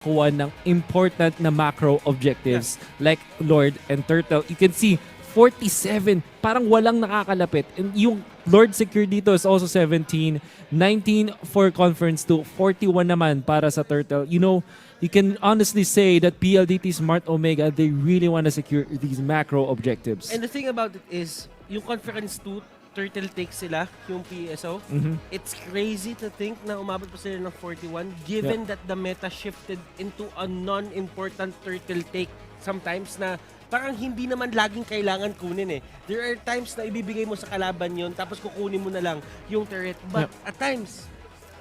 kuha ng important na macro objectives like Lord and Turtle. You can see 47, parang walang nakakalapit. And yung Lord secure dito is also 17, 19 for Conference 2, 41 naman para sa Turtle. You know, you can honestly say that PLDT Smart Omega, they really want to secure these macro objectives. And the thing about it is, yung Conference 2, Turtle takes sila, yung PSO. It's crazy to think na umabot pa sila ng 41 given that the meta shifted into a non-important Turtle take sometimes na parang hindi naman laging kailangan kunin eh. There are times na ibibigay mo sa kalaban yon tapos kukunin mo na lang yung turret. But at times,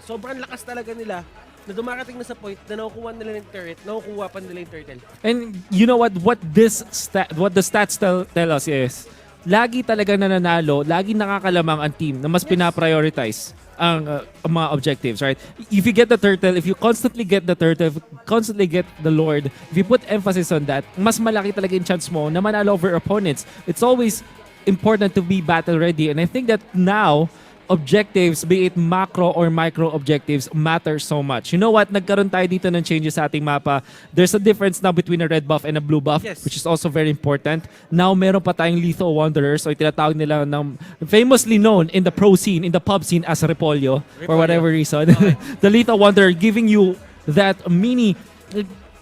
sobrang lakas talaga nila na dumarating na sa point na nakukuha nila yung turret, nakukuha pa nila yung turtle. And you know what the stats tell us is, lagi talaga nananalo, lagi nakakalamang ang team na mas pinaprioritize ang mga objectives, right? If you get the turtle, if you constantly get the turtle, constantly get the Lord, if you put emphasis on that, mas malaki talaga yung chance mo na manalo over opponents. It's always important to be battle ready, and I think that now objectives, be it macro or micro objectives, matter so much. You know what? Nagkaroon tayo dito ng changes sa ating mapa. There's a difference now between a red buff and a blue buff, which is also very important. Now, meron pa tayong Lethal Wanderers, so tinatawag nila ng famously known in the pro scene, in the pub scene as Repolyo, for whatever reason. The Lethal Wanderer giving you that mini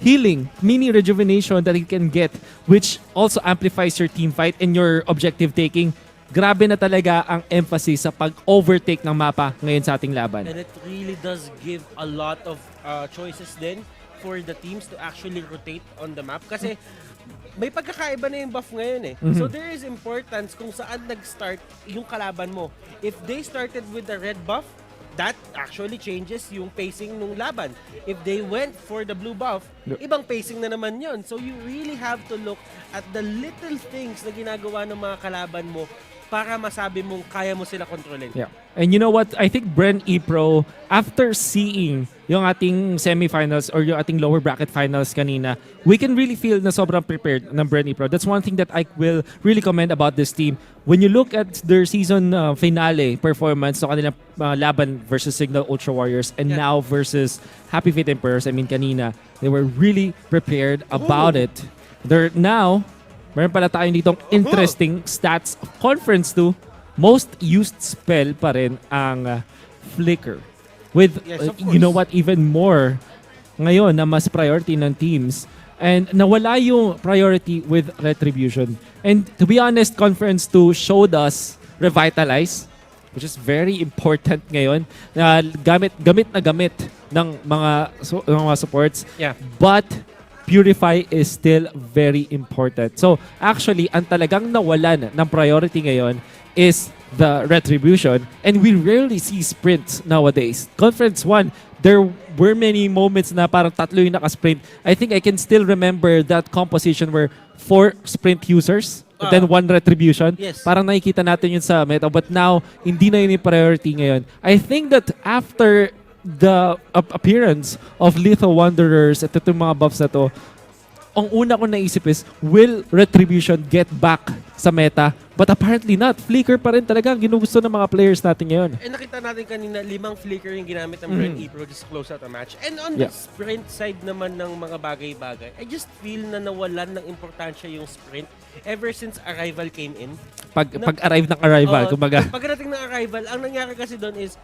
healing, mini rejuvenation that you can get, which also amplifies your team fight and your objective taking. Grabe na talaga ang emphasis sa pag-overtake ng mapa ngayon sa ating laban. And it really does give a lot of choices then for the teams to actually rotate on the map. Kasi may pagkakaiba na yung buff ngayon eh. So there is importance kung saan nag-start yung kalaban mo. If they started with the red buff, that actually changes yung pacing ng laban. If they went for the blue buff, ibang pacing na naman yon. So you really have to look at the little things na ginagawa ng mga kalaban mo para masabi mong kaya mo sila kontrolin. Yeah. And you know what? I think BREN E-Pro, after seeing yung ating semifinals or yung ating lower bracket finals kanina, we can really feel na sobrang prepared ng BREN E-Pro. That's one thing that I will really commend about this team. When you look at their season finale performance, so kanilang laban versus Signal Ultra Warriors and now versus Happy Fate Emperors, I mean kanina, they were really prepared about it. They're now, meron pala tayong ditong interesting stats. Conference 2, most used spell pa rin ang Flicker. With, you know what, even more ngayon na mas priority ng teams. And nawala yung priority with Retribution. And to be honest, Conference 2 showed us Revitalize, which is very important ngayon. Gamit ng mga supports. But Purify is still very important. So, actually, ang talagang nawalan ng priority ngayon is the Retribution. And we rarely see sprints nowadays. Conference 1, there were many moments na parang tatlo yung naka-sprint. I think I can still remember that composition where 4 sprint users, then 1 Retribution. Parang nakikita natin yun sa meta. But now, hindi na yun yung priority ngayon. I think that after the appearance of Lethal Wanderers at itong mga buffs na to, ang una ko naisip is, will Retribution get back sa meta? But apparently not. Flicker pa rin talaga ang ginugusto ng mga players natin ngayon. And nakita natin kanina, 5 Flicker yung ginamit ng BREN E-Pro just to close out a match. And on the sprint side naman ng mga bagay-bagay, I just feel na nawalan ng importansya yung sprint ever since Arrival came in. Pag-arrive ng Arrival, kumbaga. Pagdating ng Arrival, ang nangyari kasi doon is,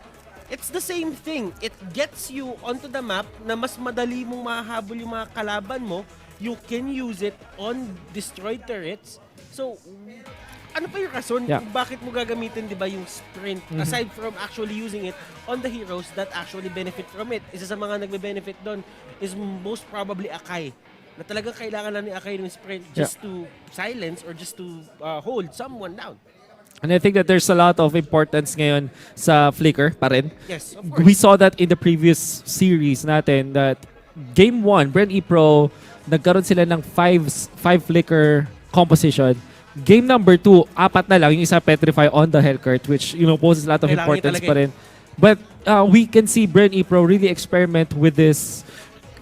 it's the same thing. It gets you onto the map na mas madali mong mahahabol yung mga kalaban mo. You can use it on destroyed turrets. So, ano pa yung rason kung bakit mo gagamitin, di ba, yung sprint aside from actually using it on the heroes that actually benefit from it? Isa sa mga nagbe-benefit doon is most probably Akai. Na talagang kailangan lang ni Akai yung sprint just to silence or just to hold someone down. And I think that there's a lot of importance ngayon sa Flicker pa rin. Yes, of course. We saw that in the previous series natin that Game 1, BREN E-Pro, nagkaroon sila ng 5 Flicker composition. Game number 2, 4 na lang, yung isa Petrify on the Hellcurt, which poses a lot of importance pa rin. But we can see BREN E-Pro really experiment with this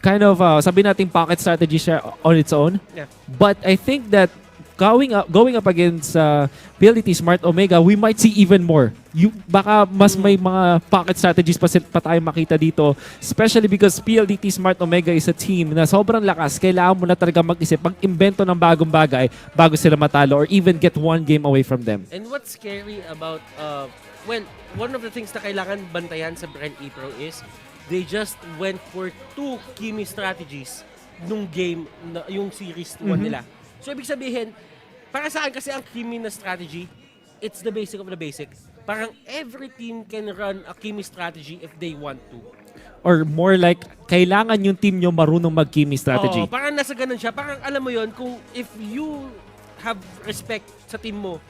kind of, sabi natin pocket strategy siya on its own. But I think that going up against PLDT Smart Omega, we might see even more. Baka mas may mga pocket strategies pa tayo makita dito, especially because PLDT Smart Omega is a team na sobrang lakas. Kailangan mo na talaga mag-isip, mag-imbento ng bagong bagay bago sila matalo or even get one game away from them. And what's scary about, one of the things na kailangan bantayan sa BREN E-Pro is they just went for 2 Kimi strategies nung game, yung series 1 nila. So, ibig sabihin, para saan kasi ang Kimi na strategy, it's the basic of the basic. Parang every team can run a Kimi strategy if they want to. Or more like, kailangan yung team nyo marunong mag-Kimi strategy. Oo, parang nasa ganun siya. Parang alam mo yon, kung if you have respect sa team mo,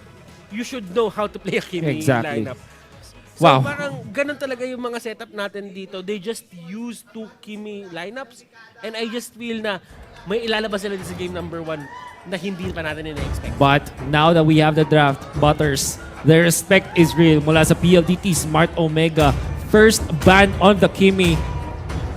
you should know how to play a Kimi lineup. So Wow. parang ganun talaga yung mga setup natin dito. They just use 2 Kimi lineups and I just feel na may ilalabas sila sa game number 1 na hindi pa natin ina-expect. But now that we have the draft, Butters, the respect is real mula sa PLDT Smart Omega. First ban on the Kimi.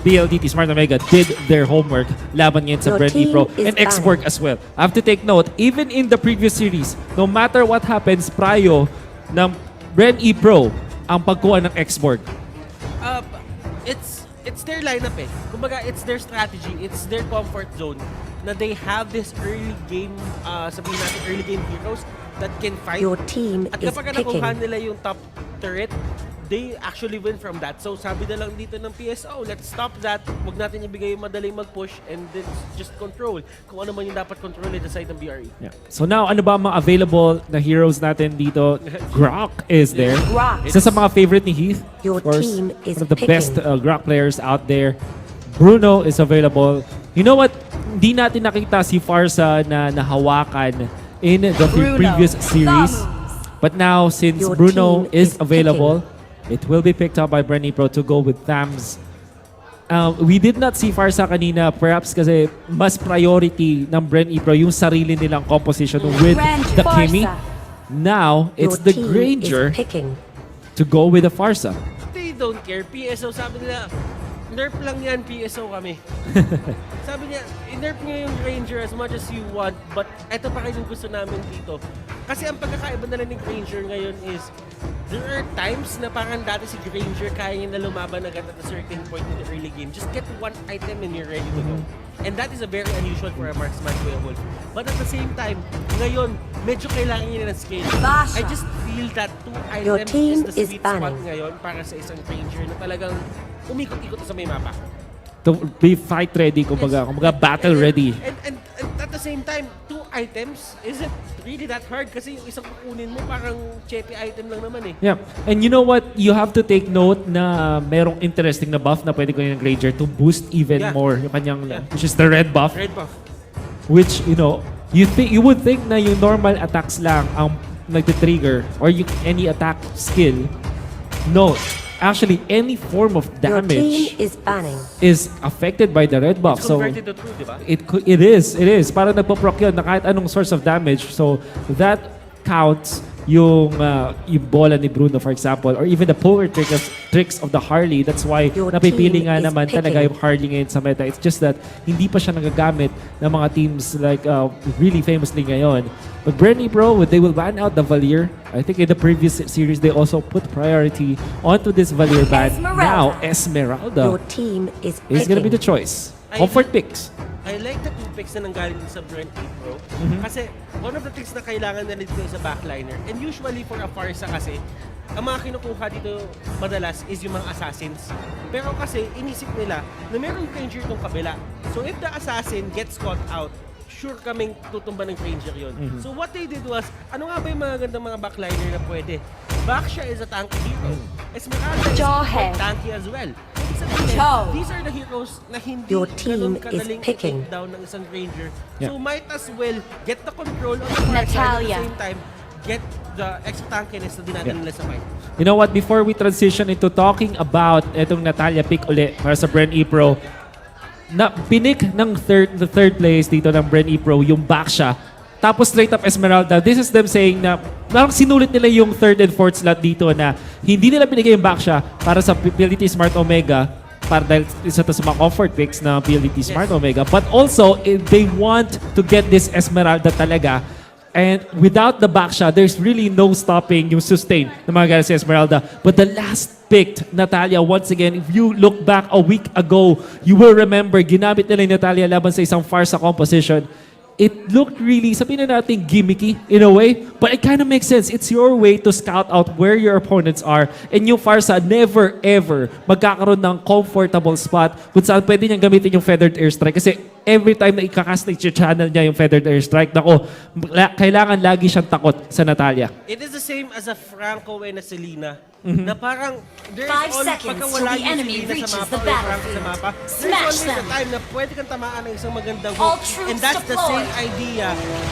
PLDT Smart Omega did their homework laban ngayon sa BREN E-Pro and X-Borg as well. I have to take note, even in the previous series, no matter what happens prior ng BREN E-Pro, ang pagkuha ng X-Borg. It's their lineup eh. Kumbaga, it's their strategy. It's their comfort zone na they have this early game, sabihin natin early game heroes that can fight. Your team At is kapag picking. nakuha nila yung top turret, they actually win from that. So sabi na lang dito ng PSO, let's stop that. Huwag natin ibigay yung madaling mag-push and then just control. Kung ano man yung dapat control sa side ng BRE. Yeah. So now, ano ba ang mga available na heroes natin dito? Grok is there. Grok. Isa sa mga favorite ni Heath. Your Of course, team is one of the picking. best Grok players out there. Bruno is available. You know what? Hindi natin nakita si Pharsa na nahawakan in the previous series. But now, since Your Bruno team is is available, it will be picked up by BREN E-Pro to go with Thams. We did not see Pharsa kanina, perhaps kasi mas priority ng BREN E-Pro yung sarili nilang composition with the Kimi. Now, it's Your the team Granger is picking. to go with the Pharsa. They don't care. PSO, sabi nila, nerf lang yan, PSO kami. Sabi niya, nerf niyo yung Ranger as much as you want, but eto pa rin yung gusto namin dito. Kasi ang pagkakaiba na lang ng Ranger ngayon is, there are times na parang dati si Granger kaya niya na lumaban agad at a certain point in the early game. Just get 1 item and you're ready to go. And that is a very unusual for a marksman Kuya Wolf. But at the same time, ngayon, medyo kailangan niya ng skill. I just feel that 2 Your items team is the is sweet spot banning. ngayon para sa isang Ranger na talagang umikot-ikot sa may mapa. To be fight ready, kumbaga battle ready. And at the same time, 2 items isn't really that hard kasi yung isang kukunin mo parang cheppy item lang naman eh. Yeah. And you know what? You have to take note na merong interesting na buff na pwede ko yung Granger to boost even more yung kanyang, which is the red buff. Red buff. Which, you would think na yung normal attacks lang ang nagtitrigger or any attack skill. No. Actually, any form of Your damage team is banning. is affected by the red buff. It's So, converted to true, di ba? it is. Parang nagpo-proc yun na kahit anong source of damage. So, that counts yung bola ni Bruno, for example, or even the power tricks of the Harley. That's why Your napipili team nga is naman talaga picking. yung Harley ngayon sa meta. It's just that hindi pa siya nagagamit ng mga teams like really famously ngayon. But BREN E-Pro, they will ban out the Valier. I think in the previous series, they also put priority onto this Valier ban. Now, Esmeralda Your team is is gonna be the picking. choice. Comfort picks. I like the 2 picks na nanggaling din sa BREN E-Pro. Kasi one of the things na kailangan nila dito sa backliner, and usually for a Pharsa kasi, ang mga kinukuha dito madalas is yung mga assassins. Pero kasi inisip nila na merong Ranger itong kabila. So if the assassin gets caught out, sure kaming tutumba ng Ranger yon. So what they did was, ano nga ba yung mga gandang mga backliner na pwede? Baksha is a tanky hero. Esmeralda is Jawhead. tanky as well. Ibig sabihin, Chow. these are the heroes na hindi Your team ganun is kadaling picking. i-take down ng isang Ranger. Yeah. So might as well get the control on the far side at the Natalia. same time, get the extra tankiness na dinadala nila sa fight. You know what? Before we transition into talking about etong Natalia pick ulit para sa BREN E-Pro, na pinik ng the third place dito ng BREN E-Pro yung Baksha. Tapos straight up Esmeralda. This is them saying na parang sinulit nila yung third and fourth slot dito na hindi nila binigay yung Baksha para sa PLDT Smart Omega para dahil isa to sa mga comfort picks na PLDT Smart Omega. But also, they want to get this Esmeralda talaga And without the backshot, there's really no stopping yung sustain ng mga Galaxy Esmeralda. But the last picked Natalia, once again, if you look back a week ago, you will remember, ginamit nila yung Natalia laban sa isang Pharsa composition. It looked really, sabihin na natin, gimmicky in a way, but it kind of makes sense. It's your way to scout out where your opponents are. And yung Pharsa, never ever magkakaroon ng comfortable spot kung saan pwede niyang gamitin yung Feathered Airstrike. Kasi every time na ikakastate yung channel niya yung Feathered Airstrike, nako, kailangan lagi siyang takot sa Natalia. It is the same as a Franco and a Selena. Na parang, there's 5 on, seconds pagka till wala the yung enemy Selena reaches sa the mapa, o yung Franco sa battlefield. mapa, there's Smash always a them. time na pwede kang tamaan ng isang magandang All hook. troops And that's the deployed. same idea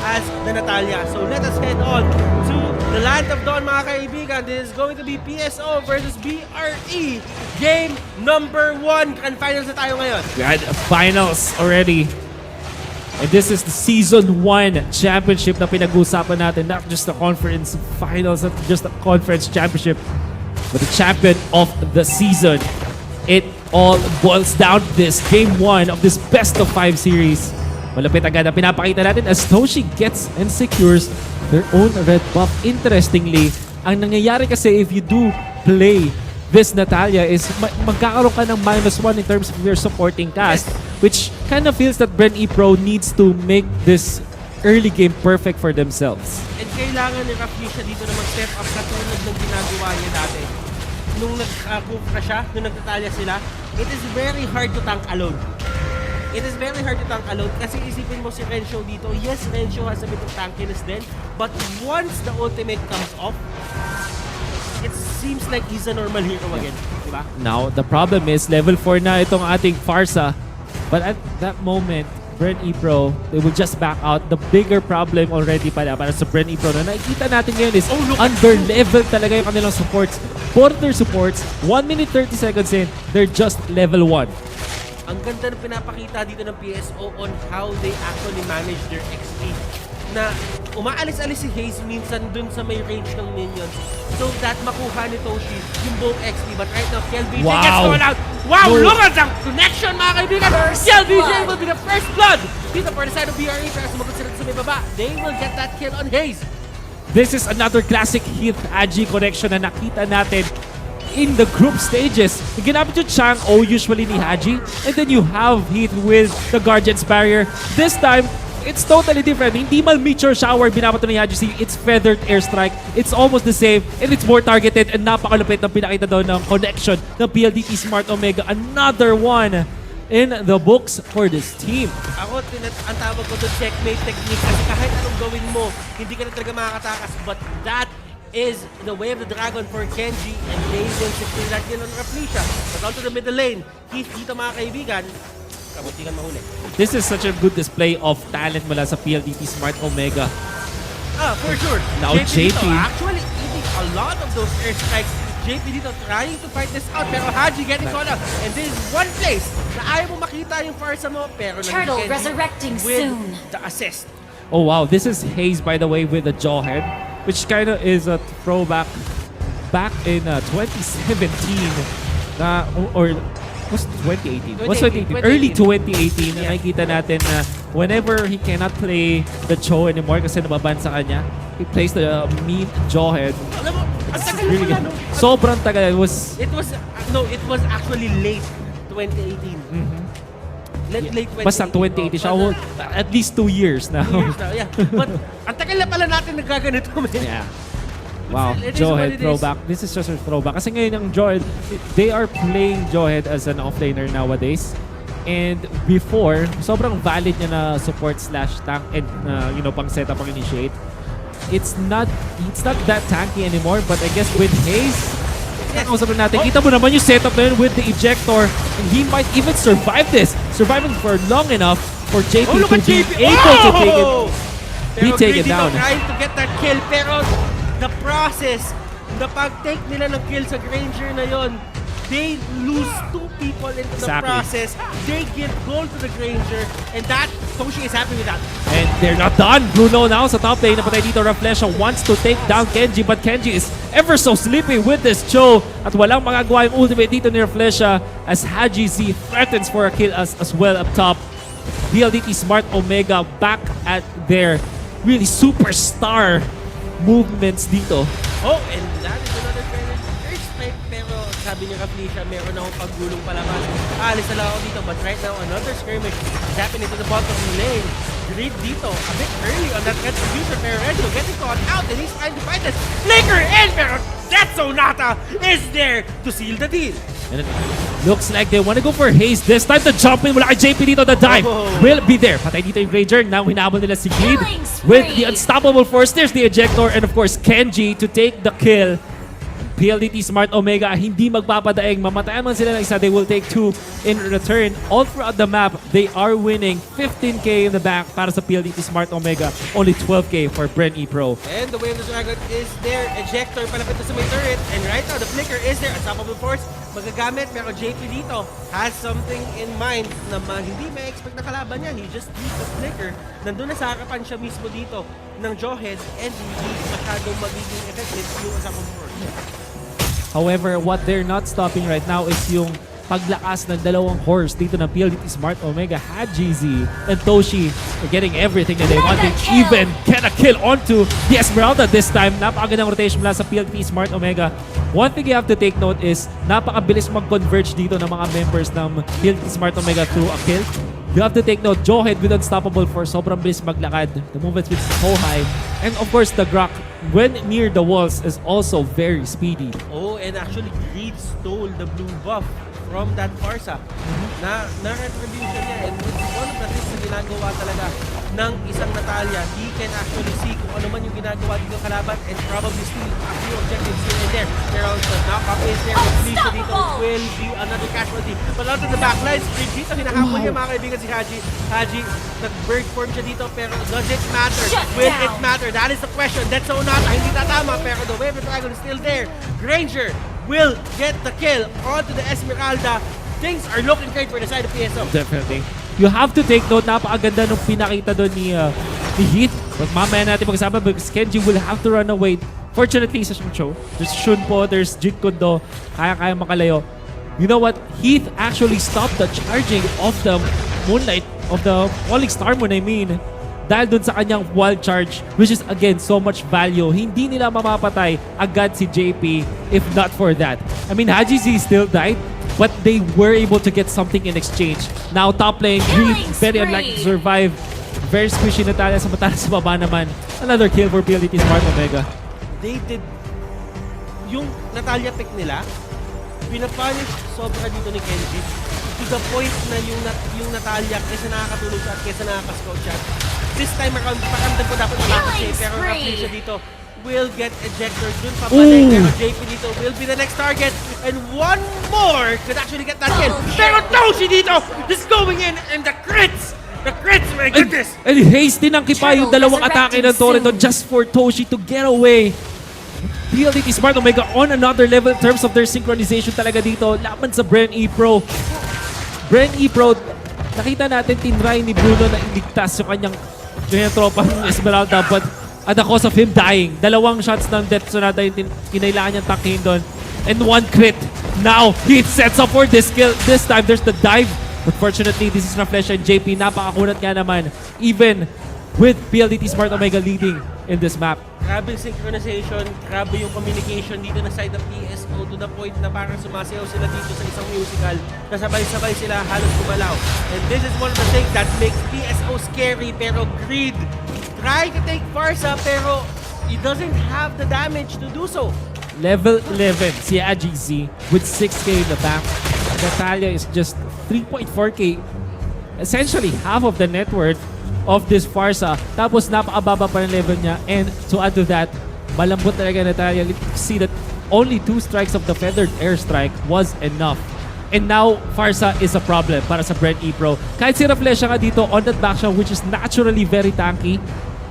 as the Natalia. So let us head on to the Land of Dawn, mga kaibigan. This is going to be PSO versus BRE. Game number 1. Grand finals na tayo ngayon. We had finals already. And this is the Season 1 championship na pinag-uusapan natin. Not just the conference finals, not just the conference championship, but the champion of the season. It all boils down to this Game 1 of this best-of-5 series. Malapit agad ang pinapakita natin as Toshi gets and secures their own red buff. Interestingly, ang nangyayari kasi if you do play this Natalia is magkakaroon ka ng -1 in terms of your supporting cast, which kind of feels that BREN E-Pro needs to make this early game perfect for themselves. And kailangan ni Raflisha dito na mag-step up katulad ng ginagawa niya dati. Nung nag-Kufra siya, nung nagtatalya sila, it is very hard to tank alone. It is very hard to tank alone kasi isipin mo si Rencio dito. Yes, Rencio has a bit of tankiness din, but once the ultimate comes off, it seems like he's a normal hero again. Diba? Now, the problem is level 4 na itong ating Pharsa. But at that moment, BREN E-Pro, they will just back out. The bigger problem already para sa BREN E-Pro na nakikita natin ngayon is under-level talaga yung kanilang supports. Both their supports, 1 minute 30 seconds in, they're just level 1. Ang ganda ng pinapakita dito ng PSO on how they actually manage their XP. Na umaalis-alis si Haze minsan dun sa may range ng minions so that makuha ni Toshi yung buong XP. But right now, KLBJ gets called out. Wow, look at the connection, mga kaibigan! KLBJ will be the first blood dito for the side of BRE. Pero sumagot sila sa may baba. They will get that kill on Haze. This is another classic Heath-Agi connection na nakita natin in the group stages. Ginamit yung Chang-O usually ni Haji, and then you have Heath with the Guardian's Barrier. This time, it's totally different. Hindi mal Meteor Shower binabato ni Haji. See, it's Feathered Airstrike. It's almost the same, and it's more targeted, and napakalupit ng pinakita daw ng connection ng PLDT Smart Omega. Another one in the books for this team. Ako, ang tawag ko doon checkmate technique kasi kahit anong gawin mo, hindi ka na talaga makakatakas. But that is the way of the dragon for Kenji, and they will secure that kill on Raflisha. But onto the middle lane, Heath dito mga kaibigan, kabutikan mahuli. This is such a good display of talent mula sa PLDT Smart Omega. For sure. Now JP. Dito, actually eating a lot of those airstrikes. JP dito trying to fight this out, pero Haji getting called out. And this is one place na ayaw mo makita yung Pharsa mo, pero Turtle Kenji resurrecting with soon. the assist. Oh wow, this is Haze by the way with the Jawhead, which kind of is a throwback back in 2017 or was 2018? Was 2018? Early 2018 na nakikita natin na whenever he cannot play the Cho anymore kasi nababan sa kanya, he plays the mean Jawhead. Alam mo, ang tagal Really na good. no? Sobrang tagal. It was It was actually late 2018. Late 2018. basta 2018 siya. Well, at least 2 years now. 2 years now, yeah. But ang tagal na pala natin nagkaganito, man. Yeah. Wow, It is what Jawhead it is. throwback. This is just a throwback. Kasi ngayon ang Jawhead, they are playing Jawhead as an offlaner nowadays. And before, sobrang valid niya na support slash tank and pang setup, pang initiate. It's not that tanky anymore, but I guess with Haze, nakausap na natin. Kita mo naman yung setup na yun with the ejector, and he might even survive this. Surviving for long enough for JP to be able to take it. Be taken down. Trying to get that kill, pero the process, the pag-take nila ng kill sa Granger na yon, they lose 2 people into the Exactly. process. They give gold to the Granger, and that, Toshi is happy with that. And they're not done. Bruno now sa top lane. Napatay dito Raflesha wants to take down Kenji, but Kenji is ever so sleepy with this Cho. At walang magagawa yung ultimate dito ni Raflesha as Haji Z threatens for a kill as well up top. BLDT Smart Omega back at their really superstar movements dito. Oh, and that is another very first strike. Pero sabi ni Felicia, meron akong paggulong palabas. Alis na lang ako dito. But right now, another skirmish is happening to the bottom lane. Grid dito, a bit early on that retribution. Pero Renzo getting caught out and he's trying to fight this. Flicker in, pero that Sonata is there to seal the deal. And it looks like they want to go for haste this time. The jump in mula kay JP dito. The dive will be there. Patay dito yung Ranger. Now hinabol nila si Grid with the unstoppable force. There's the ejector and of course Kenji to take the kill. PLDT Smart Omega hindi magpapadaing. Mamatayan man sila ng isa, they will take 2 in return. All throughout the map, they are winning 15k in the back para sa PLDT Smart Omega. Only 12k for BREN E-Pro. And the way of the dragon is there. Ejector palapit na sa may turret. And right now, the flicker is there. Unstoppable force magagamit. Pero JP dito has something in mind na hindi may expect na kalaban niya. He just used the flicker. Nandun na sa harapan siya mismo dito ng Jawhead and hindi masyadong magiging effective yung unstoppable force. However, what they're not stopping right now is yung paglakas ng dalawang horse dito ng PLDT Smart Omega. GZ and Toshi are getting everything that they want. They even get a kill onto the Esmeralda this time. Napakagandang rotation mula sa PLDT Smart Omega. One thing you have to take note is napakabilis mag-converge dito ng mga members ng PLDT Smart Omega through a kill. You have to take note, Jawhead with unstoppable force, sobrang bilis maglakad. The movements with so high. And of course, the Grok, when near the walls, is also very speedy. Oh, and actually, Greed stole the blue buff from that Pharsa. Na-retribution niya. And it's one of the things na ginagawa talaga ng isang Natalia. He can actually see kung ano man yung ginagawa dito kalaban and probably steal a few objectives here and there. Pero the knock-up is there. Felicia dito will be another casualty. But out of the backlines, Greed dito, hinahamon niya mga kaibigan si Haji. Haji, nag-bird form siya dito, pero does it matter? Will it matter? That is the question. That's so not, hindi tatama, pero the wave of dragon is still there. Granger will get the kill onto the Esmeralda. Things are looking great for the side of PSO. Definitely. You have to take note, napakaganda nung pinakita doon ni Heath. But mamaya natin mag-usama because Kenji will have to run away. Fortunately, sa show, there's Shun po, there's Jit Kundo, kaya-kaya makalayo. You know what? Heath actually stopped the charging of the Moonlight, of the Falling Star Moon, I mean. Dahil dun sa kanyang wild charge, which is again, so much value. Hindi nila mamapatay agad si JP if not for that. I mean, Haji Z still died, but they were able to get something in exchange. Now, top lane, Greed, very unlikely to survive. Very squishy Natalia sa mata sa baba naman. Another kill for PLDT Smart Omega. They did, yung Natalia pick nila, pinapunish sobra dito ni Kenji to the point na yung Natalia kesa nakakatulog siya at kesa nakakascout siya. This time around, pakamdam ko dapat malapit siya, pero Felicia dito will get ejected dun pa balik. Pero JP dito will be the next target. And one more could actually get that kill. Pero Toshi dito is going in and the crits! The crits, my goodness! And hasty ng kipa yung dalawang atake ng Torreton just for Toshi to get away. PLDT Smart Omega on another level in terms of their synchronization talaga dito. Laban sa BREN E-Pro. BREN E-Pro, nakita natin tinry ni Bruno na iligtas yung kanyang tropang Esmeralda, but at the cost of him dying. Dalawang shots ng Death Sonata yung kinailangan niyang takihin doon. And one crit. Now, he sets up for this kill. This time, there's the dive. Unfortunately, this is Raflesh and JP. Napakakunat nga naman. Even with PLDT Smart Omega leading in this map. Grabe yung synchronization, grabe yung communication dito na side ng PSO to the point na parang sumasayaw sila dito sa isang musical na sabay-sabay sila halos gumalaw. And this is one of the things that makes PSO scary, pero Greed try to take Pharsa pero he doesn't have the damage to do so. Level 11 si GZ with 6k in the bank. Natalia is just 3.4k. Essentially half of the net worth of this Pharsa. Tapos napakababa pa ng level niya. And to add to that, malambot talaga Natalia. You see that only 2 strikes of the Feathered Airstrike was enough. And now, Pharsa is a problem para sa BREN E-Pro. Kahit si Raflesia nga dito on that backshot, which is naturally very tanky,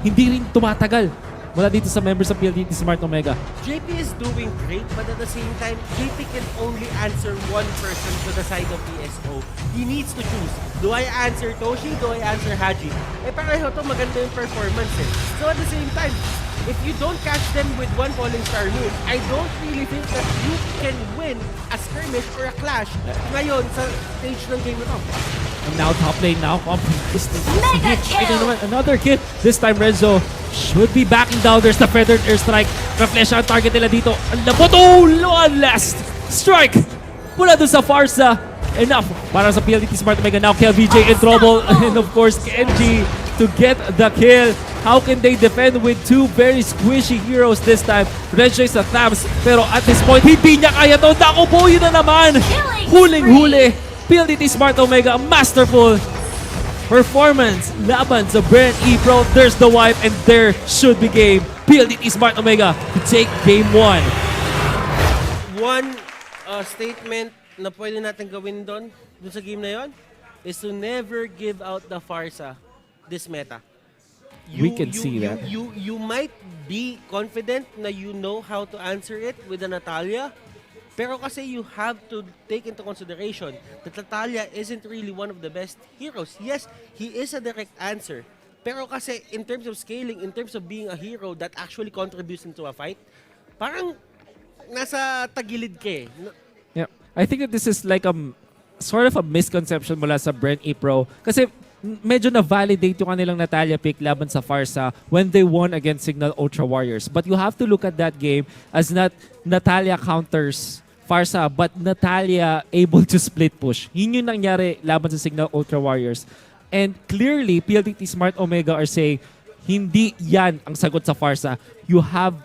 hindi rin tumatagal mula dito sa members of PLDT Smart Omega. JP is doing great, but at the same time, JP can only answer one person to the side of PSO. He needs to choose. Do I answer Toshi? Do I answer Haji? Eh pareho to maganda yung performance eh. So at the same time, if you don't catch them with one Falling Star Moon, I don't really think that you can win a skirmish or a clash ngayon sa stage ng game ito. And now top lane now, another kid. This time Renzo should be backing down. There's the feathered airstrike. Reflesh ang target nila dito. Ang labot. Oh, one last strike mula dun sa Pharsa. Enough para sa PLDT Smart Omega. Now KLVJ in trouble. And of course, Kenji to get the kill. How can they defend with two very squishy heroes this time? Redjoy sa Thames. Pero at this point, hindi niya kaya to. Naku po, yun na naman. Huling-huli. PLDT Smart Omega, masterful performance laban sa BREN E-Pro. There's the wipe and there should be game. PLDT Smart Omega to take game 1. One statement na pwede natin gawin doon sa game na yon is to never give out the Pharsa this meta. We can see that. You might be confident na you know how to answer it with a Natalia, pero kasi you have to take into consideration that Natalia isn't really one of the best heroes. Yes, he is a direct answer. Pero kasi in terms of scaling, in terms of being a hero that actually contributes into a fight, parang nasa tagilid ka eh. Yeah. I think that this is like a sort of a misconception mula sa BREN E-Pro. Kasi medyo na-validate yung kanilang Natalia pick laban sa Pharsa when they won against Signal Ultra Warriors. But you have to look at that game as not Natalia counters Pharsa, but Natalia able to split push. Yun yung nangyari laban sa Signal Ultra Warriors. And clearly, PLDT Smart Omega are saying, hindi yan ang sagot sa Pharsa. You have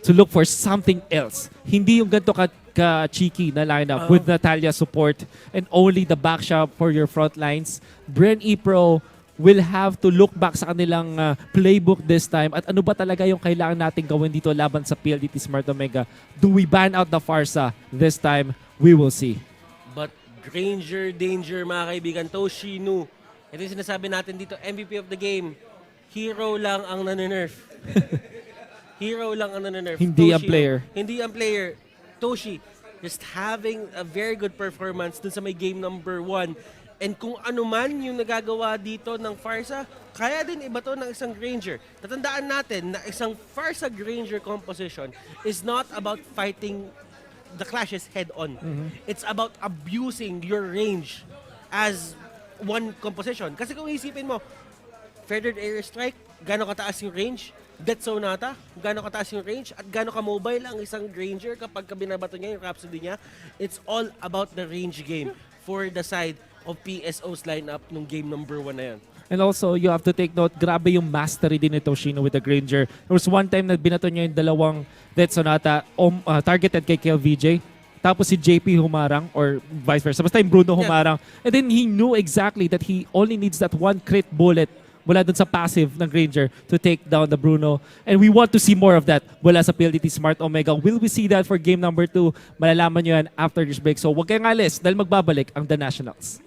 to look for something else. Hindi yung ganito ka-cheeky na lineup with Natalia support and only the backshot for your front lines. BREN E-Pro will have to look back sa kanilang playbook this time at ano ba talaga yung kailangan natin gawin dito laban sa PLDT Smart Omega. Do we ban out the Pharsa this time? We will see. But Granger, danger mga kaibigan. Toshinu. Ito yung sinasabi natin dito, MVP of the game. Hero lang ang naninerf. Hero lang ang naninerf. Hindi ang player. Hindi ang player. Toshi, just having a very good performance dun sa may game number 1. And kung ano man yung nagagawa dito ng Pharsa, kaya din iba to ng isang Granger. Tatandaan natin na isang Pharsa Granger composition is not about fighting the clashes head-on. It's about abusing your range as one composition. Kasi kung isipin mo, feathered airstrike, gano'ng kataas yung range? Death Sonata, gano'ng kataas yung range? At gano'ng ka-mobile ang isang Granger kapag binabato niya yung Rhapsody niya? It's all about the range game for the side of PSO's lineup nung game number 1 na yun. And also, you have to take note, grabe yung mastery din ni Toshino with the Granger. There was one time na binato niya yung dalawang Death Sonata targeted kay KLVJ. Tapos si JP humarang or vice versa. Basta yung Bruno humarang. And then he knew exactly that he only needs that one crit bullet mula dun sa passive ng Granger to take down the Bruno. And we want to see more of that mula sa PLDT Smart Omega. Will we see that for game number 2? Malalaman nyo yan after this break. So huwag kayong alis dahil magbabalik ang The Nationals.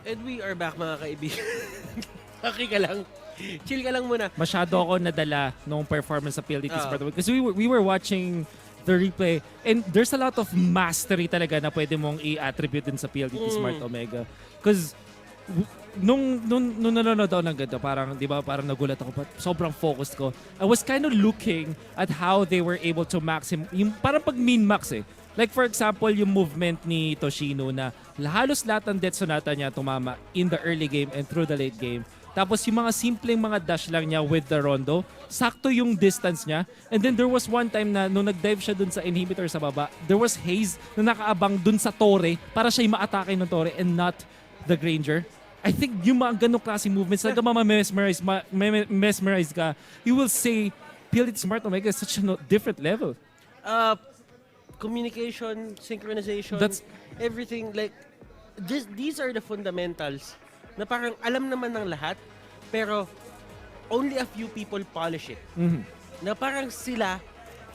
And we are back, mga kaibigan. Okay ka lang. Chill ka lang muna. Masyado ako nadala nung performance sa PLDT Smart Omega. Because we were watching the replay and there's a lot of mastery talaga na pwede mong i-attribute din sa PLDT Smart Omega. Because nung nanonood ako ng ganito, parang, di ba, parang nagulat ako, but sobrang focused ko. I was kind of looking at how they were able to yung parang pag min-max eh. Like for example, yung movement ni Toshino na halos lahat ng Death Sonata niya tumama in the early game and through the late game. Tapos yung mga simpleng mga dash lang niya with the rondo, sakto yung distance niya. And then there was one time na nung nag-dive siya dun sa inhibitor sa baba, there was Haze na nakaabang dun sa Torre para siya ma-atake ng Torre and not the Granger. I think yung mga ganong klase movements, talaga mesmerize ka. You will say, PLDT Smart Omega is such a different level. Communication, synchronization, everything, like, these are the fundamentals na parang alam naman ng lahat, pero only a few people polish it. Na parang sila,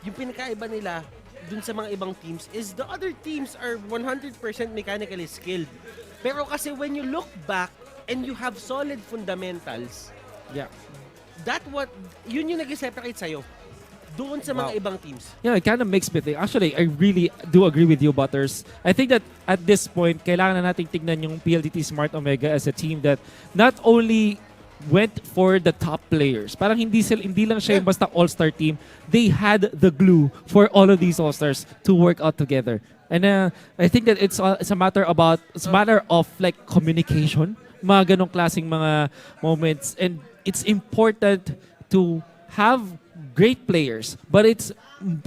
yung pinakaiba nila dun sa mga ibang teams is the other teams are 100% mechanically skilled. Pero kasi when you look back and you have solid fundamentals, yun yung nag-separate sa'yo doon sa mga ibang teams. Yeah, it kind of makes me think. Actually, I really do agree with you, Butters. I think that at this point, kailangan na nating tignan yung PLDT Smart Omega as a team that not only went for the top players. Parang hindi lang siya yung basta all-star team. They had the glue for all of these all-stars to work out together. And I think that it's a matter of like communication, mga ganong klaseng mga moments, and it's important to have great players, but it's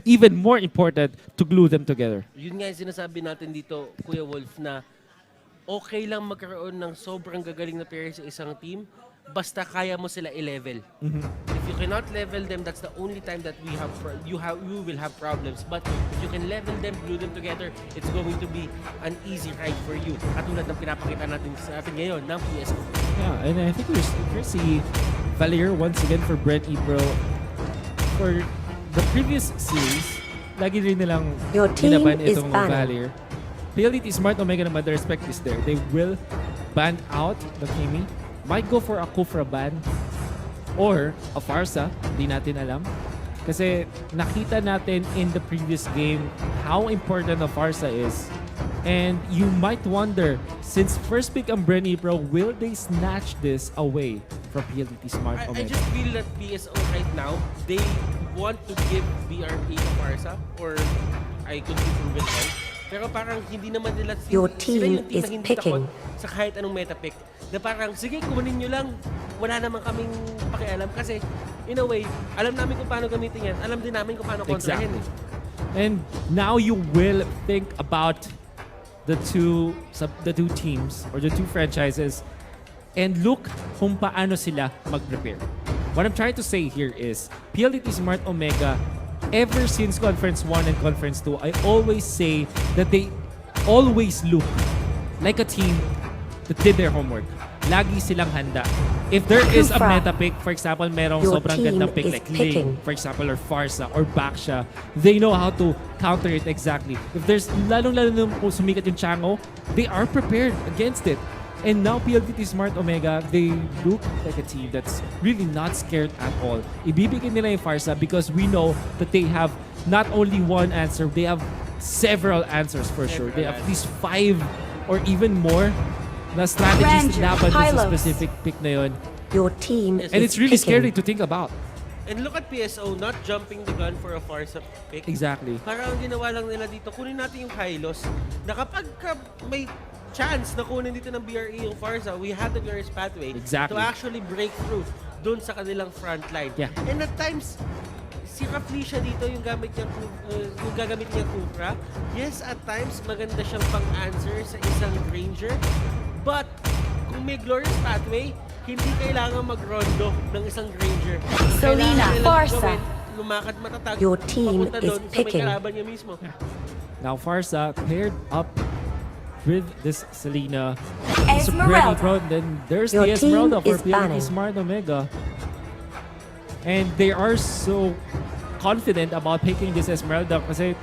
even more important to glue them together. Yun nga yung sinasabi natin dito, Kuya Wolf, na okay lang magkaroon ng sobrang gagaling na players sa isang team, basta kaya mo sila i-level. If you cannot level them, that's the only time that we will have problems. But if you can level them, glue them together, it's going to be an easy ride for you. Katulad ng pinapakita natin sa atin ngayon ng PSO. Yeah, and I think we're see Valier once again for BREN E-Pro. For the previous series, lagi rin nilang binaban itong Valier. PLDT Smart Omega naman, the respect is there. They will ban out the Kimi. Might go for a Kufra ban or a Pharsa. Di natin alam. Kasi nakita natin in the previous game how important a Pharsa is. And you might wonder, since first pick ang BREN E-Pro, will they snatch this away from PLDT Smart Omega? I just feel that PSO right now, they want to give BRE a Pharsa, or I could be proven wrong. Pero parang hindi naman nila Your sila team yung is na hindi picking. takot sa kahit anong meta pick. Na parang, sige, kunin nyo lang. Wala naman kaming pakialam. Kasi, in a way, alam namin kung paano gamitin yan. Alam din namin kung paano kontrahin. And now you will think about the two teams or the two franchises and look kung paano sila mag-prepare. What I'm trying to say here is PLDT Smart Omega, ever since Conference 1 and Conference 2, I always say that they always look like a team that did their homework. Lagi silang handa. If there is a meta pick, for example, merong Your sobrang team gandang pick is like picking. Ling, for example, or Pharsa, or Baksha, they know how to counter it exactly. If there's, lalong-lalo nung sumikat yung Chango, they are prepared against it. And now PLDT Smart Omega, they look like a team that's really not scared at all. Ibibigay nila yung Pharsa because we know that they have not only one answer, they have several answers for sure. They have at least 5 or even more na strategies laban dun sa specific pick na yun. Your team And it's is really picking. scary to think about. And look at PSO, not jumping the gun for a Pharsa pick. Exactly. Parang ang ginawa lang nila dito, kunin natin yung Hylos. Na kapag may chance na kunin dito ng BRE yung Pharsa, we had the glorious pathway Exactly. to actually break through dun sa kanilang front line. Yeah. And at times, si Raflesia dito yung gagamit niya Kufra. Yes, at times maganda siyang pang-answer sa isang Ranger. But kung may glorious pathway, hindi kailangan mag-rondo ng isang Ranger. Selena, Pharsa. Lumakad matatag. Your team papunta is doon sa may picking. kalaban niya mismo. Now Pharsa paired up with this Selena. It's a BREN E-Pro. Then there's Your the Esmeralda team for is PLDT banning. Smart Omega. And they are so confident about picking this Esmeralda kasi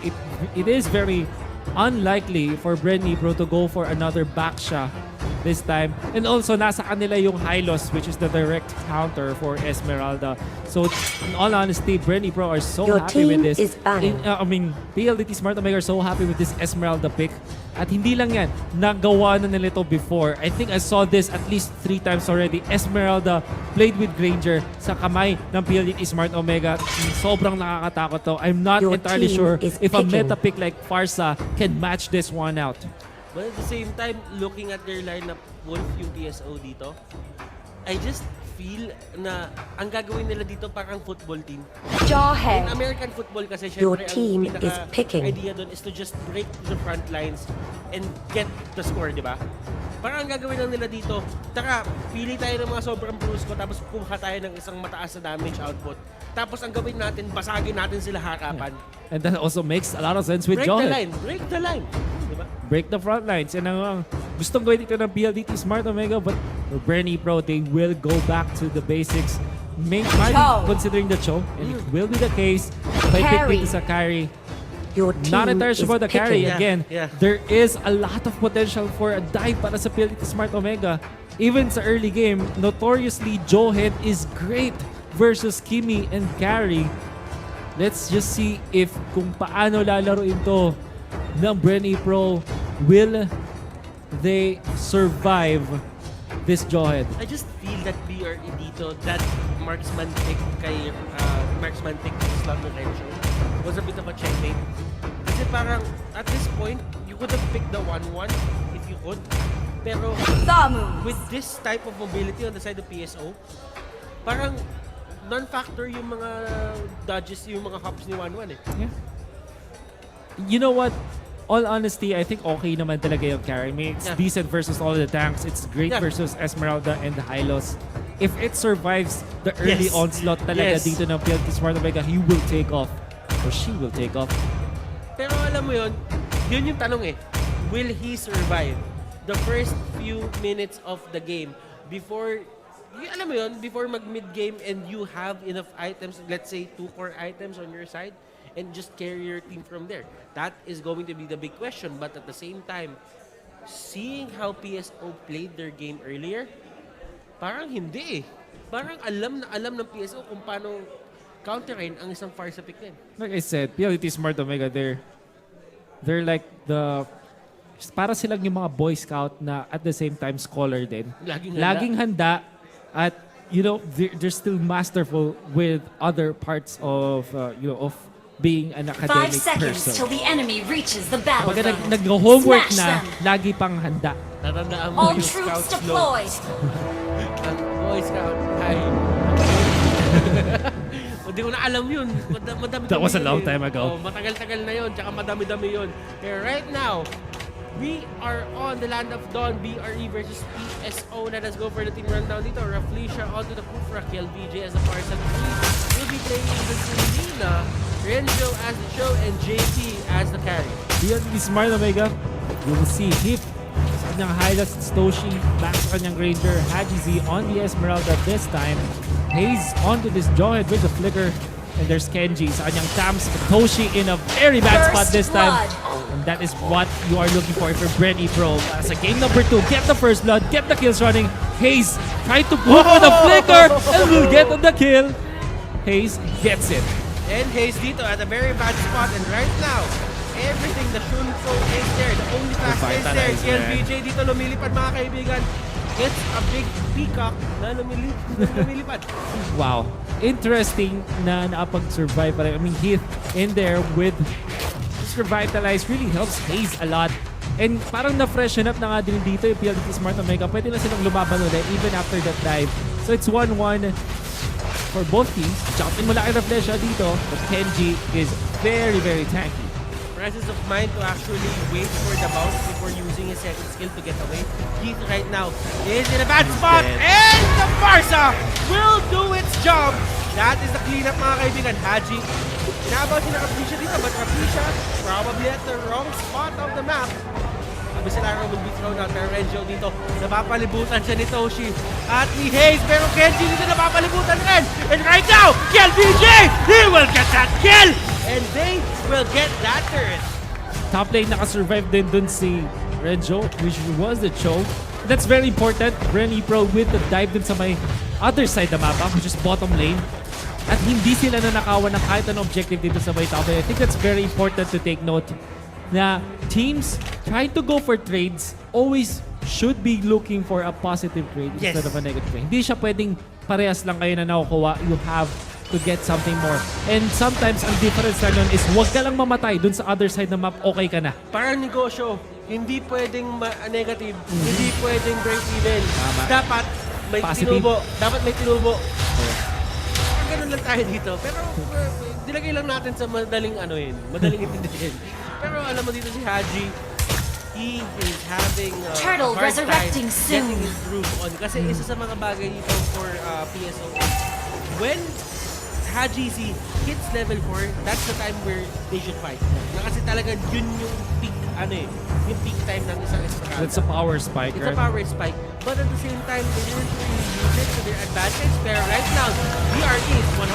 it is very unlikely for BREN E-Pro to go for another Baksha this time. And also, nasa kanila yung high loss, which is the direct counter for Esmeralda. So, in all honesty, BREN E-Pro are so Your happy with team this. is banned. PLDT Smart Omega are so happy with this Esmeralda pick. At hindi lang yan, nagawa na nila ito before. I think I saw this at least 3 times already. Esmeralda played with Granger sa kamay ng PLDT Smart Omega. Sobrang nakakatakot to. I'm not Your entirely team sure is if a picking. meta pick like Pharsa can match this one out. But at the same time, looking at their lineup, Wolf yung PSO dito, I just feel na ang gagawin nila dito parang football team. In Jawhead. American football kasi Your syempre team ang is picking. idea doon is to just break the front lines and get the score, di ba? Parang ang gagawin lang nila dito, taka, pili tayo ng mga sobrang brusco tapos kuha tayo ng isang mataas na damage output. Tapos ang gawin natin, basagin natin sila harapan. And that also makes a lot of sense with Break Johan. the line, break the line. Di ba? Break the front lines. And ang gustong gawin dito ng PLDT Smart Omega, but for BREN E-Pro, they will go back to the basics. Maybe considering the choke, and it will be the case. By pick Carry. dito sa carry. Your team Not entirely is sure about the carry. picking. Again, Yeah. there is a lot of potential for a dive para sa PLDT Smart Omega. Even sa early game, notoriously, Johan is great versus Kimi and carry. Let's just see if kung paano lalaroin to ng BREN E-Pro. Will they survive this Johan? I just feel that BRE dito, that marksman pick kay marksman pick kay Slot Lorenzo was a bit of a checkmate. Kasi parang at this point, you could have picked the 1-1 if you could. Pero with this type of mobility on the side of PSO, parang non-factor yung mga dodges, yung mga hops ni 1-1 eh. Yeah. You know what? All honesty, I think okay naman talaga yung carry. I mean, it's Yeah. decent versus all the tanks. It's great Yeah. versus Esmeralda and the Hylos. If it survives the early Yes. onslaught talaga Yes. dito ng PLDT Smart Omega, he will take off. Or she will take off. Pero alam mo yun yung tanong eh. Will he survive the first few minutes of the game before, alam mo yun, before mag-mid game and you have enough items, let's say 2 core items on your side, and just carry your team from there? That is going to be the big question. But at the same time, seeing how PSO played their game earlier, parang hindi eh. Parang alam ng PSO kung paano counterin ang isang Pharsa pick din. Like I said, PLDT Smart Omega, they're like para silang yung mga Boy Scout na at the same time scholar din. Laging handa. Handa at they're still masterful with other parts of of being an 5 academic seconds person. till the enemy reaches the battle Pagka zone. nag-homework Smash na, them. lagi pang handa. Tatandaan mo All yung troops scout flow. deployed. Ang Boy Scout ay... Hindi ko na alam yun. Madami-dami That was a long yun eh. time ago. Oh, matagal-tagal na yun. Tsaka madami-dami yun. Pero right now, we are on the Land of Dawn, BRE versus PSO. Let us go for the team rundown dito. Raflesia onto the Kufra, KLVJ as the Pharsa. We'll be playing the Selena, Renzo as the show, and JP as the carry. PLDT Smart Omega, you will see Hip sa kanyang highlights, Stoshi back sa kanyang Ranger, Haji Z on the Esmeralda this time. Hayes onto this Jawhead with the flicker. And there's Kenji sa kanyang Tams. Toshi in a very bad spot this time. And that is what you are looking for BREN E-Pro. Sa game number 2, get the first blood, get the kills running. Hayes trying to go for the flicker and will get on the kill. Hayes gets it. And Hayes dito at a very bad spot. And right now, everything, the Shunfo is there. The only fast is there. Revitalize, man. KLVJ dito lumilipad mga kaibigan. It's a big peacock na lumilipad. Wow. Interesting na nakapag-survive pa rin. I mean, Heath in there with this Revitalize really helps Hayes a lot. And parang na-freshen up na nga din dito yung PLDT Smart Omega. Pwede na silang lumaban ulit even after that dive. So it's 1-1 for both teams. Jump in mula kay Raflesia dito. But Kenji is very, very tanky. Presence of mind to actually wait for the bounce before using his second skill to get away. Heath right now is in a bad spot. dead. And the Pharsa will do its job. That is the cleanup mga kaibigan. Haji, inabaw si Raflesia dito, but Raflesia probably at the wrong spot of the map. Abisilaro will be thrown out. Pero Renzo dito, napapalibutan siya ni Toshi at ni Hayes. Pero Kenji dito napapalibutan rin. And right now, KLVJ, he will get that kill! And they will get that turret. Top lane nakasurvive din dun si Renjo, which was the choke. that's very important. BREN E-Pro with the dive dun sa may other side ng mapa, which is bottom lane. At hindi sila nanakawan ng kahit anong objective dito sa may top lane. I think that's very important to take note na teams trying to go for trades always should be looking for a positive trade instead of a negative trade. Hindi siya pwedeng parehas lang kayo na nakukuha. You have to get something more. And sometimes, ang difference na nun is huwag ka lang mamatay dun sa other side ng map, okay ka na. Parang negosyo, hindi pwedeng negative, hindi pwedeng break even. Tama. Dapat may Positive. tinubo. Dapat may tinubo. Ganun lang tayo dito. Pero dilagay lang natin sa madaling madaling intindihin. Pero alam mo dito si Haji, he is having Turtle hard resurrecting time soon. getting his groove on. Kasi isa sa mga bagay dito for PSO is when Haji hits level 4, that's the time where they should fight. Na kasi talaga yun yung peak, yung peak time ng isang Esmeralda. That's a power spike, It's right? a power spike. But at the same time, they didn't really use it to their advantage. Pero right now, BRE is 100%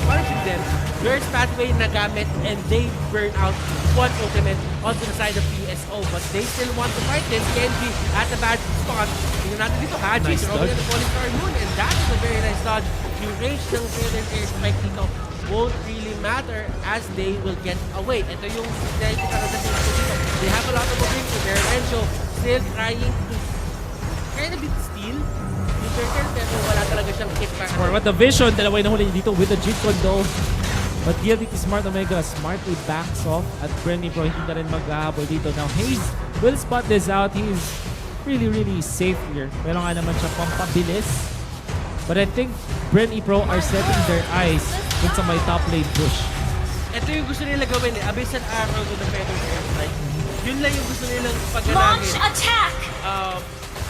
punishing them. There's pathway nagamit and they burn out one ultimate onto the side of PSO. But they still want to fight this. Kenji at the bad spot. Tingnan natin dito, Haji Nice throwing dodge. at the Falling Star Moon. And that is a very nice dodge. Yung range ng Southern Air Spike dito won't really matter as they will get away. Ito yung nakikita na dito. They have a lot of mobility. Renzo still trying to kind of bit steal yung circle pero wala talaga siyang hit para. Or what the vision, dalawa yung nahuli dito with the Jeep Condo. But DLDT Smart Omega smartly backs off at BREN E-Pro hindi na rin maghahabol dito. Now Hayes will spot this out. He's really safe here. Meron nga naman siya pampabilis. But I think BREN E-Pro are setting their eyes dun sa may top lane push. Ito yung gusto nila gawin Abyss and Arrow to the Feather Air Strike. Yun lang yung gusto nilang Launch pagganangin. attack!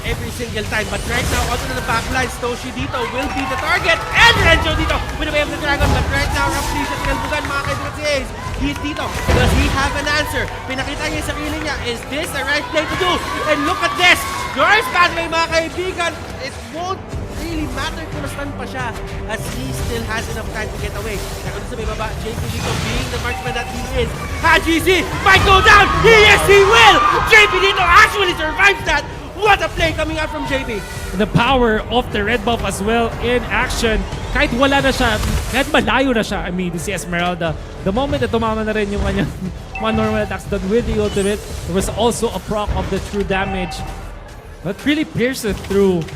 Every single time. But right now, onto the backline, Toshi dito will be the target. And Renzo dito with the way of the dragon. But right now, roughly siya tinalbugan mga kaibigan si Ace. He's dito. Does he have an answer? Pinakita niya yung sarili niya. Is this the right play to do? And look at this! Yours pathway mga kaibigan. It won't really matter kung na-stun pa siya as he still has enough time to get away. Pero sa may baba, JP dito being the marksman that he is. Haji Z might go down! Yes, he will! JP dito actually survives that! What a play coming out from JP! The power of the red buff as well in action. Kahit wala na siya, kahit malayo na siya, I mean, si Esmeralda, the moment na tumama na rin yung kanyang mga normal attacks done with the ultimate, there was also a proc of the true damage. But really pierces through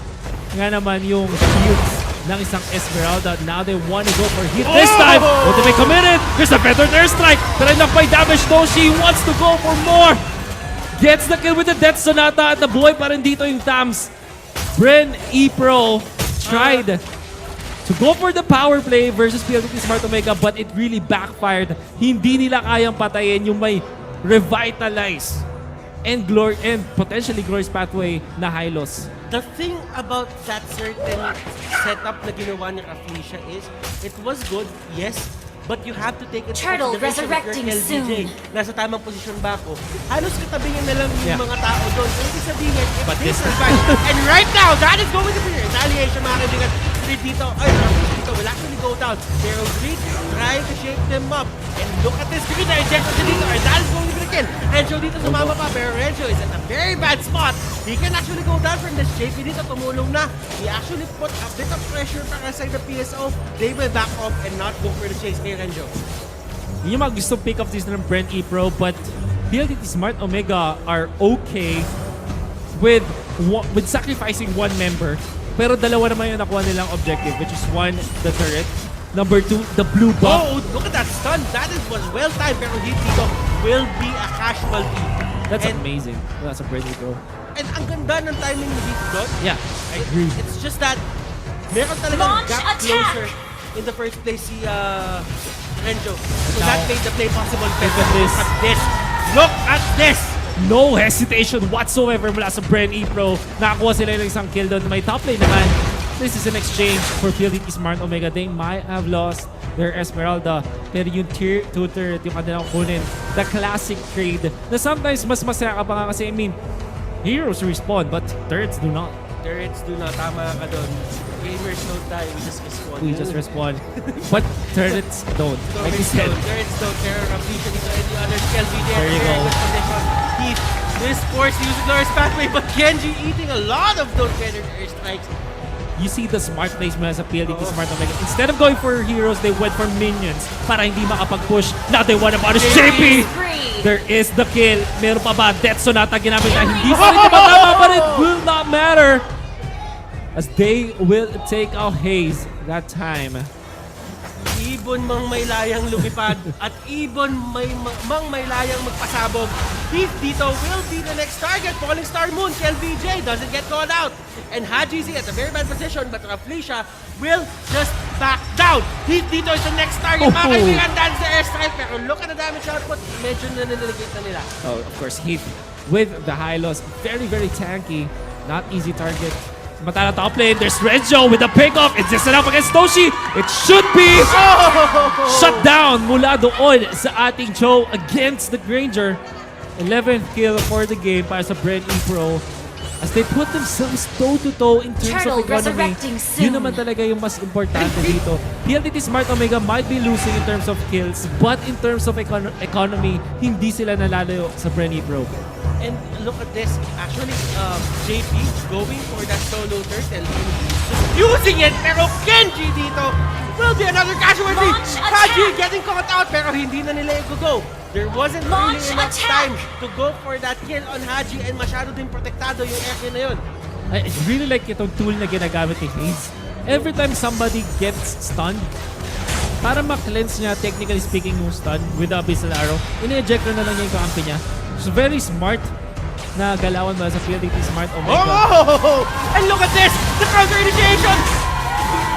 nga naman yung shields ng isang Esmeralda. Now they want to go for hit this time. Ultimate committed. There's a Feathered Air Strike. But enough by damage though. She wants to go for more. Gets the kill with the Death Sonata at nabuhay pa rin dito yung Tams. BREN E-Pro tried to go for the power play versus PLDT Smart Omega but it really backfired. Hindi nila kayang patayin yung may revitalize and glory and potentially glorious pathway na Hylos. The thing about that certain setup na ginawa ni Felicia is, it was good, yes, but you have to take it Turtle into consideration resurrecting if your LBJ soon. nasa tamang posisyon ba ako. Halos katabi niya na lang yung Yeah. mga tao doon. So, ibig sabihin, if But they this- survive, and right now, that is going to be retaliation, mga kaibigan. Street dito, dito will actually go down. Pero Street trying to shape them up. And look at this, Street na-eject siya dito, and that is going to be the kill. Renzo dito sumama pa, pero Renzo is at a very bad spot. He can actually go down from this. JP dito tumulong na. He actually put a bit of pressure para sa the PSO. They will back off and not go for the chase kay Renzo. Yun yung mga gustong pick up this ng BREN E-Pro but PLDT Smart Omega are okay with sacrificing one member. Pero dalawa naman yung nakuha nilang objective which is one, the turret. Number two, the blue buff. Oh, look at that stun. That was well timed, pero hit dito will be a casualty. That's And- amazing. That's a BREN E-Pro. And ang ganda ng timing ni Hit doon. Yeah, I agree. It's just that meron talagang Launch gap attack! closer in the first place si Renzo. So Now, that made the play possible. Pero at this. look at this. Look at this! No hesitation whatsoever mula sa BREN E-Pro. Nakakuha sila ng isang kill doon. May top lane naman. This is an exchange for PLDT Smart Omega. They might have lost their Esmeralda. Pero yung tier 2 turret, yung kanilang kunin. The classic trade. Na sometimes mas masaya ka pa nga kasi, I mean, heroes respawn but turrets do not. Turrets do not. Tama ka doon. Gamers don't die. We just respawn. We just respawn. But turrets don't. Like you said. Turrets don't. Pero Rapisha dito and the other skill be there. There you Very go. good position. Heath This force using Glorious Pathway, but Genji eating a lot of those better airstrikes. You see the smart plays mula sa PLDT Smart Omega. Instead of going for heroes, they went for minions para hindi makapag-push. Now they want to punish JP! Spree. There is the kill. Meron pa ba? Death Sonata ginamit na hindi pa rin tumatama, but it will not matter. As they will take out Haze that time. Ibon mang may layang lumipad at Ibon mang may layang magpasabog. Heath dito will be the next target. Falling Star Moon, LBJ doesn't get called out. And Haji Z at a very bad position, but Raflesia will just back down. Heath dito is the next target. Mga kaibigan, that's the airstrike. Pero look at the damage output. Medyo naniniligate na nila. Oh, of course, Heath with the high loss. Very, very tanky. Not easy target. Matala top lane. There's Renjo with the pickoff. It's just enough against Toshi. It should be shut down mula doon sa ating Joe against the Granger. 11th kill for the game para sa BREN E-Pro. As they put themselves toe-to-toe in terms Turtle of economy. resurrecting soon. Yun naman talaga yung mas importante dito. PLDT Smart Omega might be losing in terms of kills, but in terms of economy, hindi sila nalalayo sa BREN E-Pro. And look at this. Actually, JP going for that solo turtle. Just using it, pero Genji dito will be another casualty. Launch Haji attack! getting caught out, pero hindi na nila go. There wasn't Launch really enough attack! time to go for that kill on Haji and masyado din protektado yung area na yun. I really like itong tool na ginagamit ni Haze. Every time somebody gets stunned, para ma-cleanse niya, technically speaking, yung stun with the Abyssal Arrow, ini-ejector na lang niya yung kampi niya. So very smart na galawan ba sa PLDT Smart Omega. Oh! And look at this! The counter initiation!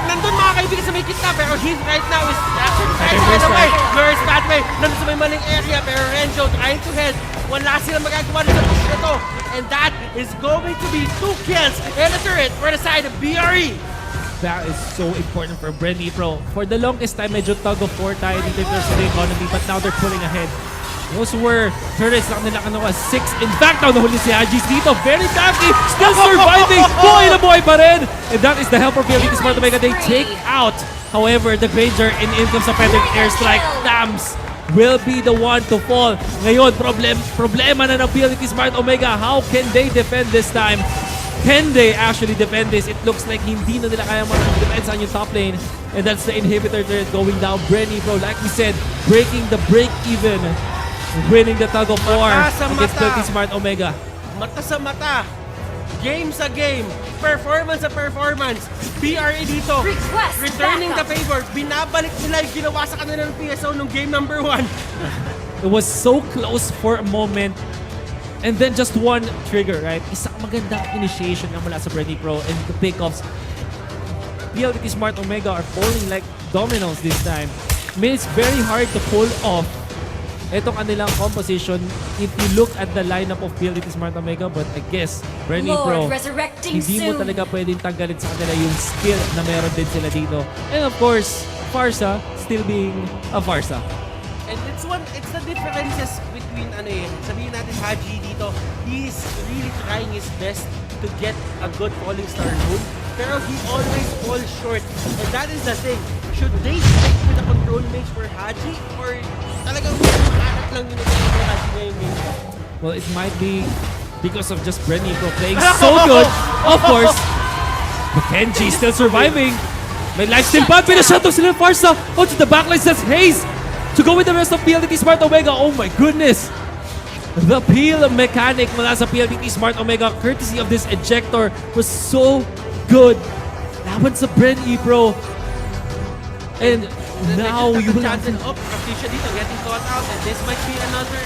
Nandun mga kaibigan sa may kitna, pero he right now is actually trying to get away. Glorious Pathway, nandun sa may maling area, pero Renjo trying to head. Wala silang magagawa sa push na to. And that is going to be 2 kills and a turret for the side of BRE. That is so important for BREN E-Pro. For the longest time, medyo tug of war tayo dito in terms of the economy, but now they're pulling ahead. Those were turrets lang nila kanawa. 6. In fact, now nahuli si Hajis dito. Very tanky. Still surviving. Buhay na buhay pa rin. And that is the help for PLDT Smart Omega. They take out, however, the Granger and in comes a Feather Airstrike. Dams will be the one to fall. Ngayon, problema na ng PLDT Smart Omega. How can they defend this time? Can they actually defend this? It looks like hindi na nila kaya mag-defend sa yung top lane. And that's the inhibitor turret going down. BREN E-Pro, like we said, breaking the break-even. Winning the tug of war against PLDT Smart Omega. Mata sa mata. Game sa game. Performance sa performance. BRE dito. Request Returning the backup. favor. Binabalik nila yung ginawa sa kanila ng PSO nung game number 1. It was so close for a moment. And then just one trigger, right? Isang magandang initiation nga mula sa BREN E-Pro and the pickoffs. PLDT Smart Omega are falling like dominoes this time. I mean, it's very hard to pull off itong kanilang composition if you look at the lineup of PLDT Smart Omega, but I guess BREN E-Pro, Lord resurrecting hindi mo soon. talaga pwedeng tanggalin sa kanila yung skill na meron din sila dito. And of course, Pharsa still being a Pharsa. And it's the differences between sabihin natin Haji dito, he's really trying his best to get a good falling star moon, pero he always falls short. And that is the thing. Should they stick with the control mage for Haji or talagang hanap lang yun ng Haji ngayong game? Well, it might be because of just BREN E-Pro playing so good. Of course, but Kenji still surviving. May lifesteal pa. Pinashuttle sila ng Pharsa. Oh, to the backline says Haze to go with the rest of PLDT Smart Omega. Oh my goodness. The peel mechanic mula sa PLDT Smart Omega courtesy of this ejector was so good. Laban sa BREN E-Pro. And now you will have chance of Raflesia dito getting caught out, and this might be another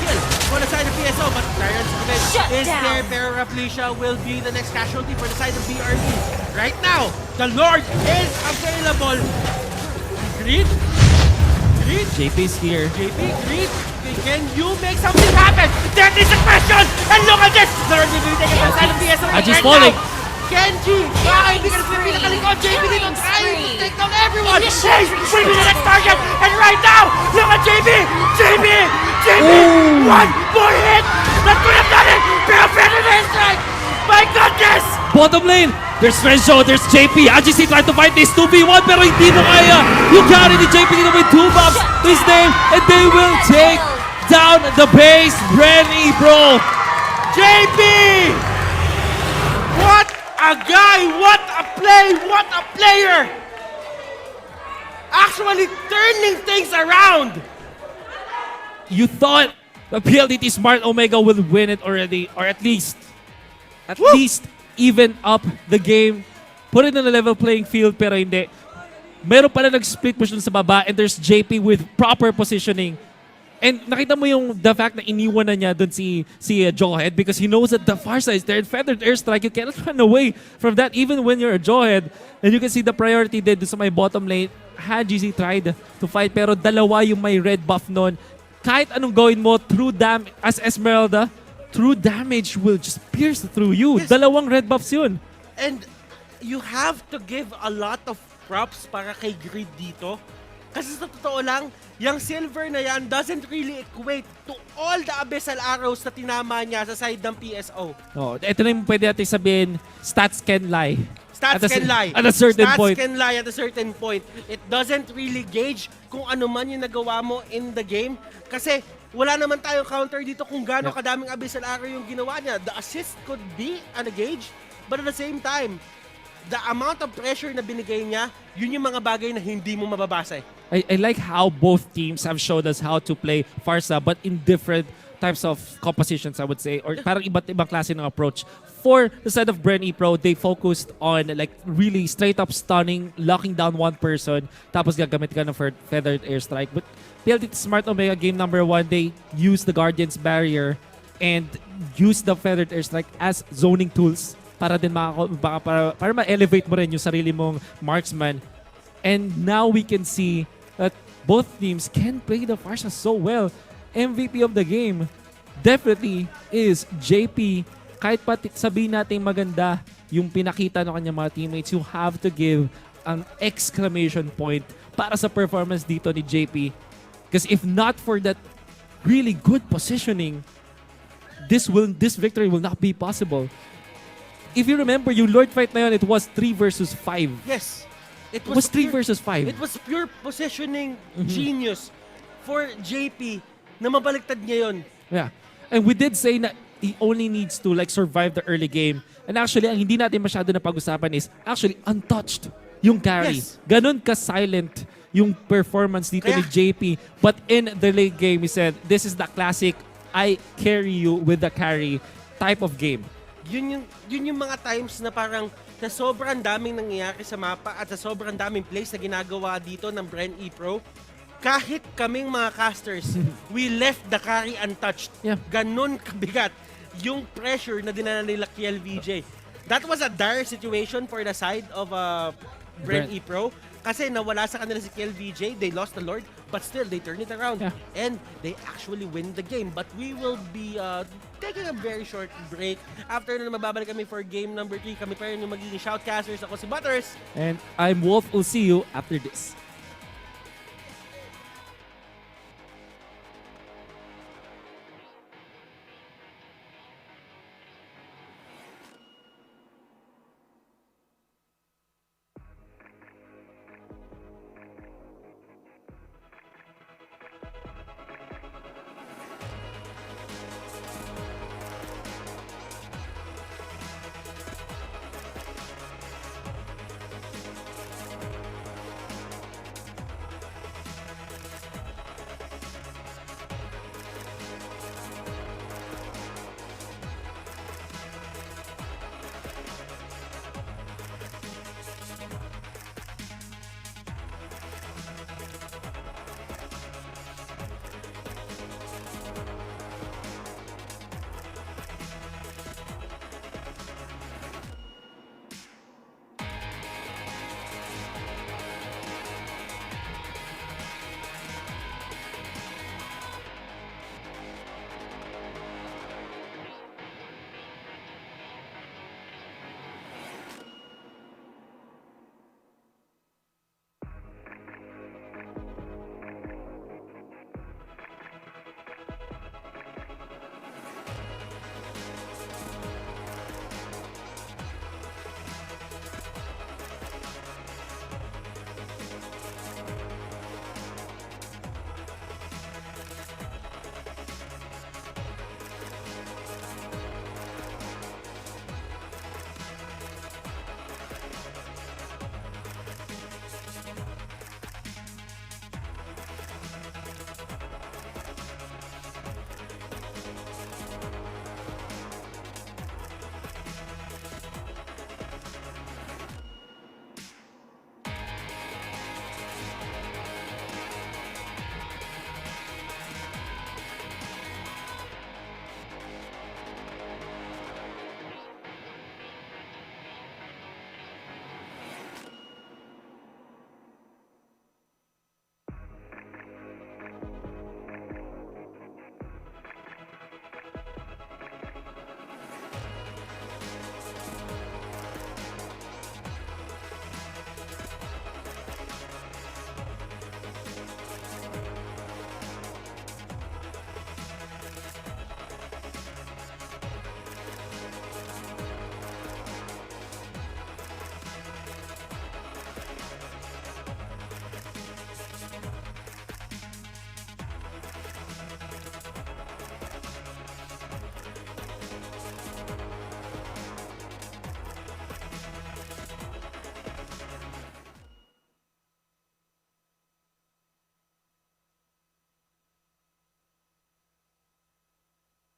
kill for the side of PSO, but Tyrant's Revenge Shut is down. there, pero Raflesia will be the next casualty for the side of BRE. Right now, the Lord is available. Greed? JP's here. JP, Greed, can you make something happen? That is the question! And look at this! The Lord will be taken by the side of PSO Haji's right falling. now. Kenji! Kaibigan sa pinakalikod! JP dito trying to take down everyone! Initiate Hey! Will be the next target! And right now, look at JP! JP! Ooh. One more hit! That could have done it! Pero better than strike! My goodness! Bottom lane, there's Renzo, there's JP. AGC trying to fight this 2v1 pero hindi mo kaya. You carry the JP dito with 2 buffs to his name and they will take down the base. BREN E-Pro JP! What a guy! What a play! What a player! Actually turning things around! You thought the PLDT Smart Omega will win it already, or at least even up the game, put it on a level playing field, pero hindi. Meron pala nag-split push dun sa baba, and there's JP with proper positioning. And nakita mo yung the fact na iniwan na niya dun si Jawhead because he knows that the Pharsa is there. And Feathered Airstrike, you cannot run away from that even when you're a Jawhead. And you can see the priority there dun sa may bottom lane. Had GC tried to fight pero dalawa yung may red buff nun. Kahit anong gawin mo, as Esmeralda, true damage will just pierce through you. Yes. Dalawang red buffs yun. And you have to give a lot of props para kay Grid dito. Kasi sa totoo lang, yung silver na yan doesn't really equate to all the abyssal arrows na tinama niya sa side ng PSO. Oh, ito na yung pwede natin sabihin, stats can lie. Stats can lie. At a certain point. Stats can lie at a certain point. It doesn't really gauge kung ano man yung nagawa mo in the game. Kasi wala naman tayong counter dito kung gaano kadaming abyssal arrow yung ginawa niya. The assist could be a gauge, but at the same time, the amount of pressure na binigay niya, yun yung mga bagay na hindi mo mababasa. I like how both teams have showed us how to play Pharsa but in different types of compositions, I would say, or parang iba't ibang klase ng approach. For the side of BREN E-Pro, they focused on like really straight up stunning, locking down one person, tapos gagamit ka ng Feathered Airstrike. But PLDT Smart Omega game number 1, they used the Guardian's Barrier and used the Feathered Airstrike as zoning tools para din para ma-elevate mo rin yung sarili mong marksman. And now we can see that both teams can play the Pharsa so well. MVP of the game definitely is JP. Kahit pa sabihin natin maganda yung pinakita ng kanyang mga teammates, you have to give an exclamation point para sa performance dito ni JP. Because if not for that really good positioning, this victory will not be possible. If you remember, yung Lord fight na yun, it was 3 versus 5. Yes. It was 3 versus 5. It was pure positioning genius for JP na mabaliktad niya yun. Yeah. And we did say na he only needs to like survive the early game. And actually, ang hindi natin masyado na pag-usapan is actually untouched yung carry. Yes. Ganon ka-silent yung performance dito ni JP. But in the late game, he said, this is the classic I carry you with the carry type of game. Yun yung mga times na parang sa sobrang daming nangyayari sa mapa at sa sobrang daming plays na ginagawa dito ng BREN E-Pro, kahit kaming mga casters, we left the carry untouched. Yeah. Ganon kabigat yung pressure na dinala nila kay LVJ. That was a dire situation for the side of BREN E-Pro kasi nawala sa kanila si KLVJ, they lost the Lord, but still they turned it around and they actually win the game. But we will be taking a very short break. After na mababalik kami for game number 3, kami pa rin yung magiging shoutcasters. Ako si Butters. And I'm Wolf. We'll see you after this.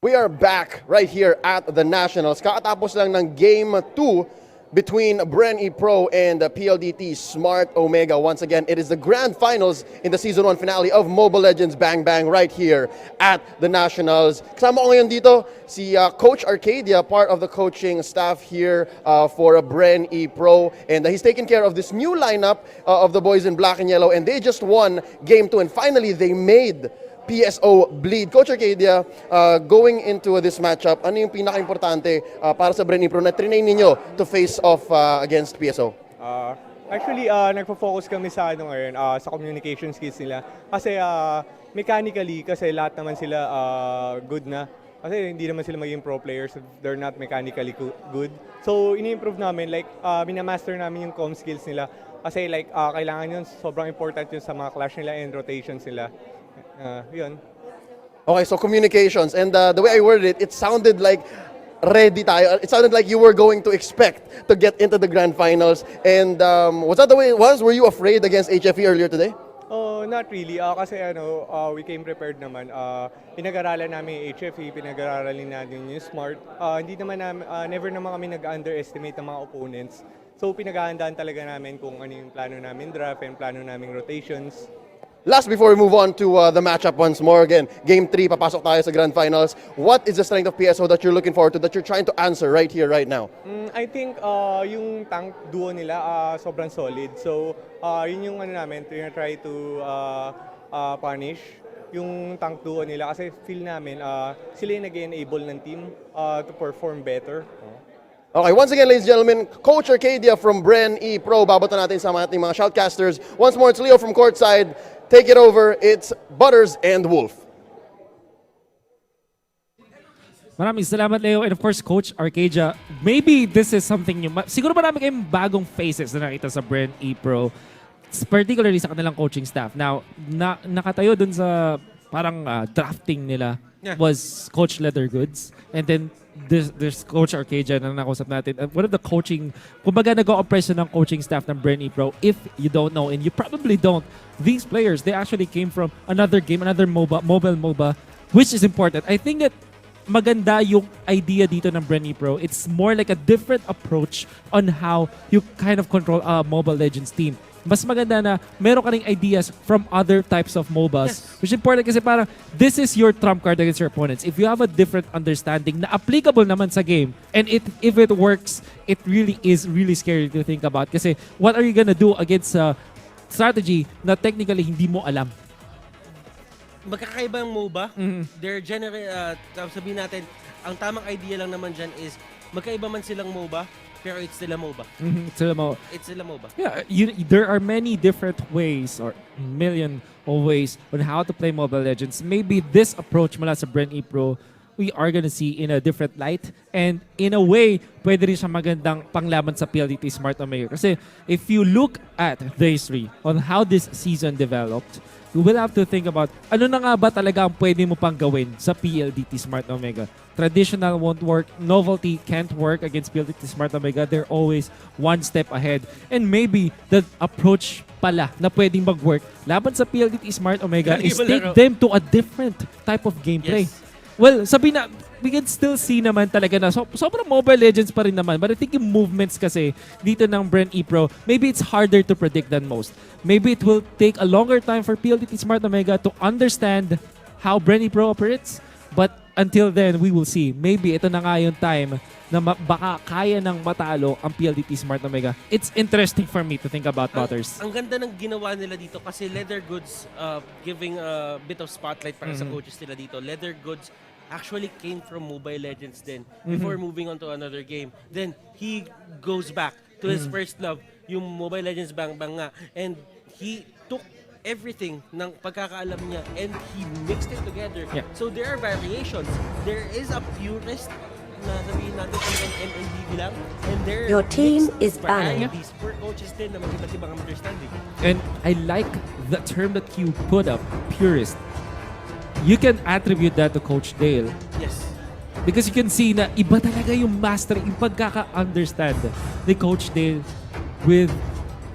We are back right here at the Nationals. Kakatapos lang ng Game 2 between BREN E-Pro and PLDT Smart Omega. Once again, it is the grand finals in the Season 1 finale of Mobile Legends Bang Bang right here at the Nationals. Kasama ko ngayon dito si Coach Arcadia, part of the coaching staff here for BREN E-Pro. And he's taken care of this new lineup of the boys in black and yellow. And they just won Game 2. And finally, they made PSO bleed. Coach Arcadia, going into this matchup, ano yung pinaka-importante para sa BREN E-Pro na trinain ninyo to face off against PSO? Actually, nagpo-focus kami sa ngayon, sa communication skills nila. Kasi mechanically, kasi lahat naman sila good na. Kasi hindi naman sila maging pro players, they're not mechanically good. So, ini-improve namin, like, minamaster namin yung comm skills nila. Kasi like, kailangan yun, sobrang important yun sa mga clash nila and rotations nila. Yun. Okay, so communications. And the way I worded it, it sounded like ready tayo. It sounded like you were going to expect to get into the grand finals. And was that the way it was? Were you afraid against HFE earlier today? Oh, not really. Kasi we came prepared naman. Pinag-aralan namin yung HFE, pinag-aralan namin yung Smart. Hindi naman never naman kami nag-underestimate ng mga opponents. So pinag-ahandaan talaga namin kung ano yung plano namin draft and plano namin rotations. Last, before we move on to the matchup once more, again, Game 3, papasok tayo sa Grand Finals. What is the strength of PSO that you're looking forward to, that you're trying to answer right here, right now? I think yung tank duo nila sobrang solid. So, yun yung namin, try to punish yung tank duo nila kasi feel namin sila yung nag-enable ng team to perform better. Okay, once again, ladies and gentlemen, Coach Arcadia from BREN E-Pro. Babato natin sa ating mga shoutcasters. Once more, it's Leo from courtside. Take it over. It's Butters and Wolf. Maraming salamat, Leo. And of course, Coach Arcadia, maybe this is something new. Siguro marami kayong bagong faces na nakita sa BREN E-Pro, particularly sa kanilang coaching staff. Now, nakatayo dun sa parang drafting nila was Coach Leathergoods. And then, there's Coach Arcadia na nakausap natin. One of the coaching, kumbaga nag-o-oppression ng coaching staff ng BREN E-Pro. If you don't know, and you probably don't, these players, they actually came from another game, another mobile MOBA, which is important. I think that maganda yung idea dito ng BREN E-Pro. It's more like a different approach on how you kind of control a Mobile Legends team. Mas maganda na meron ka ring ideas from other types of MOBAs. Which is important kasi parang this is your trump card against your opponents. If you have a different understanding na applicable naman sa game, and if it works, it really is really scary to think about. Kasi what are you gonna do against a strategy na technically hindi mo alam? Magkakaiba ang MOBA. They're sabihin natin, ang tamang idea lang naman dyan is magkaiba man silang MOBA, pero it's still a MOBA. It's still a MOBA. Yeah, there are many different ways or million of ways on how to play Mobile Legends. Maybe this approach mula sa BREN E-Pro, we are gonna see in a different light. And in a way, pwede rin siya magandang panglaban sa PLDT Smart Omega. Kasi if you look at the history on how this season developed, you will have to think about ano na nga ba talaga ang pwede mo pang gawin sa PLDT Smart Omega. Traditional won't work. Novelty can't work against PLDT Smart Omega. They're always one step ahead. And maybe the approach pala na pwedeng mag-work laban sa PLDT Smart Omega is take them to a different type of gameplay. Yes. Well, sabi na, we can still see naman talaga na sobrang Mobile Legends pa rin naman. But I think yung movements kasi dito ng BREN E-Pro, maybe it's harder to predict than most. Maybe it will take a longer time for PLDT Smart Omega to understand how BREN E-Pro operates. But until then, we will see. Maybe ito na nga yung time na baka kaya ng matalo ang PLDT Smart Omega. It's interesting for me to think about Butters. Ang ganda ng ginawa nila dito kasi Leathergoods giving a bit of spotlight para sa coaches nila dito. Leathergoods actually came from Mobile Legends then before moving on to another game. Then he goes back to his first love, yung Mobile Legends Bang Bang nga. And he took everything ng pagkakaalam niya and he mixed it together. Yeah. So there are variations. There is a purist na sabihin natin ng MLB lang. And there Your team mixed is banned. varieties for coaches din na mag-iba't ibang understanding. And I like the term that you put up, purist. You can attribute that to Coach Dale. Yes. Because you can see na iba talaga yung mastery, yung pagkaka-understand ni Coach Dale with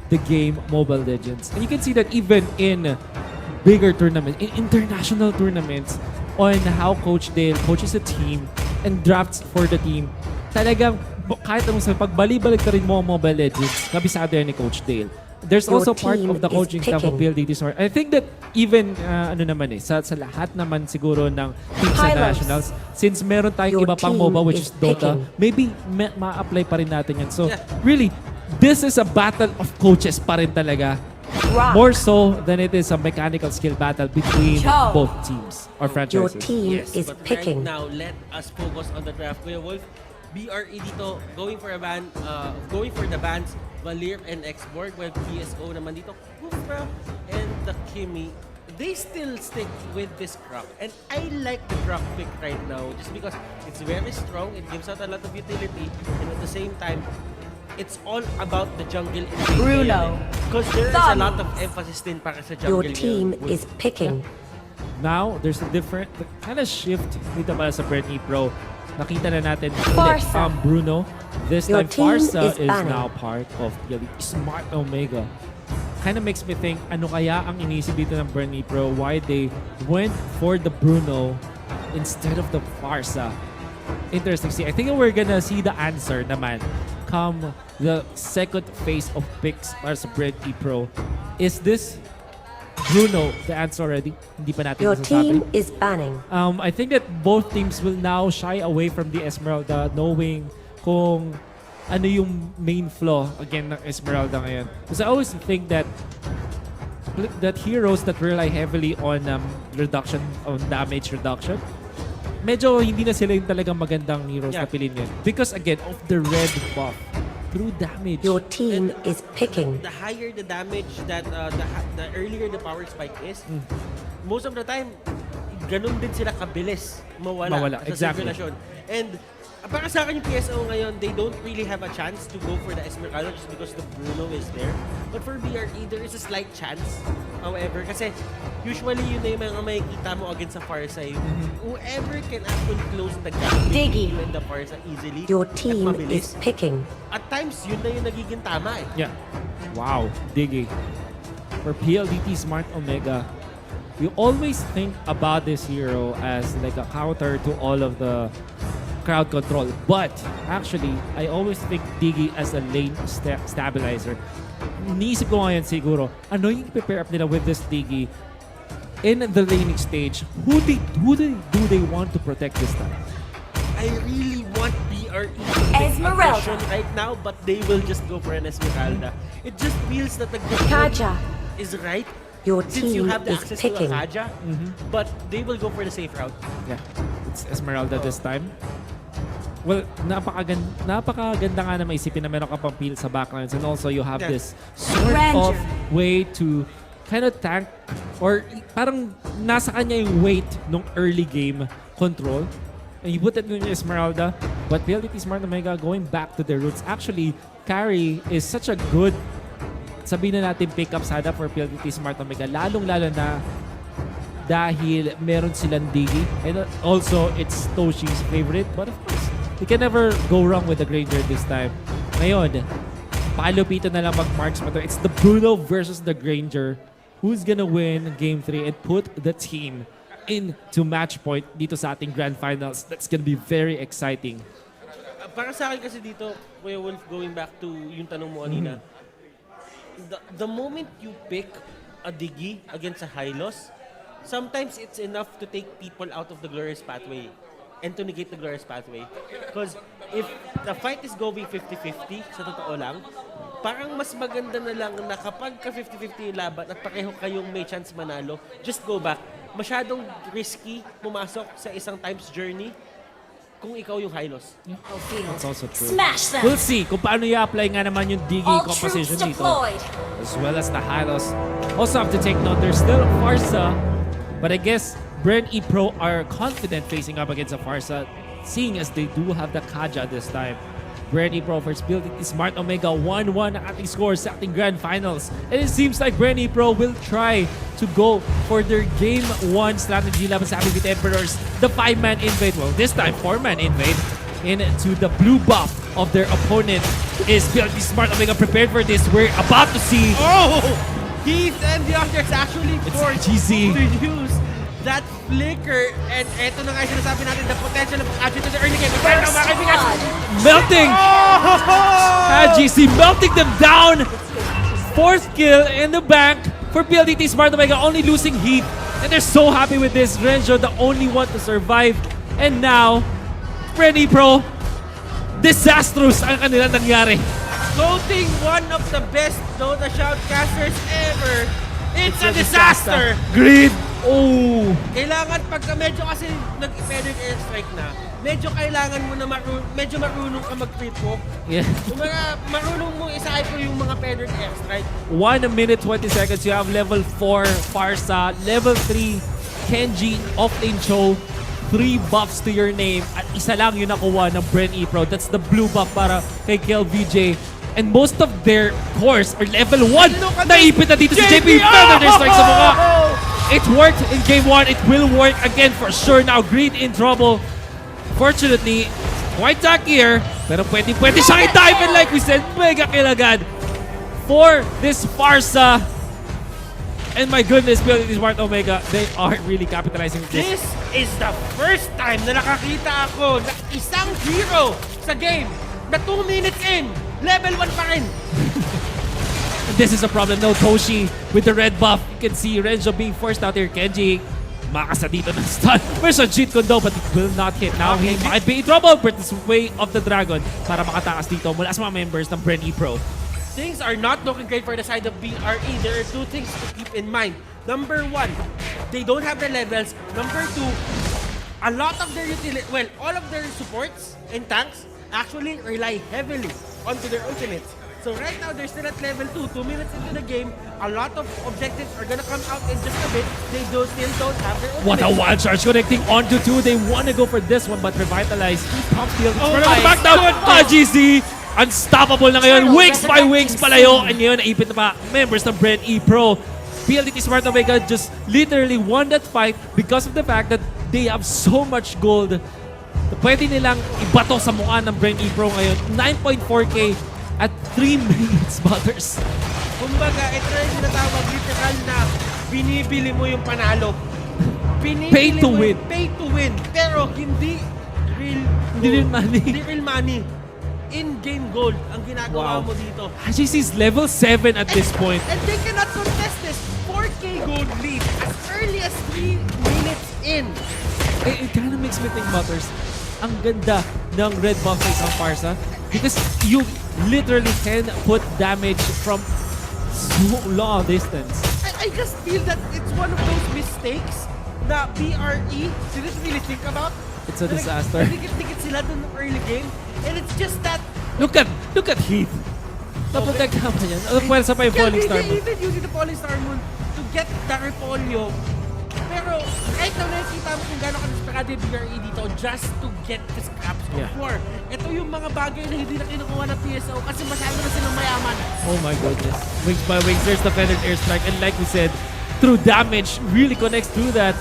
the game Mobile Legends. And you can see that even in bigger tournaments, in international tournaments, on how Coach Dale coaches the team and drafts for the team, talagang kahit anong sabi, pagbalik-balik ka rin mo ang Mobile Legends, kabisado yan ni Coach Dale. There's Your also part team of the is coaching staff of picking. PLDT Smart. I think that even, sa lahat naman siguro ng teams sa Highlights. nationals, since meron tayong Your iba pang team MOBA which is is Dota, picking. maybe ma-apply pa rin natin yan. So, Yeah. really, this is a battle of coaches pa rin talaga. Rock. More so than it is a mechanical skill battle between Cho. both teams or Your franchises. team Yes, is but picking. right now, let us focus on the draft. Kuya Wolf, BRE dito, going for the bans, Valir and Xborg, while PSO naman dito, Kufra and the Kimi, they still stick with this Croc. And I like the Croc pick right now just because it's very strong, it gives out a lot of utility, and at the same time, it's all about the jungle in Bruno. Because there is a Tommy. lot of emphasis din para sa jungle. Your team ngayon. is picking. Now, there's a different kind of shift dito pala sa BREN E-Pro. Nakita na natin ulit Pharsa. Bruno. This Your time, team Pharsa is is banning. now part of the Smart Omega. Kind of makes me think, ano kaya ang inisip dito ng BREN E-Pro? Why they went for the Bruno instead of the Pharsa? Interesting to see. I think we're gonna see the answer naman come the second phase of picks para sa BREN E-Pro. Is this Bruno the answer already? Hindi pa natin Your masasabi. team is banning. I think that both teams will now shy away from the Esmeralda knowing kung ano yung main flaw again ng Esmeralda ngayon. Because I always think that heroes that rely heavily on reduction, on damage reduction, medyo hindi na sila yung talagang magandang heroes na Yeah. pilin yun. Because again, of the red buff, through damage. Your team is picking. The higher the damage that the earlier the power spike is, most of the time ganun din sila kabilis mawala sa exactly. circulation. And para sa akin yung PSO ngayon, they don't really have a chance to go for the Esmeralda just because the Bruno is there. But for BRE, there is a slight chance. However, kasi usually yun na yung mga makikita mo against sa Pharsa. Whoever can actually close the gap Diggy. between you and the Pharsa easily Your at team mabilis. is picking. At times, yun na yung nagiging tama eh. Yeah. Wow. Diggy. For PLDT Smart Omega, you always think about this hero as like a counter to all of the crowd control. But actually, I always think Diggy as a lane stabilizer. Iniisip ko ngayon siguro, ano yung prepare up nila with this Diggy in the laning stage? Who do they want to protect this time? I really want BRE to pick a Esmeralda. cushion right now, but they will just go for an Esmeralda. It just feels that the good Kaja. is right. Your Since you team have the is access picking. to a Kaja, but they will go for the safe route. Yeah, it's Esmeralda this time. Well, napakaganda nga na maisipin na meron ka pang peel sa backlines, and also you have Yeah. this sort Ranger. of way to kind of tank or parang nasa kanya yung weight nung early game control. And you put it in Esmeralda, but PLDT Smart Omega going back to their roots. Actually, carry is such a good, sabihin na natin, pick up sana for PLDT Smart Omega. Lalong-lalo na dahil meron silang Diggy. And also, it's Toshi's favorite. But of course, you can never go wrong with the Granger this time. Ngayon, palupito na lang mag-marks mo to. It's the Bruno versus the Granger. Who's gonna win Game 3 and put the team into match point dito sa ating Grand Finals? That's gonna be very exciting. Para sa akin kasi dito, Kuya Wolf, going back to yung tanong mo kanina, the moment you pick a Diggy against a Hylos, sometimes it's enough to take people out of the glorious pathway and to negate the glorious pathway. Because if the fight is going 50-50, sa totoo lang, parang mas maganda na lang na kapag ka 50-50 yung laban at pareho kayong may chance manalo, just go back. Masyadong risky pumasok sa isang time's journey kung ikaw yung Hylos. That's also true. Smash them. We'll see kung paano i-apply nga naman yung Diggy All composition troops dito. deployed. As well as the Hylos. Also have to take note, there's still Pharsa, but I guess BREN E-Pro are confident facing up against a Pharsa, seeing as they do have the Kaja this time. BREN E-Pro first build it is Smart Omega 1-1 ang ating score sa ating Grand Finals. And it seems like BREN E-Pro will try to go for their Game 1 strategy laban sa Abibit Emperors. The 5-man invade, well this time 4-man invade into the blue buff of their opponent. Is BLT Smart Omega prepared for this? We're about to see Oh! Heath and the others actually It's forced GZ. to use that flicker, and eto na nga yung sinasabi natin, the potential of Haji to the early game. Right now, mga kaibigan, Melting! GC melting them down! Fourth kill in the bank for PLDT Smart Omega, only losing heat. And they're so happy with this. Renjo, the only one to survive. And now, BREN E-Pro, disastrous ang kanilang nangyari. Floating one of the best Dota shoutcasters ever. It's a disaster! Greed! Oh! Kailangan pagka medyo kasi nag-Federal Airstrike na, medyo kailangan mo na medyo marunong ka mag-free-poke. Yeah. Yung mga marunong mo isa-hyper yung mga Federal Airstrike. 1 minute 20 seconds. You have level 4 Pharsa, level 3 Kenji, off-lane Cho, 3 buffs to your name, at isa lang yung nakuha ng BREN E-Pro. That's the blue buff para kay Kel VJ. And most of their cores are level 1. Naipit na dito si JP. Feather strike sa mukha. It worked in game 1. It will work again for sure. Now Greed in trouble. Fortunately, quite here. Pero pwede siyang i-dive in like we said. Mega kill agad for this Pharsa. And my goodness, PLDT Smart Omega, they are really capitalizing this. This is the first time na nakakita ako na isang hero sa game na 2 minutes in, level 1 pa rin. This is a problem. No Toshi with the red buff. You can see Renjo being forced out here. Kenji, makasa dito ng stun. Where's a cheat Kondo, but it will not hit. Now he might be in trouble for this way of the dragon para makatakas dito mula sa mga members ng BREN E-Pro. Things are not looking great for the side of BRE. There are 2 things to keep in mind. Number 1, they don't have the levels. Number 2, a lot of their all of their supports and tanks actually rely heavily onto their ultimates. So right now, they're still at level 2. 2 minutes into the game, a lot of objectives are gonna come out in just a bit. They still don't have their ultimates. What a wild charge connecting onto 2. They want to go for this one, but Revitalize. Pump steal. Oh Back down. GC. Unstoppable na ngayon. Wings by wings palayo. And ngayon, naipit na pa members ng BREN E-Pro. PLDT Smart Omega just literally won that fight because of the fact that they have so much gold. Pwede nilang ibato sa mukha ng BREN E-Pro ngayon. 9.4k at 3 minutes, Butters. Kumbaga, ito na yung tinatawag literal na binibili mo yung panalo. Pay to win. Pay to win. Pero hindi real money. Hindi real money. In-game gold ang ginagawa mo dito. GC's level 7 at this point. And they cannot contest this 4k gold lead as early as 3 minutes in. It kind of makes me think, Butters, ang ganda ng red buff sa isang Pharsa because you literally can put damage from so long distance. I just feel that it's one of those mistakes na BRE didn't really think about. It's a disaster. Nagdikit sila dun ng early game. And it's just that Look at Heath. Naprotect ka pa yan. Pwede pa yung Falling Star Moon. even using the Falling Star Moon to get the Repolyo. Pero right now nakikita mo kung gano'n ka-desperado yung BRE dito just to get the scraps of war. Ito yung mga bagay na hindi na kinukuha ng PSO kasi masyado na silang mayaman. Oh my goodness. Wings by wings. There's the Feathered Airstrike. And like we said, through damage, really connects through that.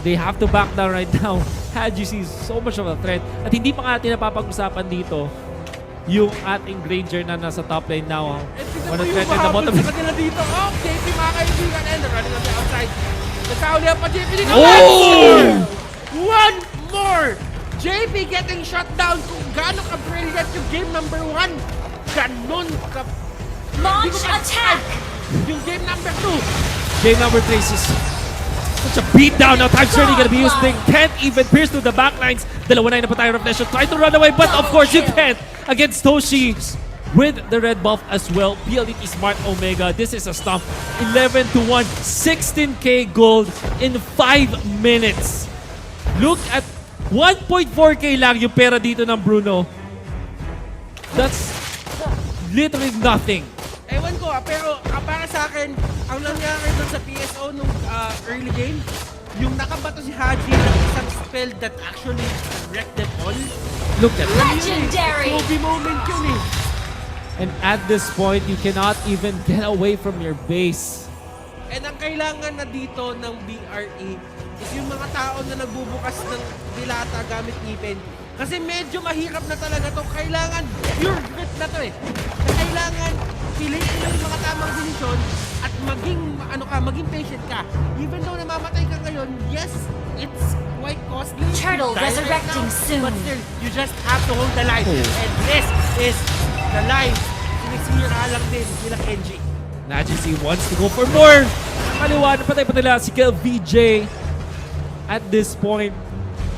They have to back down right now. Haji sees so much of a threat. At hindi pa nga natin napapag-usapan dito yung ating Granger na nasa top lane now. Wanna threaten the bottom. Sa kanila dito. Oh, JP mga kaibigan. And they're running on the outside. Nagkaulihan pa JP dito. One more! JP getting shut down. Kung gano'n ka-brilliant yung game number 1. Ganon ka. Launch attack! Yung game number 2. Game number 3 is such a beatdown. Now time's really gonna be used. They can't even pierce through the backlines. Dalawa na yung napatay Reflection. Try to run away, but of course you can't against Toshi with the red buff as well. PLDT Smart Omega. This is a stomp. 11-1. 16k gold in 5 minutes. Look at 1.4k lang yung pera dito ng Bruno. That's literally nothing. Ewan ko pero para sa akin, ang nangyari doon sa PSO nung early game, yung nakabato si Haji ng isang spell that actually wrecked them all. Look at that. Legendary! Movie moment yun eh. And at this point, you cannot even get away from your base. And ang kailangan na dito ng BRE is yung mga tao na nagbubukas ng dilata gamit ngipin. Kasi medyo mahirap na talaga to. Kailangan pure grit na to eh. Kailangan piliin mo yung mga tamang desisyon at maging patient ka. Even though namamatay ka ngayon, yes, it's quite costly. Turtle Die right resurrecting now, soon. But still, you just have to hold the line. And this is the line. Sinisira lang din nila Kenji. Najancy wants to go for more. Kaliwa na patay pa nila si Kel VJ. At this point,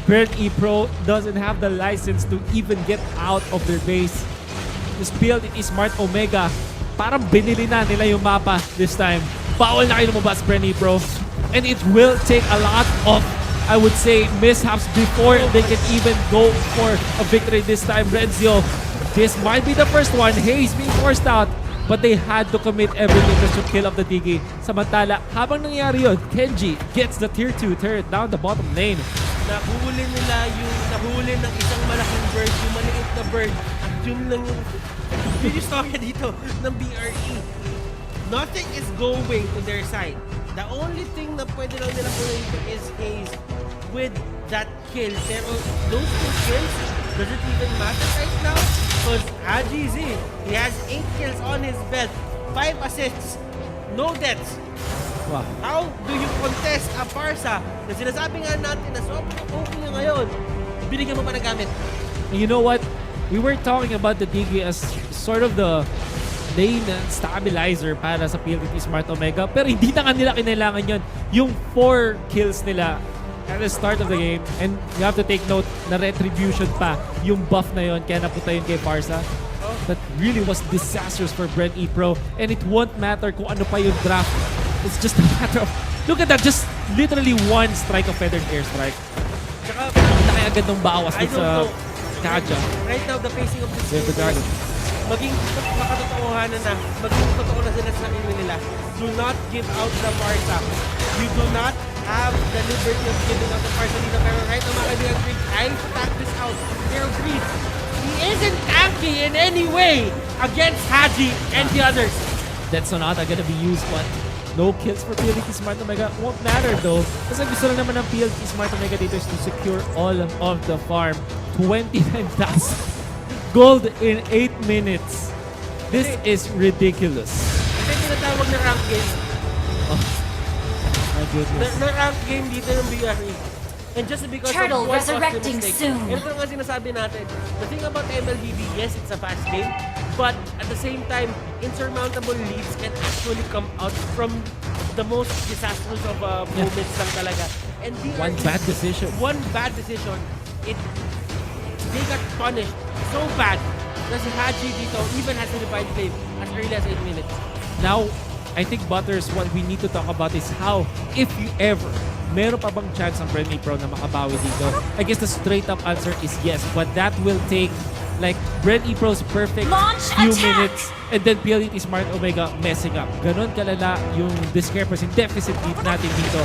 BREN E-Pro doesn't have the license to even get out of their base. This build, it is Smart Omega. Parang binili na nila yung mapa this time. Bawal na kayo lumabas, BREN E-Pro. And it will take a lot of, I would say, mishaps before they can even go for a victory this time. Renzio, this might be the first one. Hayes being forced out. But they had to commit everything just to kill off the Digi. Samantala, habang nangyari yun, Kenji gets the tier 2 turret down the bottom lane. Nahuli nila nahuli ng isang malaking bird, yung maliit na bird. At yun lang yung istorya dito ng BRE. Nothing is going to their side. The only thing na pwede lang nila kunin is Hayes with that kill. Pero those 2 kills, does it even matter right now? Because Haji Z, he has 8 kills on his belt, 5 assists, no deaths. Wow. How do you contest a Pharsa na sinasabi nga natin na sobrang okay na ngayon, binigyan mo pa ng gamit? You know what? We were talking about the Digi as sort of the lane stabilizer para sa PLDT Smart Omega, pero hindi na kanila kinailangan yun. Yung 4 kills nila at the start of the game, and you have to take note na retribution pa yung buff na yun, kaya napunta yun kay Pharsa. That really was disastrous for BREN E-Pro, and it won't matter kung ano pa yung draft. It's just a matter of, look at that, just literally 1 strike of feathered airstrike. Tsaka, Laki agad ng bawas I dun don't sa know. Kaja. Right now, the pacing of this Save the game dragon. is maging makatotohanan na, maging totoo na sila sa sarili nila. Do not give out the Pharsa. You do not have the liberty of giving out the Pharsa dito. Pero right now, mga kaibigan, Greek, trying to tank this out. Pero Greek, he isn't tanky in any way against Haji and the others. That Sonata gonna be used, but no kills for PLDT Smart Omega. Won't matter though. Kasi gusto lang naman ng PLDT Smart Omega dito is to secure all of the farm. 29,000 gold in 8 minutes. This is ridiculous. Ito yung tinatawag na rank game. My goodness. Na rank game dito ng BRE. And just because Turtle of one custom resurrecting mistake. soon. Ito nga sinasabi natin. The thing about MLBB, yes, it's a fast game. But at the same time, insurmountable leads can actually come out from the most disastrous of moments lang talaga. And BRE, One bad decision. One bad decision, they got punished so bad na si Haji dito even has a divine flame as early as 8 minutes. Now, I think Butters, what we need to talk about is how, if you ever, meron pa bang chance ang BREN E-Pro na makabawi dito? I guess the straight up answer is yes, but that will take like BREN E-Pro's perfect Launch few attack! minutes and then PLDT Smart Omega messing up. Ganon kalala yung discrepancy deficit natin dito.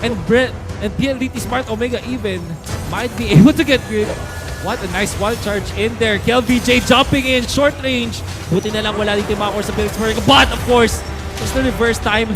And PLDT Smart Omega even might be able to get good. What a nice wall charge in there. Kel VJ jumping in short range. Buti na lang wala dito yung mga core sa PLDT Smart Omega. But of course, it's the reverse time.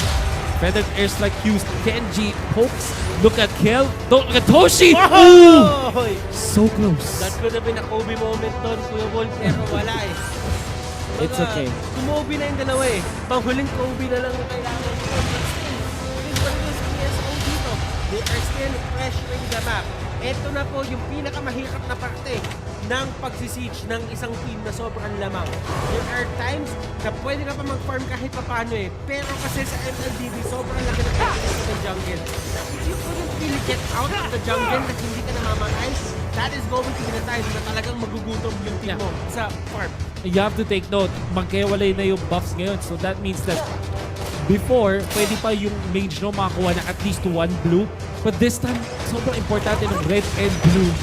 Feathered airstrike used. Kenji pokes. Look at Kel. Look at Toshi. Ooh! Oy! So close. That could have been a Kobe moment doon, Kuya Bol, pero wala eh. It's okay. Kumobi na yung dalawa eh. Panghuling Kobe na lang ang kailangan ko. But still, this one is PSO dito. They are still pressuring the map. Ito na po yung pinakamahirap na parte ng pagsisiege ng isang team na sobrang lamang. There are times na pwede ka pa mag-farm kahit paano eh. Pero kasi sa MLBB, sobrang laki ng presence ng jungle. If you couldn't really get out of the jungle at hindi ka namamatay, that is going to be the time na talagang magugutom yung team mo sa farm. You have to take note, magkaiwalay na yung buffs ngayon. So that means that before, pwede pa yung mage no makakuha na at least 1 blue. But this time, sobrang importante ng red and blue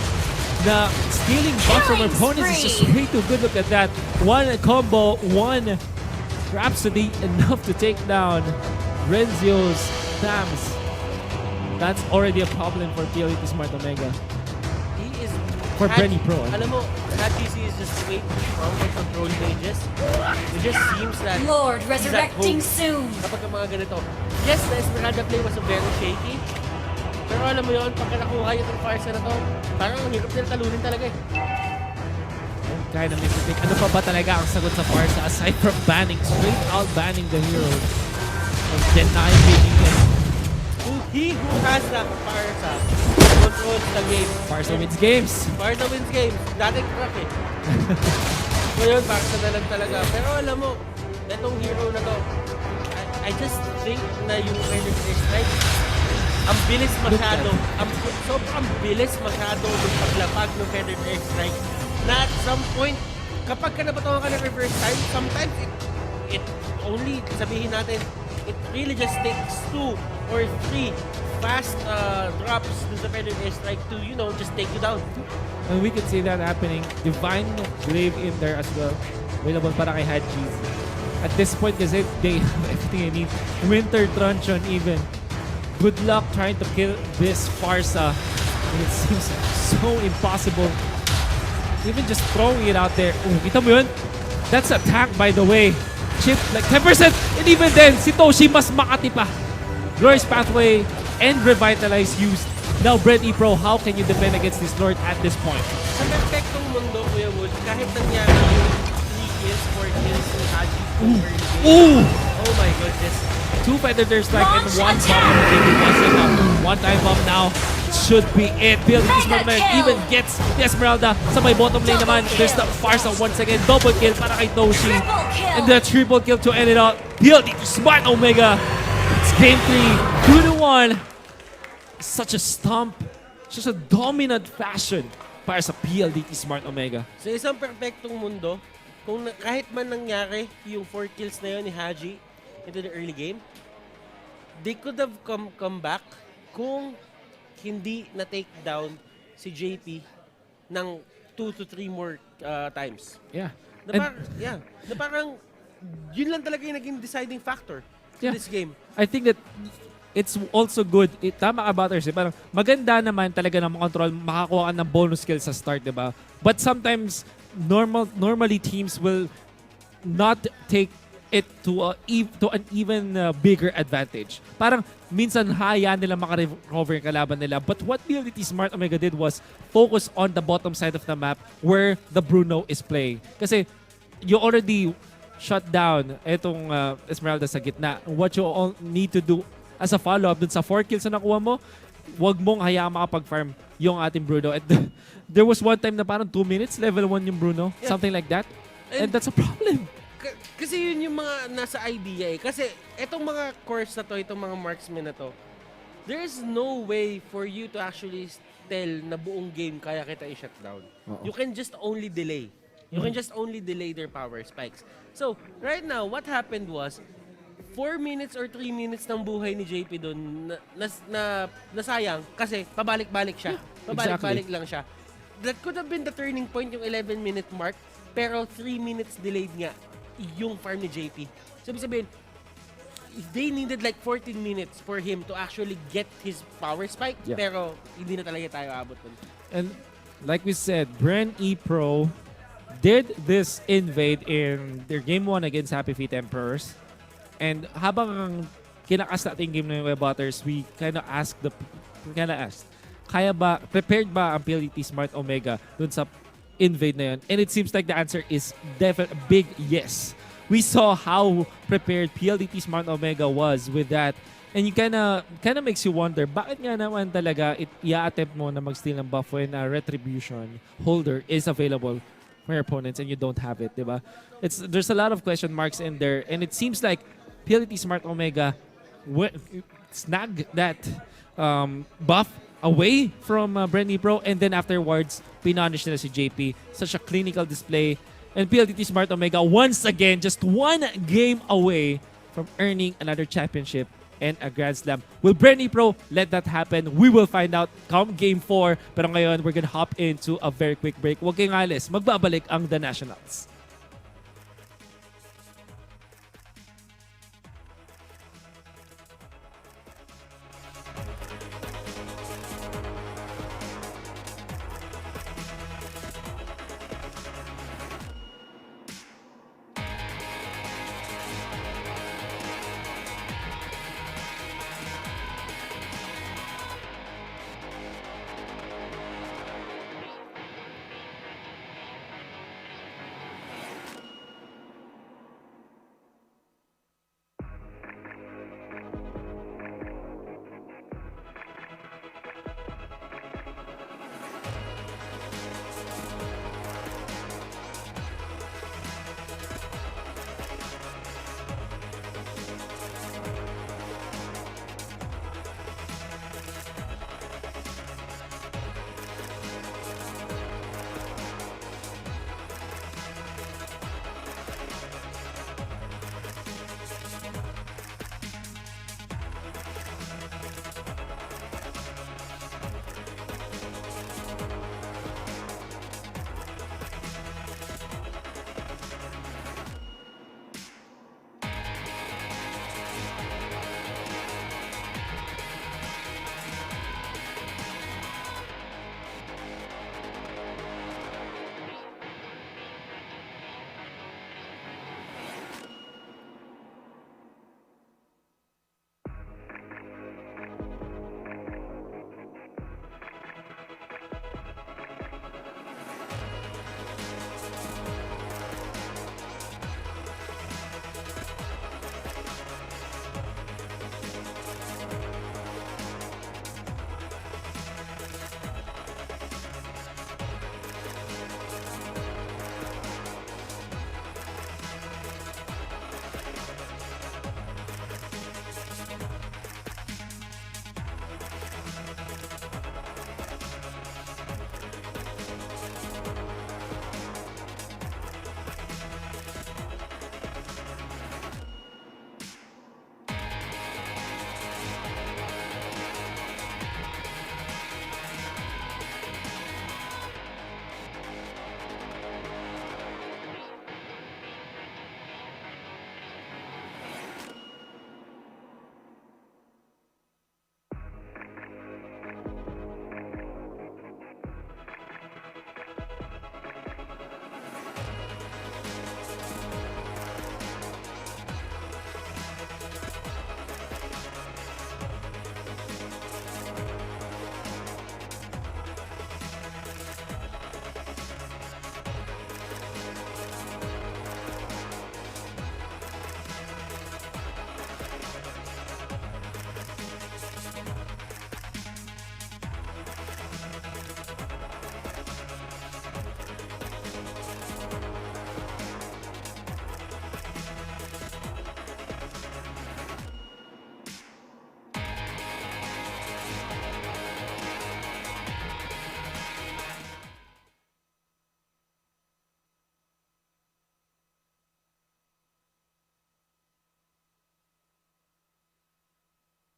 na stealing buffs from opponents is just way too good. Look at that. 1 combo, 1 Rhapsody, enough to take down Renzio's Tams. That's already a problem for PLDT Smart Omega. He is For BREN E-Pro. Alam mo, HTC is just way too strong for control mages. It just seems that Lord he's at resurrecting home soon. kapag ang mga ganito. Yes, the Esmeralda play was very shaky. Pero alam mo yun, pagka nakuha yung Pharsa na to, parang ang hirap nila talunin talaga eh. Kind of missing. Ano pa ba talaga ang sagot sa Pharsa aside from banning, straight out banning the hero and denying it? He who has the Pharsa controls the game. Pharsa wins games. Pharsa wins games. Dating crack eh. Ngayon, Pharsa na lang talaga. Pero alam mo, itong hero na to, I just think na yung Grandslam Strike, ang bilis masyado. Sobrang bilis masyado yung paglapag ng Grandslam Strike. Na at some point, kapag ka nabatawan ka ng reverse time, sometimes it only, sabihin natin, it really just takes 2 or 3 fast drops dun sa Grandslam Strike to, just take you down. And we can see that happening. Divine Glaive in there as well. Available para kay Hadjis. At this point, kasi they have everything they need. Winter Truncheon even. Good luck trying to kill this Pharsa. And it seems so impossible. Even just throwing it out there. Kita mo yun? That's a tank, by the way. Chip like 10%. And even then, si Toshi mas makati pa. Glorious Pathway and Revitalize used. Now, BREN E-Pro, how can you defend against this Lord at this point? Sa perfectong mundo, Kuya Wood, kahit nangyari yung 3 kills, 4 kills ni Haji early game. Ooh! Oh my goodness. 2 Predator Strike and Launch 1 bomb. One time bomb now. Should be it. PLDT Smart Man even gets the Esmeralda. Sa may bottom lane naman, there's the Pharsa once again. Double kill para kay Toshi. Triple kill. And the triple kill to end it out. PLDT Smart Omega. It's game 3. 2-1. Such a stomp. Such a dominant fashion para sa PLDT Smart Omega. Sa isang perfectong mundo, kahit man nangyari yung 4 kills na yun ni Haji into the early game, they could have come back kung hindi na-take down si JP ng 2 to 3 more times. Yeah. Na parang yun lang talaga yung naging deciding factor in this game. I think that it's also good. Tama ka, Butters. Parang maganda naman talaga na makontrol, makakuha ka ng bonus skill sa start, di ba? But sometimes, normally teams will not take it to an even bigger advantage. Parang minsan hayaan nila makarecover yung kalaban nila. But what PLDT Smart Omega did was focus on the bottom side of the map where the Bruno is playing. Kasi you already shut down itong Esmeralda sa gitna. What you all need to do as a follow-up dun sa 4 kills na nakuha mo, wag mong hayaan makapag-farm yung ating Bruno. And there was one time na parang 2 minutes, level 1 yung Bruno. Yeah. Something like that. And that's a problem. Kasi yun yung mga nasa idea eh. Kasi etong mga course na to, itong mga marksmen na to, there is no way for you to actually tell na buong game kaya kita i-shutdown. You can just only delay. You can just only delay their power spikes. So, right now, what happened was, 4 minutes or 3 minutes ng buhay ni JP doon nasayang kasi pabalik-balik siya. Pabalik-balik lang siya. That could have been the turning point yung 11-minute mark, pero 3 minutes delayed nga yung farm ni JP. So, ibig sabihin, they needed like 14 minutes for him to actually get his power spike, pero hindi na talaga tayo abot dun. And like we said, BREN E-Pro did this invade in their game 1 against Happy Feet Emperors. And habang kinakas natin game na yung Web Butters, we kind of asked, prepared ba ang PLDT Smart Omega dun sa invade na yun? And it seems like the answer is definitely a big yes. We saw how prepared PLDT Smart Omega was with that. And you kind of makes you wonder, bakit nga naman talaga i-attempt mo na mag-steal ng buff when a Retribution holder is available for your opponents and you don't have it, diba? There's a lot of question marks in there, and it seems like PLDT Smart Omega snag that buff away from BREN E-Pro, and then afterwards, pinunish nila si JP. Such a clinical display. And PLDT Smart Omega, once again, just 1 game away from earning another championship and a Grand Slam. Will BREN E-Pro let that happen? We will find out come Game 4. Pero ngayon, we're gonna hop into a very quick break. Huwag kayong alis. Magbabalik ang The Nationals.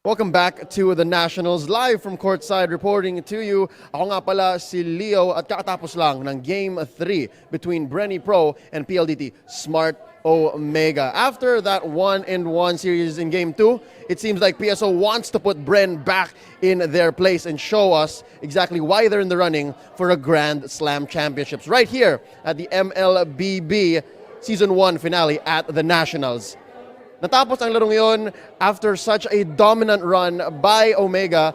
Welcome back to the Nationals, live from courtside reporting to you. Ako nga pala si Leo at kakatapos lang ng Game 3 between BREN E-Pro and PLDT Smart Omega. After that 1-1 series in Game 2, it seems like PSO wants to put BREN back in their place and show us exactly why they're in the running for a Grand Slam Championships right here at the MLBB Season 1 finale at the Nationals. Natapos ang larong yon after such a dominant run by Omega,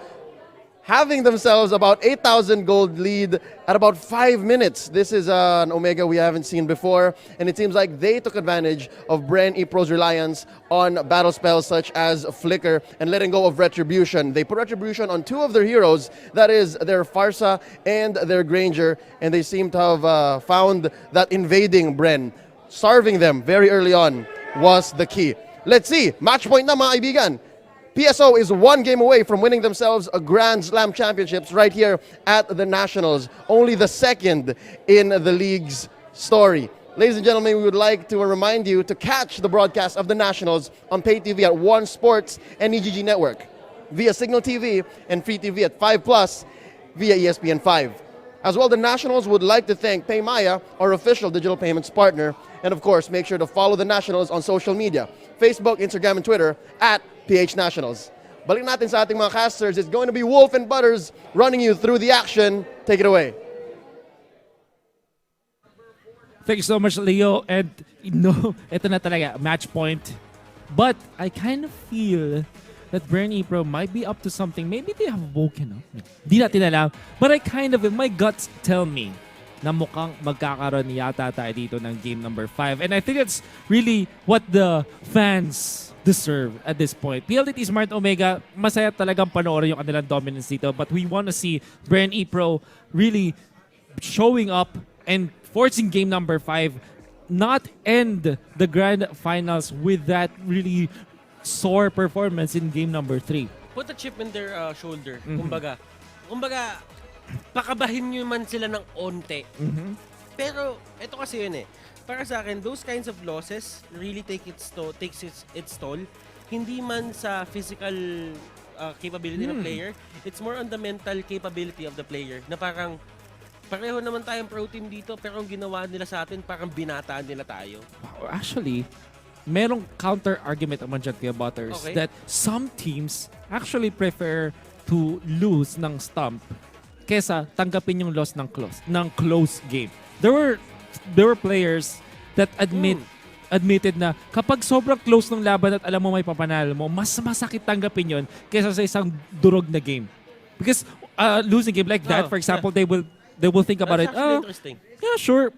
having themselves about 8,000 gold lead at about 5 minutes. This is an Omega we haven't seen before, and it seems like they took advantage of BREN E-Pro's reliance on battle spells such as Flicker and letting go of Retribution. They put Retribution on two of their heroes, that is their Pharsa and their Granger, and they seem to have found that invading BREN, starving them very early on, was the key. Let's see. Match point na, mga kaibigan. PSO is 1 game away from winning themselves a Grand Slam Championships right here at the Nationals. Only the second in the league's story. Ladies and gentlemen, we would like to remind you to catch the broadcast of the Nationals on pay TV at One Sports and EGG Network, via Signal TV and Free TV at 5 Plus via ESPN 5. As well, the Nationals would like to thank PayMaya, our official digital payments partner. And of course, make sure to follow the Nationals on social media, Facebook, Instagram, and Twitter at PH Nationals. Balik natin sa ating mga casters. It's going to be Wolf and Butters running you through the action. Take it away. Thank you so much, Leo. And ito na talaga, match point. But I kind of feel that BREN E-Pro might be up to something. Maybe they have woken up. Di natin alam. But my guts tell me na mukhang magkakaroon yata tayo dito ng game number 5. And I think that's really what the fans deserve at this point. PLDT Smart Omega, masaya talagang panoorin yung kanilang dominance dito. But we want to see BREN E-Pro really showing up and forcing game number 5, not end the grand finals with that really sore performance in game number 3. Put a chip in their shoulder. Kumbaga, pakabahin nyo man sila ng onte. Pero, ito kasi yun eh. Para sa akin, those kinds of losses really takes its toll. Hindi man sa physical capability ng player, it's more on the mental capability of the player. Na parang, pareho naman tayong pro team dito, pero ang ginawa nila sa atin, parang binataan nila tayo. Actually, merong counter-argument naman dyan kay Butters that some teams actually prefer to lose ng stump kesa tanggapin yung loss ng close game. There were players that admitted na kapag sobrang close ng laban at alam mo may papanalo mo, mas masakit tanggapin yon kesa sa isang durog na game. Because losing game like that, for example, they will think about it. Oh, interesting. Yeah, sure.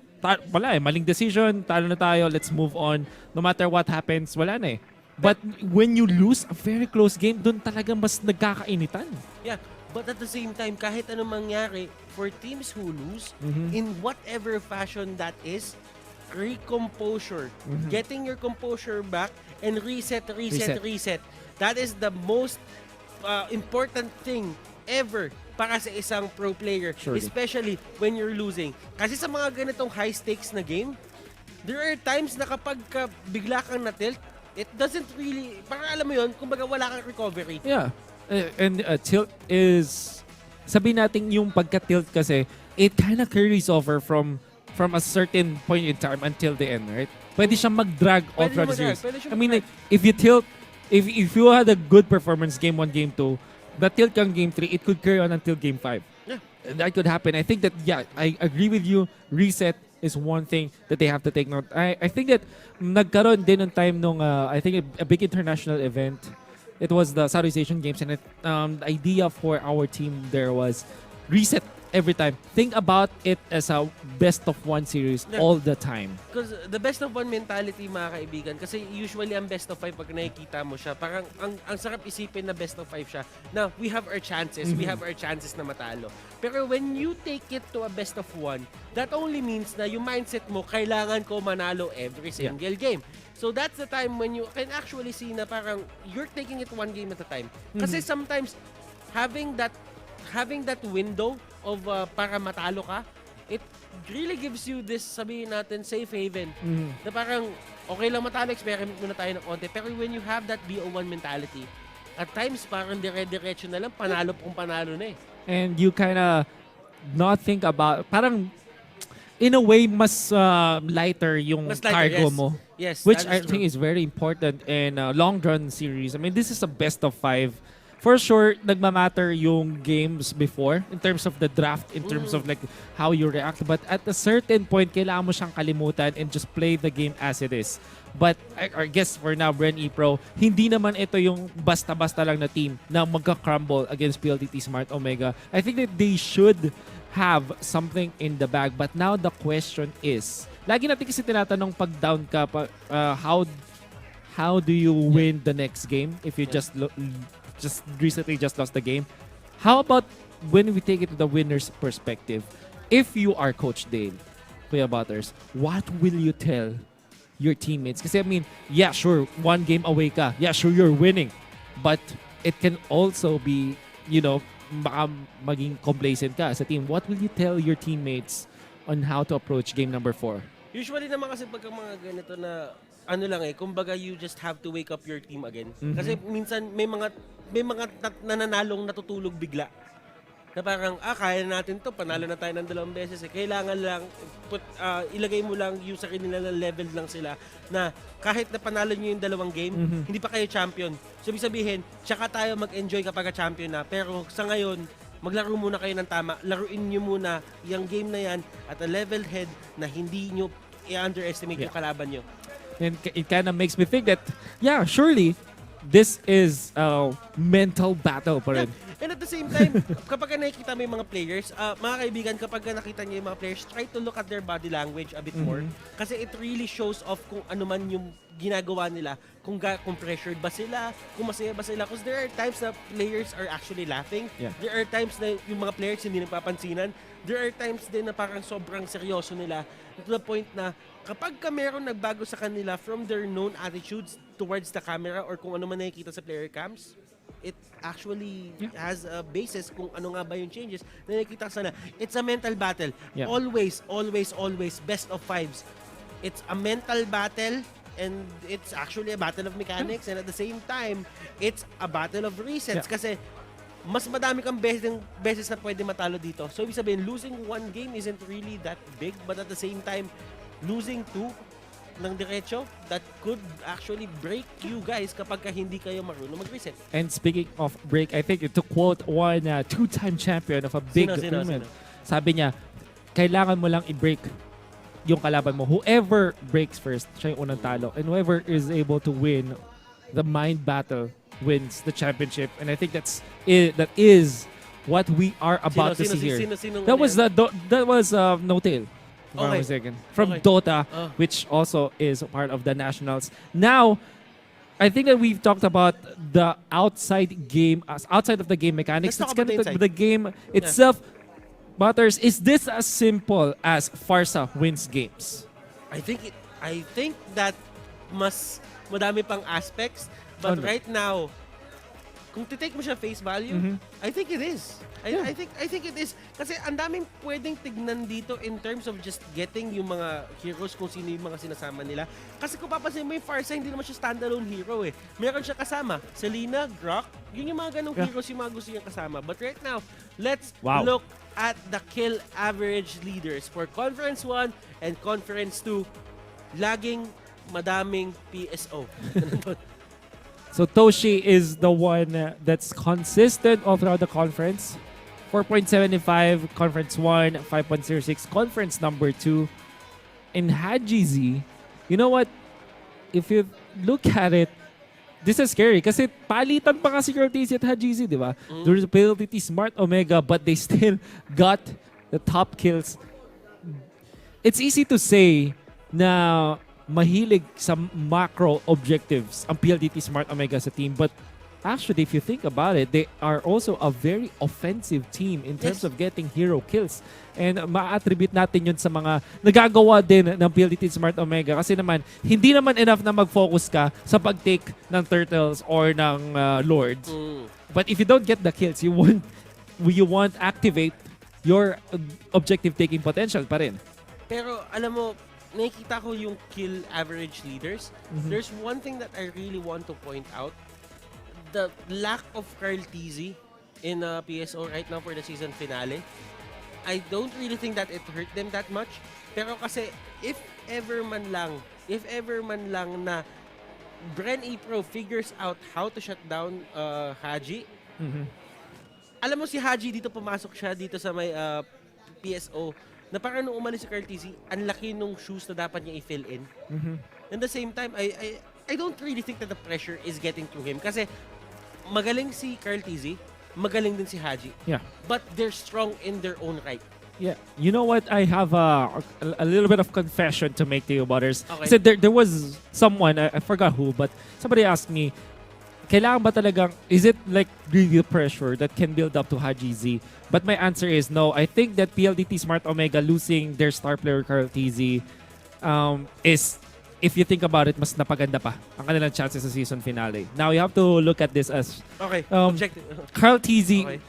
Wala eh, maling decision, talo na tayo, let's move on. No matter what happens, wala na eh. But when you lose a very close game, dun talaga mas nagkakainitan. Yeah, but at the same time, kahit anong mangyari, for teams who lose, in whatever fashion that is, recomposure. Getting your composure back and reset. That is the most important thing ever para sa isang pro player. Surely. Especially when you're losing. Kasi sa mga ganitong high stakes na game, there are times na kapag bigla kang na-tilt, it doesn't really, parang alam mo yun, kumbaga wala kang recovery. Yeah. And tilt is, sabihin natin yung pagka-tilt kasi, it kind of carries over from a certain point in time until the end, right? Pwede siyang mag-drag all throughout the series. I mean, like, if you tilt, if you had a good performance game 1, game 2, the tilt kang game 3, it could carry on until game 5. Yeah. That could happen. I think that, yeah, I agree with you. Reset is one thing that they have to take note. I think that nagkaroon din ng time nung, I think a big international event. It was the Southeast Asian Games, and the idea for our team there was reset every time. Think about it as a best-of-1 series all the time. Because the best-of-1 mentality, mga kaibigan, kasi usually ang best-of-5 pag nakikita mo siya, parang ang sarap isipin na best-of-5 siya, na we have our chances, we have our chances na matalo. Pero when you take it to a best-of-1, that only means na yung mindset mo, kailangan ko manalo every single game. So that's the time when you can actually see na parang you're taking it 1 game at a time. Kasi sometimes, having that window of para matalo ka, it really gives you this, sabihin natin, safe haven. Na parang, okay lang matalo, experiment muna tayo ng konti. Pero when you have that BO1 mentality, At times, parang dire-diretso na lang, panalo kung panalo na eh. And you kind of not think about, parang in a way, mas lighter yung Mas lighter, cargo yes. mo. Yes, Which that I is think true. is very important in a long run series. I mean, this is a best of 5. For sure, nagmamatter yung games before in terms of the draft, in terms of like how you react. But at a certain point, kailangan mo siyang kalimutan and just play the game as it is. But I guess for now, BREN E-Pro, hindi naman ito yung basta-basta lang na team na magka-crumble against PLDT Smart Omega. I think that they should have something in the bag. But now the question is, lagi natin kasi tinatanong pag down ka, how do you win the next game if you just recently just lost the game? How about when we take it to the winner's perspective? If you are Coach Dale, Kuya Butters, what will you tell your teammates? Kasi I mean, yeah, sure, 1 game away ka. Yeah, sure, you're winning. But it can also be, you know, baka maging complacent ka sa team. What will you tell your teammates on how to approach game number 4? Usually naman kasi pagka mga ganito na ano lang eh, kumbaga you just have to wake up your team again. Kasi minsan may mga nananalong natutulog bigla. Na parang, kaya natin to, panalo na tayo ng 2 beses eh. Kailangan lang, ilagay mo lang yung sa kanila na level lang sila na kahit na panalo nyo yung 2 game, hindi pa kayo champion. So, ibig sabihin, tsaka tayo mag-enjoy kapag champion na. Pero sa ngayon, maglaro muna kayo ng tama. Laruin nyo muna yung game na yan at a level head na hindi nyo i-underestimate yung kalaban nyo. And it kind of makes me think that, yeah, surely, this is a mental battle pa rin. And at the same time, kapag nakikita mo yung mga players, mga kaibigan, kapag nakita niyo yung mga players, try to look at their body language a bit more. Kasi it really shows off kung ano man yung ginagawa nila, kung pressured ba sila, kung masaya ba sila. Because there are times na players are actually laughing. Yeah. There are times na yung mga players hindi napapansinan. There are times din na parang sobrang seryoso nila. To the point na kapag ka meron nagbago sa kanila from their known attitudes towards the camera or kung ano man nakikita sa player cams, it actually has a basis kung ano nga ba yung changes na nakikita sana. It's a mental battle. Yeah. Always, best of 5s. It's a mental battle and it's actually a battle of mechanics and at the same time, it's a battle of resets kasi mas madami kang beses na pwede matalo dito. So, ibig sabihin, losing 1 game isn't really that big but at the same time, losing 2 ng diretso, that could actually break you guys kapag hindi kayo marunong mag-reset. And speaking of break, I think to quote one 2-time champion of a big tournament, sabi niya, kailangan mo lang i-break yung kalaban mo. Whoever breaks first, siya yung unang talo. And whoever is able to win the mind battle wins the championship. And I think that is what we are about to see here. That was No Tail. Okay. From Okay. Dota, which also is part of the nationals. Now, I think that we've talked about the outside of the game mechanics. Let's talk Let's about get the into the game itself. Butters, is this as simple as Pharsa wins games? I think that mas madami pang aspects but right now kung titake mo siya face value, I think it is. I think it is kasi ang daming pwedeng tignan dito in terms of just getting yung mga heroes kung sino yung mga sinasama nila. Kasi kung papansin mo yung Pharsa, hindi naman siya standalone hero eh. Meron siya kasama, Selena, Grok, yun yung mga ganong heroes yung mga gusto niyang kasama. But right now, let's look at the kill average leaders for Conference 1 and Conference 2. Laging madaming PSO. So Toshi is the one that's consistent all throughout the conference. 4.75, Conference 1, 5.06, Conference number 2. In Haji Z, you know what? If you look at it, this is scary kasi palitan pa nga si TC at Haji Z, di ba? There's ability Smart Omega but they still got the top kills. It's easy to say na mahilig sa macro objectives ang PLDT Smart Omega sa team. But actually, if you think about it, they are also a very offensive team in terms of getting hero kills. And ma-attribute natin yun sa mga nagagawa din ng PLDT Smart Omega. Kasi naman, hindi naman enough na mag-focus ka sa pag-take ng Turtles or ng Lords. But if you don't get the kills, you won't activate your objective-taking potential pa rin. Pero alam mo, nakikita ko yung kill average leaders. There's one thing that I really want to point out. the lack of Carl Tizzy in PSO right now for the season finale, I don't really think that it hurt them that much. Pero kasi if ever man lang na BREN E-Pro figures out how to shut down Haji, alam mo si Haji dito pumasok siya dito sa may PSO na parang nung umalis si Carl Tizzy, ang laki nung shoes na dapat niya i-fill in. At the same time, I don't really think that the pressure is getting to him kasi magaling si Carl Tizzy, magaling din si Haji. Yeah. But they're strong in their own right. Yeah, you know what? I have a little bit of confession to make to you, Butters. Okay. So there was someone, I forgot who, but somebody asked me, kailangan ba talagang, is it like really pressure that can build up to Haji Z? But my answer is no. I think that PLDT Smart Omega losing their star player Carl TZ is, if you think about it, mas napaganda pa ang kanilang chances sa season finale. Now, you have to look at this as Okay, objective. Carl TZ, Okay.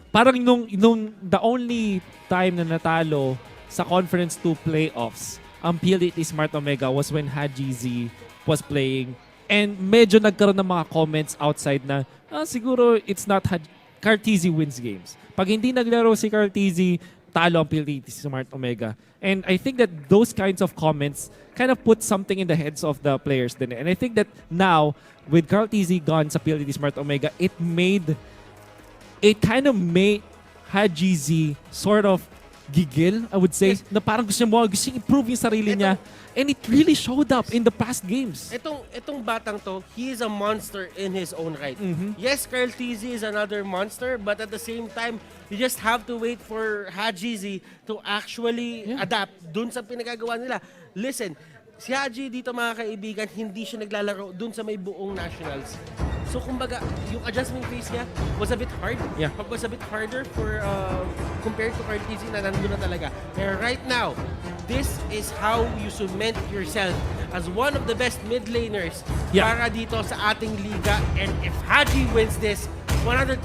parang nung the only time na natalo sa Conference 2 playoffs, ang PLDT Smart Omega was when Haji Z was playing. And medyo nagkaroon ng mga comments outside na, siguro it's not Carl TZ wins games. Pag hindi naglaro si Carl TZ, talo ang PLDT Smart Omega. And I think that those kinds of comments kind of put something in the heads of the players din. And I think that now, with Carl TZ gone sa PLDT Smart Omega, it kind of made Haji Z sort of gigil, I would say, Yes. na parang gusto niya improve yung sarili niya. And it really showed up in the past games. Itong batang to, he is a monster in his own right. Yes, Carl TZ is another monster, but at the same time, you just have to wait for Haji Z to actually adapt dun sa pinagagawa nila. Listen, si Haji dito mga kaibigan, hindi siya naglalaro dun sa may buong nationals. So kumbaga, yung adjustment phase niya was a bit hard. Yeah. Was a bit harder for compared to Carl TZ na nandun na talaga. Pero right now, this is how you cement yourself as one of the best mid laners para dito sa ating liga. And if Haji wins this, 100%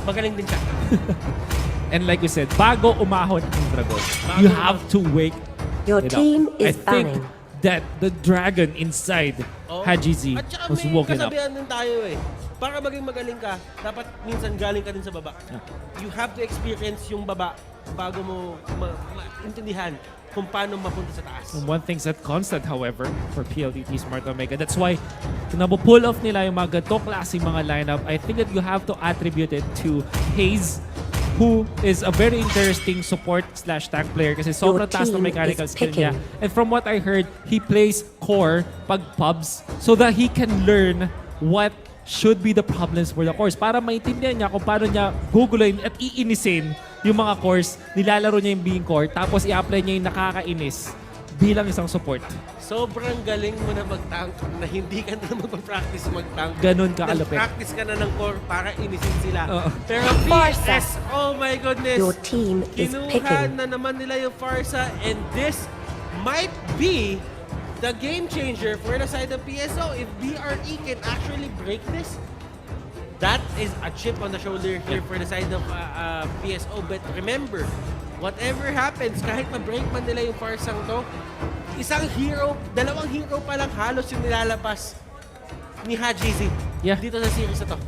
magaling din siya. And like you said, bago umahon ang dragon, you have to wake Your it up. team I is think banning. that the dragon inside Haji Z At saka was may woken up. kasabihan din tayo eh. Para maging magaling ka, dapat minsan galing ka din sa baba. You have to experience yung baba bago mo maintindihan kung paano mapunta sa taas. And one thing's that constant, however, for PLDT Smart Omega. That's why, kung napupull off nila yung mga ganito klaseng mga lineup, I think that you have to attribute it to Hayes, who is a very interesting support/tank player kasi sobrang taas ng team mechanical is skill niya. picking. And from what I heard, he plays core pag pubs so that he can learn what should be the problems for the cores para maintindihan niya kung paano niya gugulayin at iinisin yung mga cores, nilalaro niya yung being core, tapos i-apply niya yung nakakainis bilang isang support. Sobrang galing mo na mag-tank na hindi ka na magpa-practice mag-tank. Ganun ka-kalapit. Practice ka na ng core para inisin sila. Oo. Pero Pharsa. PS, oh my goodness. Your team is Kinuha picking. na naman nila yung Pharsa and this might be the game changer for the side of PSO. If BRE can actually break this, that is a chip on the shoulder here for the side of PSO. But remember, whatever happens, kahit ma-break man nila yung Pharsang to, isang hero, dalawang hero pa lang halos yung nilalabas ni Haji Z dito sa series na to.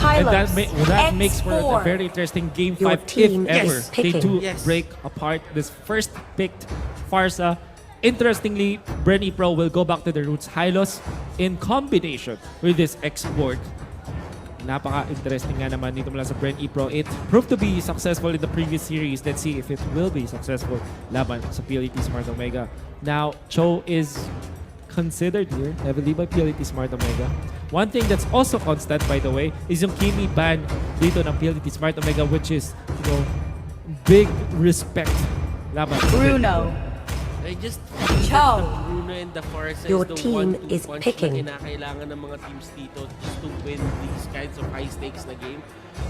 And that, Hylos, that makes for a X4. very interesting Game Your 5 if team ever is they picking. do Yes. break apart this first picked Pharsa. Interestingly, BREN E-Pro will go back to the roots. Hylos in combination with this export. Napaka-interesting nga naman dito mula sa BREN E-Pro. It proved to be successful in the previous series. Let's see if it will be successful laban sa PLDT Smart Omega. Now, Cho is considered here heavily by PLDT Smart Omega. One thing that's also constant, by the way, is yung Kimi ban dito ng PLDT Smart Omega, which is, big respect laban sa Bruno. I just Chow. the Bruno and the Pharsa Your is the team 1-2 is punch picking. na kinakailangan ng mga teams dito just to win these kinds of high stakes na game.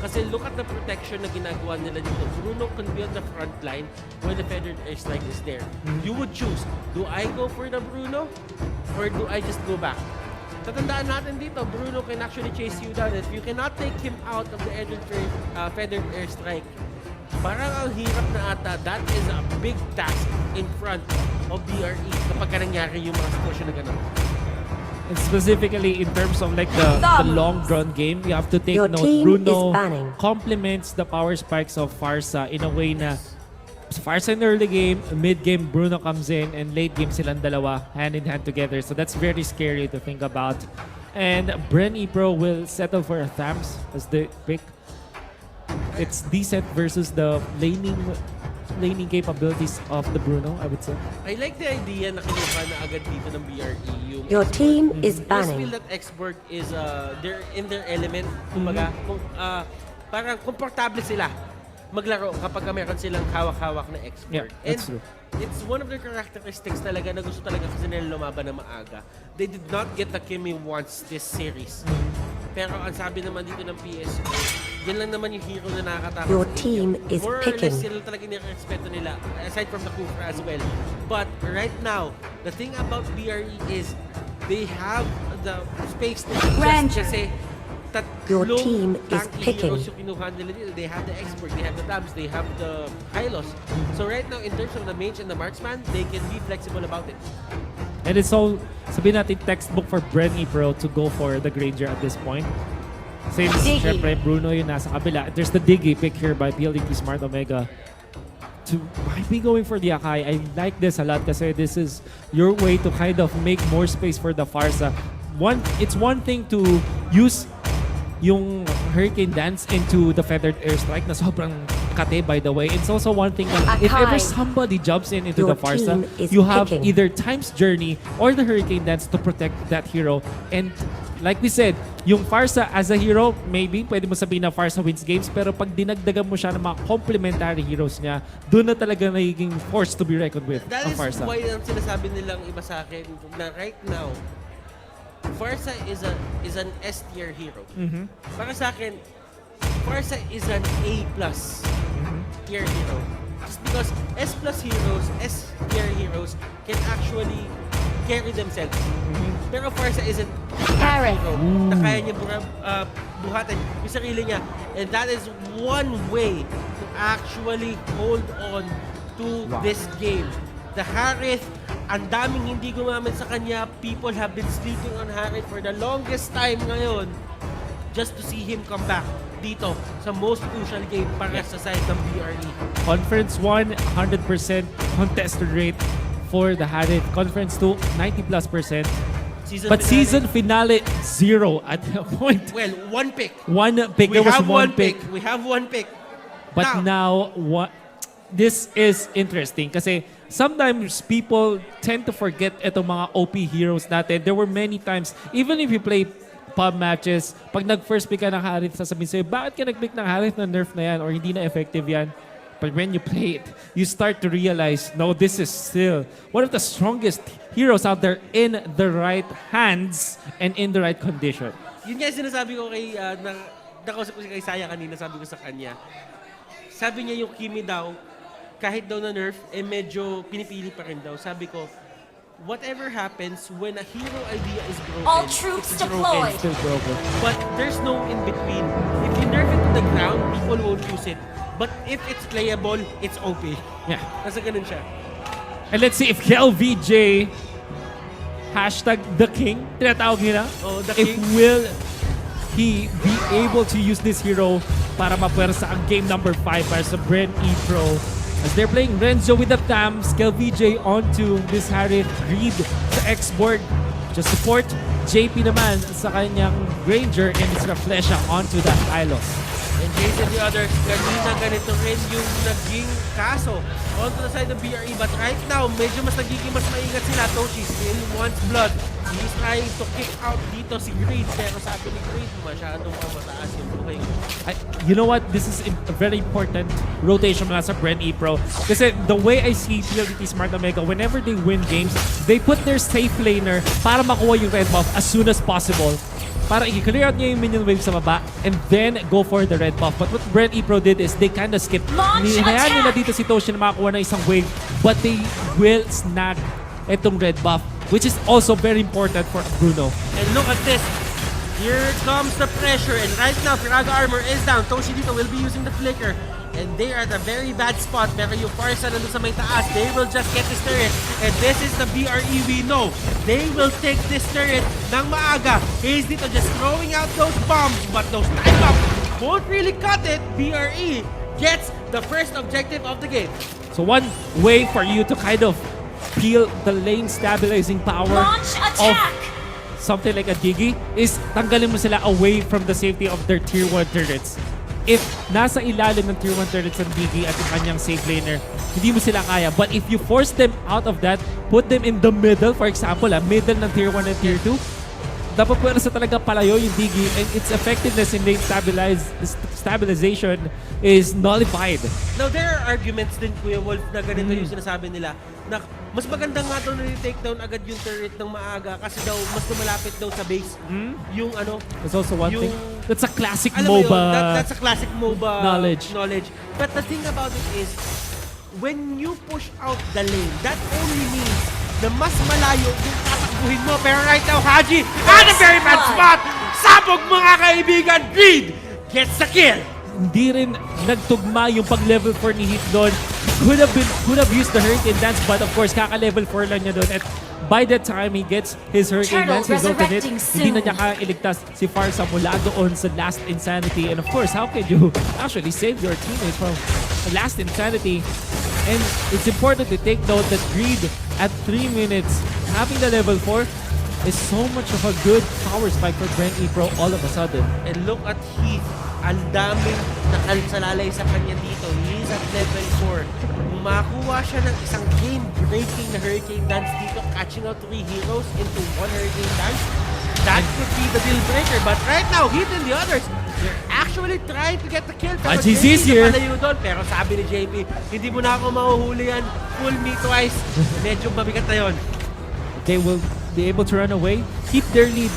Kasi look at the protection na ginagawa nila dito. Bruno can be on the front line when the feathered airstrike is there. You would choose, do I go for the Bruno or do I just go back? Tatandaan natin dito, Bruno can actually chase you down. If you cannot take him out of the feathered airstrike, parang ang hirap na ata. That is a big task in front of BRE kapag nangyari yung mga sitwasyon na gano'n. And specifically in terms of like the long run game, you have to take Your note. team Bruno is banning. complements the power spikes of Pharsa in a way na Pharsa in the early game, mid game Bruno comes in, and late game silang dalawa hand in hand together. So that's very scary to think about. And BREN E-Pro will settle for a Thams as the pick. It's decent versus the laning capabilities of the Bruno, I would say. I like the idea na kinuha na agad dito ng BRE. Yung Your team is I just feel banning. that Xborg is they're in their element. Kumbaga, parang komportable sila maglaro kapag meron silang hawak-hawak na Xborg. Yeah, that's true. It's one of their characteristics talaga na gusto talaga kasi nila lumaban na maaga. They did not get the Kimi once this series. Pero ang sabi naman dito ng PSO, yan lang naman yung hero na nakakatakot. Your sa inyo. team is More or picking. less, sila talaga nirespeto nila, aside from the Kufra as well. But right now, the thing about BRE is they have the space to adjust kasi Your tatlong team is tanky picking. heroes yung kinuha nila dito. They have the Expert, they have the Tabs, they have the Hylos. So right now, in terms of the mage and the marksman, they can be flexible about it. And it's all, sabihin natin, textbook for BREN E-Pro to go for the Granger at this point. Since, Diggy. syempre, Bruno yung nasa kabila. There's the Diggy pick here by PLDT Smart Omega. To might be going for the Akai. I like this a lot kasi this is your way to kind of make more space for the Pharsa. It's one thing to use yung Hurricane Dance into the Feathered Airstrike na sobrang kate, by the way. It's also one thing that if ever Akai. somebody jumps into Your the Pharsa, team is you have picking. either Time's Journey or the Hurricane Dance to protect that hero. And like we said, yung Pharsa as a hero, maybe pwede mo sabihin na Pharsa wins games, pero pag dinagdagan mo siya ng mga complementary heroes niya, doon na talaga nagiging force to be reckoned with That ang is Pharsa. why ang sinasabi nilang iba sa akin na right now, Pharsa is an S tier hero. Para sa akin, Pharsa is an A plus tier hero. Just because S plus heroes, S tier heroes can actually carry themselves. Pero Pharsa isn't that hero na kaya niya buhatin yung sarili niya. And that is one way to actually hold on to this game. The Harith, ang daming hindi gumamit sa kanya. People have been sleeping on Harith for the longest time ngayon just to see him come back dito sa most crucial game para sa side ng BRE. Conference 1, 100% contested rate for the Harith. Conference 2, 90+%. Season finale, 0 at a point. Well, one pick. One pick. We There was have one pick. We have one pick. But now, this is interesting kasi sometimes people tend to forget itong mga OP heroes natin. There were many times, even if you play pub matches, pag nag-first pick ka ng Harith, sasabihin sa'yo, bakit ka nag-pick ng Harith na nerf na yan or hindi na effective yan? But when you play it, you start to realize, no, this is still one of the strongest heroes out there in the right hands and in the right condition. Yun nga yung sinasabi ko kay, nakausap ko si kay Saya kanina, sabi ko sa kanya, sabi niya yung Kimi daw, kahit daw na nerf, medyo pinipili pa rin daw. Sabi ko, whatever happens when a hero idea is broken, All troops it's deployed. broken. Still broken. But there's no in between. If you nerf it to the ground, people won't use it. But if it's playable, it's OP. Yeah. Nasa ganun siya. And let's see if KLVJ hashtag the king, tinatawag nila. Oh, the If king. will he be able to use this hero para mapwersa ang game number 5 para sa BREN E-Pro. As they're playing Renzo with the Thams, KLVJ onto this Harith, Reed sa X-board. Just support JP naman sa kanyang Granger and it's Reflesha onto the Hylos. And Jason the others, kanina ganito rin yung naging kaso onto the side of BRE. But right now, medyo mas maingat sila. Toshi still wants blood. He's trying to kick out dito si Greed. Pero sabi ni Greed, masyadong mataas yung buhay. You know what? This is a very important rotation mula sa BREN E-Pro. Kasi the way I see PLDT Smart Omega, whenever they win games, they put their safe laner para makuha yung red buff as soon as possible. Para i-clear out niya yung minion wave sa baba and then go for the red buff. But what BREN E-Pro did is they kind of skipped. Launch Hinayaan nila attack! dito si Toshi na makakuha ng isang wave but they will snag itong red buff, which is also very important for Bruno. And look at this. Here comes the pressure. And right now, Piraga armor is down. Toshi dito will be using the flicker. And they are at a very bad spot. Pero yung Pharsa nandun sa may taas, they will just get this turret. And this is the BRE we know. They will take this turret ng maaga. Hayes dito just throwing out those bombs. But those time bombs won't really cut it. BRE gets the first objective of the game. So one way for you to kind of feel the lane stabilizing power Launch of attack! something like a Diggy is tanggalin mo sila away from the safety of their tier 1 turrets. If nasa ilalim ng tier 1 turrets ang Diggy at yung kanyang safe laner, hindi mo sila kaya. But if you force them out of that, put them in the middle, for example, middle ng tier 1 and tier 2, dapat pwera sa talaga palayo yung Diggy and its effectiveness in lane stabilization is nullified. Now, there are arguments din, Kuya Wolf, na ganito yung sinasabi nila na mas maganda nga daw na take down agad yung turret ng maaga kasi daw mas lumalapit daw sa base. Yung ano, That's also one yung, thing. That's a classic alam mo yun, MOBA that's a classic MOBA knowledge. But the thing about it is, when you push out the lane, that only means na mas malayo yung tatakbuhin mo. Pero right now, Haji, at a very bad spot! Sabog mga kaibigan! Greed gets the kill! Hindi rin nagtugma yung pag-level 4 ni Heat doon. Could have used the Hurricane Dance, but of course, kaka-level 4 lang niya doon. At by the time he gets his Hurricane Turtle Dance, his ultimate, resurrecting hindi na soon. niya kailigtas si Pharsa mula doon sa last Insanity. And of course, how can you actually save your teammate from the last Insanity? And it's important to take note that Greed at 3 minutes, having the level 4, is so much of a good power spike for BREN E-Pro all of a sudden. And look at Heath. Ang daming nakalsalalay sa kanya dito. He's at level 4. Makuha siya ng isang game-breaking na Hurricane Dance dito, catching out 3 heroes into 1 Hurricane Dance. That could be the deal breaker. But right now, Heath and the others, they're actually trying to get the kill. Pero GG's JP here. napalayo doon. Pero sabi ni JP, hindi mo na ako mahuhuli yan. Fool me twice. Medyo mabigat na yun. They will be able to run away, keep their lead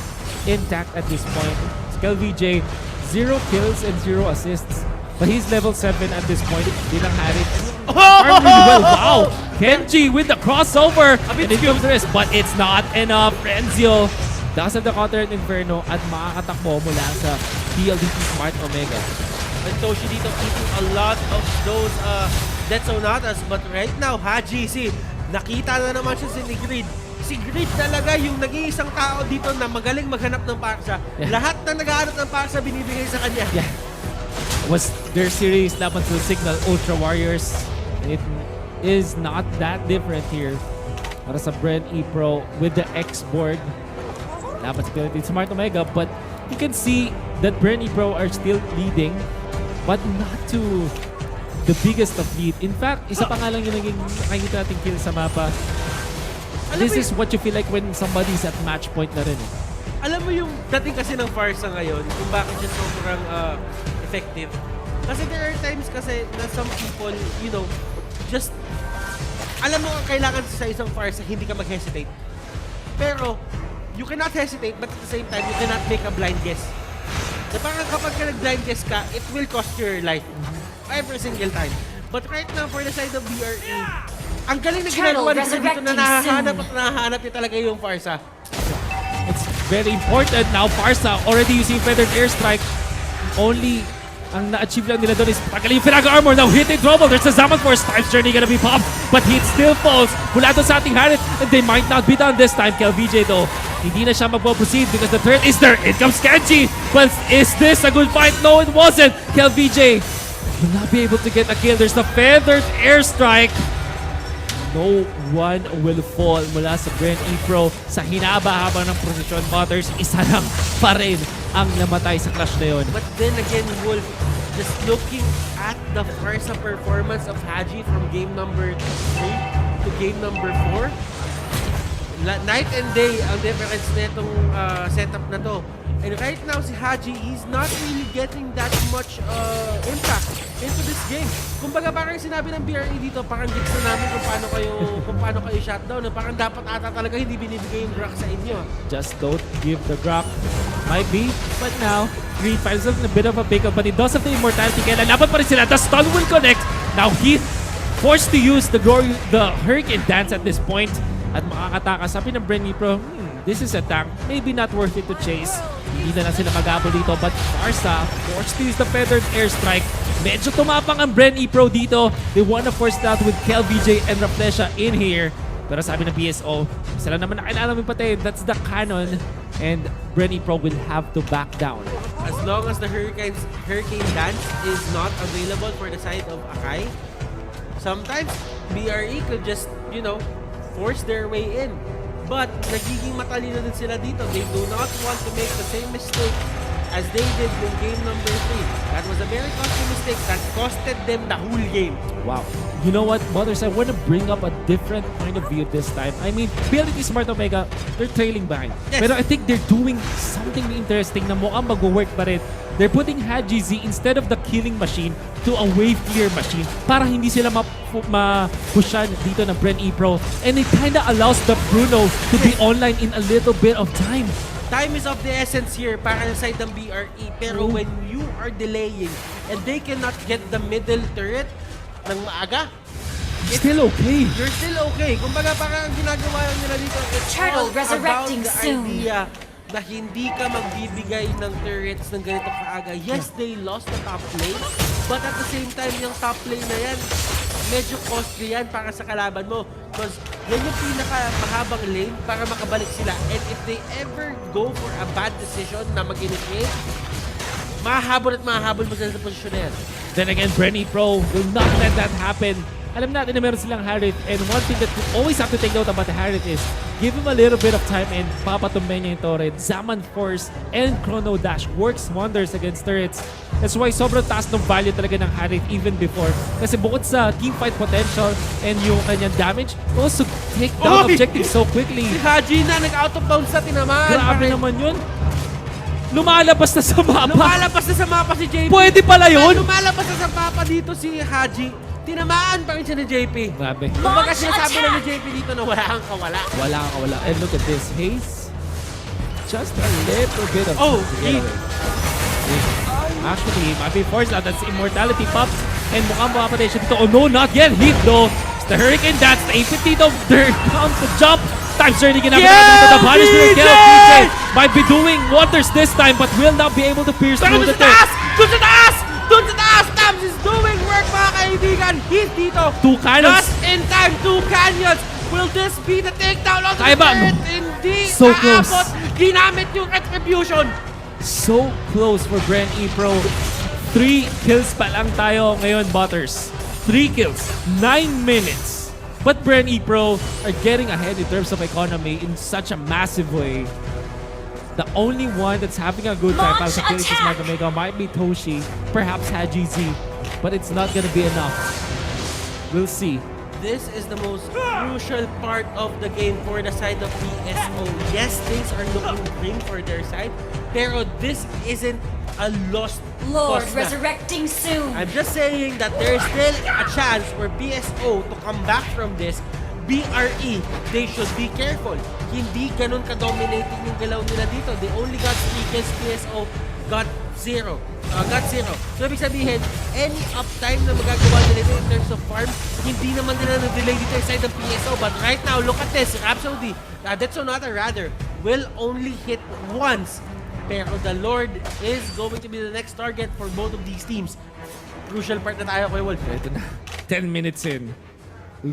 intact at this point. Skill VJ, 0 kills and 0 assists. But he's level 7 at this point. Di lang Harit. Farm really well. Wow! Kenji with the crossover! And it comes the rest, but it's not enough. Renzio does have the counter at Inferno at makakatakbo mula sa PLDT Smart Omega. And Toshi dito eating a lot of those Death Sonatas. But right now, Haji, nakita na naman siya si Greed. Si Greed talaga yung nag-iisang tao dito na magaling maghanap ng Pharsa. Yeah. Lahat na naghahanap ng Pharsa binibigay sa kanya. Yeah. Was their series laban sa Signal Ultra Warriors. It is not that different here para sa BREN E-Pro with the X-board. Laban sa PLDT Smart Omega, but you can see that BREN E-Pro are still leading, but not to the biggest of lead. In fact, isa pa nga lang yung naging nakikita nating kill sa mapa. This is what you feel like when somebody's at match point na rin. Alam mo yung dating kasi ng Pharsa ngayon, kung bakit siya sobrang effective. Kasi there are times kasi na some people, you know, just alam mo ang kailangan sa isang Pharsa, hindi ka mag-hesitate. Pero, you cannot hesitate, but at the same time, you cannot make a blind guess. Na parang kapag ka nag-blind guess ka, it will cost your life. Every single time. But right now, for the side of BRE, ang galing na ginagawa nito dito na nahahanap niya talaga yung Pharsa. It's very important now. Pharsa already using Feathered Airstrike. Only ang na-achieve lang nila doon is tagalin yung Pinaga Armor. Now hitting trouble. There's a Zaman Force. Time's Journey gonna be popped. But Heat still falls. Mula doon sa ating Harit. And they might not be done this time. KelVJ though, hindi na siya magpo-proceed because the threat is there. It comes Kenji. But is this a good fight? No, it wasn't. KelVJ will not be able to get a kill. There's the Feathered Airstrike. No one will fall mula sa BREN E-Pro sa hinaba-haba ng Precision Motors. Isa lang pa rin ang namatay sa clash na yun. But then again, Wolf, just looking at the Pharsa performance of Haji from game number 3 to game number 4, night and day ang difference netong setup na to. And right now, si Haji, he's not really getting that much impact into this game. Kumbaga parang sinabi ng BRE dito, parang gets na namin kung paano kayo shutdown. Parang dapat ata talaga hindi binibigay yung Grok sa inyo. Just don't give the Grok. Might be, but now, Greed finds himself in a bit of a pickle, but he does have the immortality. Kaya lalaban pa rin sila. The stun will connect. Now Heath forced to use the Hurricane Dance at this point. At makakatakas. Sabi ng BREN E-Pro, this is a tank. Maybe not worth it to chase. Hindi na sila magabol dito. But Pharsa forced to use the feathered airstrike. Medyo tumapang ang BREN E-Pro dito. They wanna force that with Kel VJ and Raflesha in here. Pero sabi ng PSO, sila naman na kailangan namin patayin. That's the canon. And BREN E-Pro will have to back down. As long as the Hurricane Dance is not available for the side of Akai, sometimes BRE could just, force their way in. But nagiging matalino din sila dito. They do not want to make the same mistake as they did in game number 3. That was a very costly mistake that costed them the whole game. Wow. You know what, Butters? I want to bring up a different point of view this time. I mean, PLDT Smart Omega, they're trailing behind. Yes. Pero I think they're doing something interesting na mukhang mag-work pa rin. They're putting Haji Z instead of the killing machine to a wave clear machine para hindi sila ma-pushan dito ng BREN E-Pro. And it kinda allows the Bruno to be online in a little bit of time. Time is of the essence here para sa side ng BRE. Pero when you are delaying and they cannot get the middle turret ng maaga, Still okay. you're still okay. Kumbaga parang ang ginagawa nila dito, it's Turtle all about resurrecting the soon. idea na hindi ka magbibigay ng turrets ng ganito kaaga. Yes, they lost the top lane, but at the same time, yung top lane na yan, medyo costly yan para sa kalaban mo. Because yan yung pinaka-mahabang lane para makabalik sila. And if they ever go for a bad decision na mag-initiate, mahahabol at mahahabol mo sila sa posisyon na yan. Then again, BREN E-Pro will not let that happen. Alam natin na meron silang Harith, and one thing that you always have to take note about the Harith is give him a little bit of time and papatumben niya yung turret. Zaman Force and Chrono Dash works wonders against turrets. That's why sobrang taas ng value talaga ng Harith even before. Kasi bukod sa teamfight potential and yung kanyang damage, also take down objectives so quickly. Si Haji na nag-out of bounds na tinamaan. Grabe naman yun. Lumalabas na sa mapa. Lumalabas na sa mapa si JP. Pwede pala yun? Lumalabas na sa mapa dito si Haji. Tinamaan pa rin siya ni JP. Grabe. Kumbaga Launch sinasabi na ni attack! JP dito na wala kang kawala. Wala ka wala. And look at this. Haze. Just a little bit of... Oh, Get away. Actually, might be forced out. That's Immortality pops. And mukhang mapapatay siya dito. Oh no, not yet. Hit though. It's the Hurricane Dance. The 850 though. They're down to jump. Time surely ginamit natin dito. The punishment kill of PJ might be doing wonders this time but will not be able to pierce Pero through doon the sa taas! turret. Doon sa taas! Doon sa taas! Tams is doing work mga kaibigan. Hit dito. Two cannons. Just in time. 2 canyons. Will this be the takedown of the Kaya ba? turret? Hindi. So close. Aabot. Ginamit yung retribution. So close for BREN E-Pro. 3 kills pa lang tayo ngayon, Butters. 3 kills, 9 minutes. But BREN E-Pro are getting ahead in terms of economy in such a massive way. The only one that's having a good time para Launch sa kills is attack! Omega might be Toshi, perhaps Haji Z, but it's not gonna be enough. We'll see. This is the most crucial part of the game for the side of PSO. Yes, things are looking grim for their side, pero this isn't a lost Lord cause na. resurrecting soon. I'm just saying that there is still a chance for PSO to come back from this. BRE, they should be careful. Hindi ganun ka-dominating yung galaw nila dito. They only got 3 kills. PSO got 0. So, ibig sabihin, any uptime na magagawa nila dito in terms of farm, hindi naman nila na-delay dito inside ng PSO. But right now, look at this. Rhapsody, Detsonata rather, will only hit once. Pero the Lord is going to be the next target for both of these teams. Crucial part na tayo kay Wolf. Ito na, 10 minutes in. We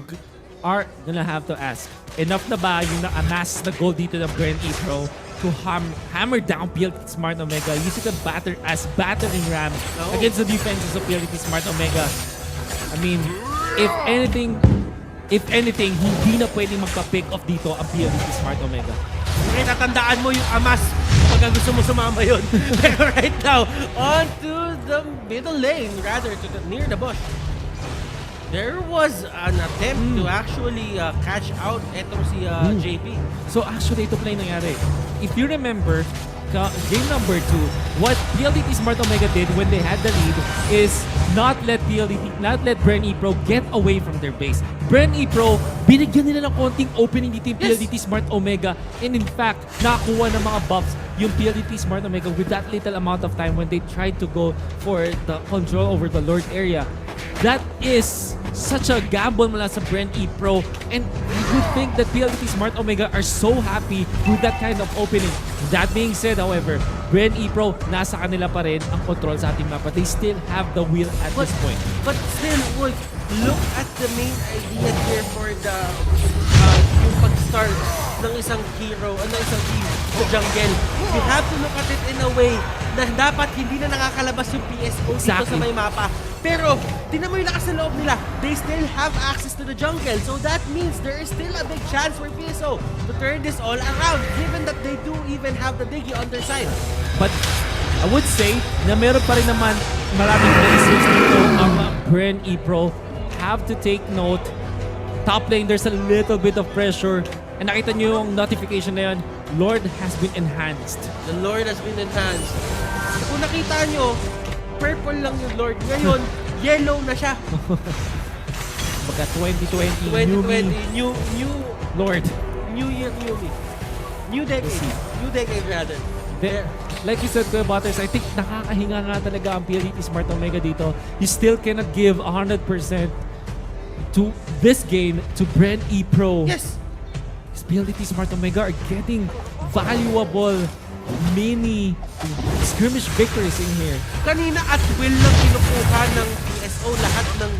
are gonna have to ask, enough na ba yung na-amass na goal dito ng BREN E-Pro to hammer down PLDT Smart Omega using the battering ram against the defenses of PLDT Smart Omega? I mean, if anything, hindi na pwedeng magpa-pick off dito ang PLDT Smart Omega. Okay, tatandaan mo yung amas pag gusto mo sumama yun. Pero right now, on to the middle lane, rather to near the bush. There was an attempt to actually catch out etong si JP. So actually, ito pala yung nangyari. If you remember, game number 2, what PLDT Smart Omega did when they had the lead is not let BREN E-Pro get away from their base. BREN E-Pro, binigyan nila ng konting opening dito yung PLDT Smart Omega. And in fact, nakakuha ng mga buffs yung PLDT Smart Omega with that little amount of time when they tried to go for the control over the Lord area. That is such a gamble mula sa BREN E-Pro, and I would think that PLDT Smart Omega are so happy with that kind of opening. That being said, however, BREN E-Pro, nasa kanila pa rin ang control sa ating mapa. They still have the wheel at this point. But still, Wolf, look at the main idea here for the yung pag-start ng isang hero, ng isang team sa jungle. You have to look at it in a way na dapat hindi na nakakalabas yung PSO dito sa may mapa. Pero, tinan mo yung lakas sa loob nila. They still have access to the jungle. So that means there is still a big chance for PSO to turn this all around, given that they do even have the Diggy on their side. But I would say na meron pa rin naman maraming places dito ang BREN E-Pro. Have to take note. Top lane, there's a little bit of pressure. And nakita nyo yung notification na yun, Lord has been enhanced. The Lord has been enhanced. Kung nakita nyo, purple lang yung Lord. Ngayon, yellow na siya. Pagka 2020, 2020, new Lord. New year, new me. New decade. New decade rather. There, like you said, Kuya Butters, I think nakakahinga nga talaga ang PLDT Smart Omega dito. You still cannot give 100% to this game to BREN E-Pro. Yes! PLDT Smart Omega are getting valuable mini skirmish victories in here. Kanina at will lang kinukuha ng PSO lahat ng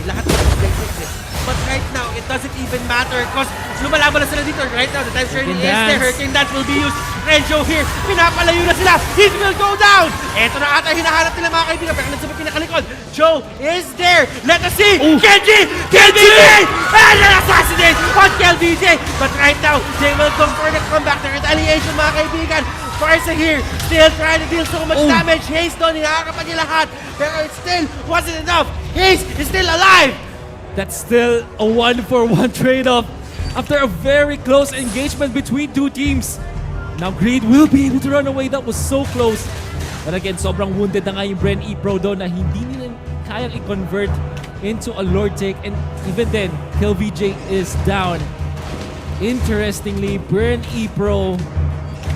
lahat ng objectives. But right now, it doesn't even matter because lumalaban na sila dito. Right now, the time sharing is there. Hurricane Dance will be used. Renjo here, pinapalayo na sila. He will go down. Ito na ata hinahanap nila mga kaibigan. Pero nasa pinakalikod, Joe is there. Let us see. Kenji! KelVJ! And an assassinate on KelVJ. But right now, they will go for the comeback. The retaliation mga kaibigan. Pharsa here, still trying to deal so much damage. Haze doon, hinahakapan niya lahat. Pero it still wasn't enough. Haze is still alive. That's still a 1-for-1 trade-off after a very close engagement between two teams. Now Greed will be able to run away. That was so close. But again, sobrang wounded na nga yung BREN E-Pro doon na hindi nila kayang i-convert into a Lord take. And even then, KelVJ is down. Interestingly, BREN E-Pro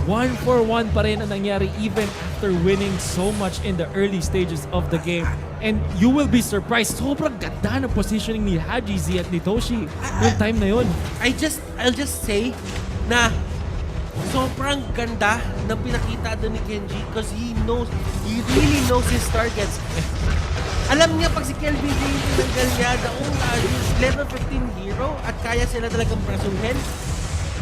1-for-1 pa rin ang nangyari even after winning so much in the early stages of the game. And you will be surprised, sobrang ganda ng positioning ni Haji Z at ni Toshi noong time na yun. I'll just say na sobrang ganda ng pinakita doon ni Kenji because he really knows his targets. Alam niya pag si KelVJ yung tinanggal niya, level 15 hero at kaya sila talagang prasuhin,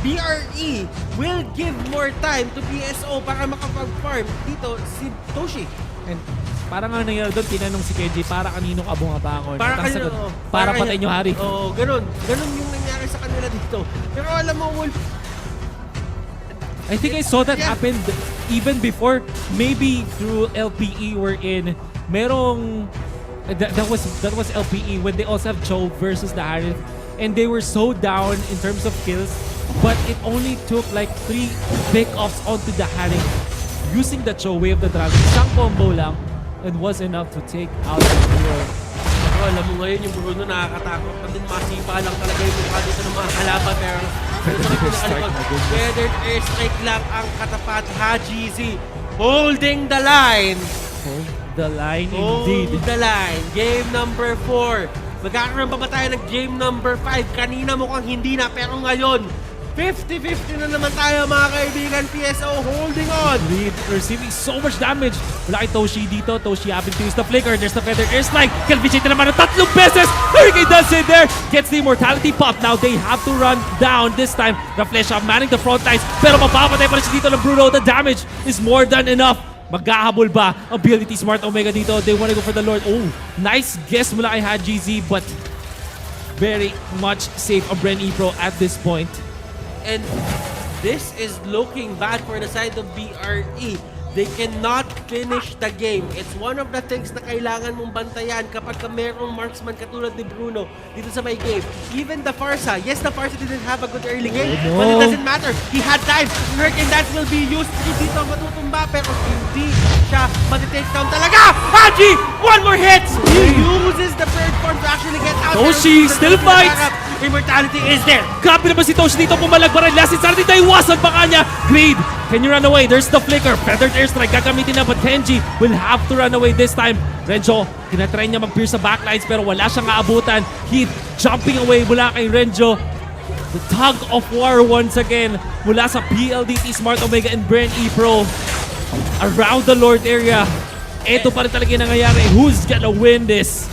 BRE will give more time to PSO para makapag-farm dito si Toshi. And parang nga nangyari doon, tinanong si Kenji, para kaninong abong-abangon? Para At ang sagot, para patayin yung hari. Oo, ganun. Ganun yung nangyari sa kanila dito. Pero alam mo, Wolf, I think I saw that happen even before, maybe through LPE wherein merong that was LPE when they also have Cho versus the Harith, and they were so down in terms of kills, but it only took like 3 pick-offs onto the Harith using the Cho Wave of the Dragon. Isang combo lang and was enough to take out the hero. Pero alam mo ngayon yung Bruno nakakatakot. Kasi masipa lang talaga yung mukha dito ng mga kalaban. Pero Weathered Airstrike lang ang katapat. Haji Z holding the line. Hold the line indeed. Hold the line. Game number 4. Magkakaroon pa ba tayo ng game number 5? Kanina mukhang hindi na. Pero ngayon, 50-50 na naman tayo mga kaibigan. PSO holding on. Lead receiving so much damage. Wala kay Toshi dito. Toshi having to use the flicker. There's the feather airstrike. KelVJ na naman ng 3 beses. Hurricane does it there. Gets the immortality pop. Now they have to run down this time. The Flesh Shop manning the front lines. Pero mapapatay pa rin siya dito ng Bruno. The damage is more than enough. Maghahabol ba ang PLDT Smart Omega dito? They want to go for the Lord. Oh, nice guess mula kay Haji Z, but very much safe on BREN E-Pro at this point. And this is looking bad for the side of BRE. They cannot finish the game. It's one of the things na kailangan mong bantayan kapag merong marksman katulad ni Bruno dito sa may game. Even the Pharsa. Yes, the Pharsa didn't have a good early game, but it doesn't matter. He had time. Hurricane Dance will be used. Dito matutumba, pero hindi siya matitake down talaga. Haji! One more hit! He uses the third form to actually get out. Toshi still fights! Immortality is there. Grabe naman si Toshi dito, pumalag pa rin. Last insanity, naiwasan pa nga niya. Greed, can you run away? There's the flicker. Feathered airstrike, gagamitin na. But Kenji will have to run away this time. Renjo, tinatry niya mag-pierce sa backlines pero wala siyang aabutan. Heath jumping away mula kay Renjo. The tug of war once again mula sa PLDT, Smart Omega, and BREN E-Pro. Around the Lord area. Ito pa rin talaga yung nangyayari. Who's gonna win this?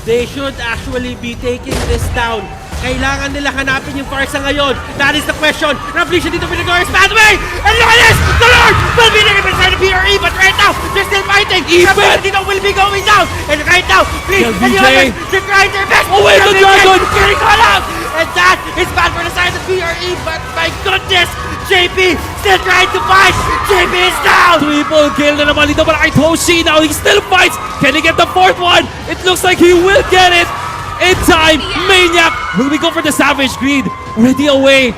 They should actually be taking this down. Kailangan nila hanapin yung Pharsa ngayon. That is the question. Revolution dito with the Glorious Pathway. And look at this! The Lord will be there inside the BRE, but right now, they're still fighting. Revolution dito will be going down. And right now, please, and the others, they're trying their best. Oh wait, the dragon! Getting caught out! And that is bad for the side of the BRE, but my goodness, JP still trying to fight. JP is down! Triple kill na naman dito para kay Toshi. Now he still fights. Can he get the fourth one? It looks like he will get it. In time, Maniac will we go for the Savage Greed. Ready away.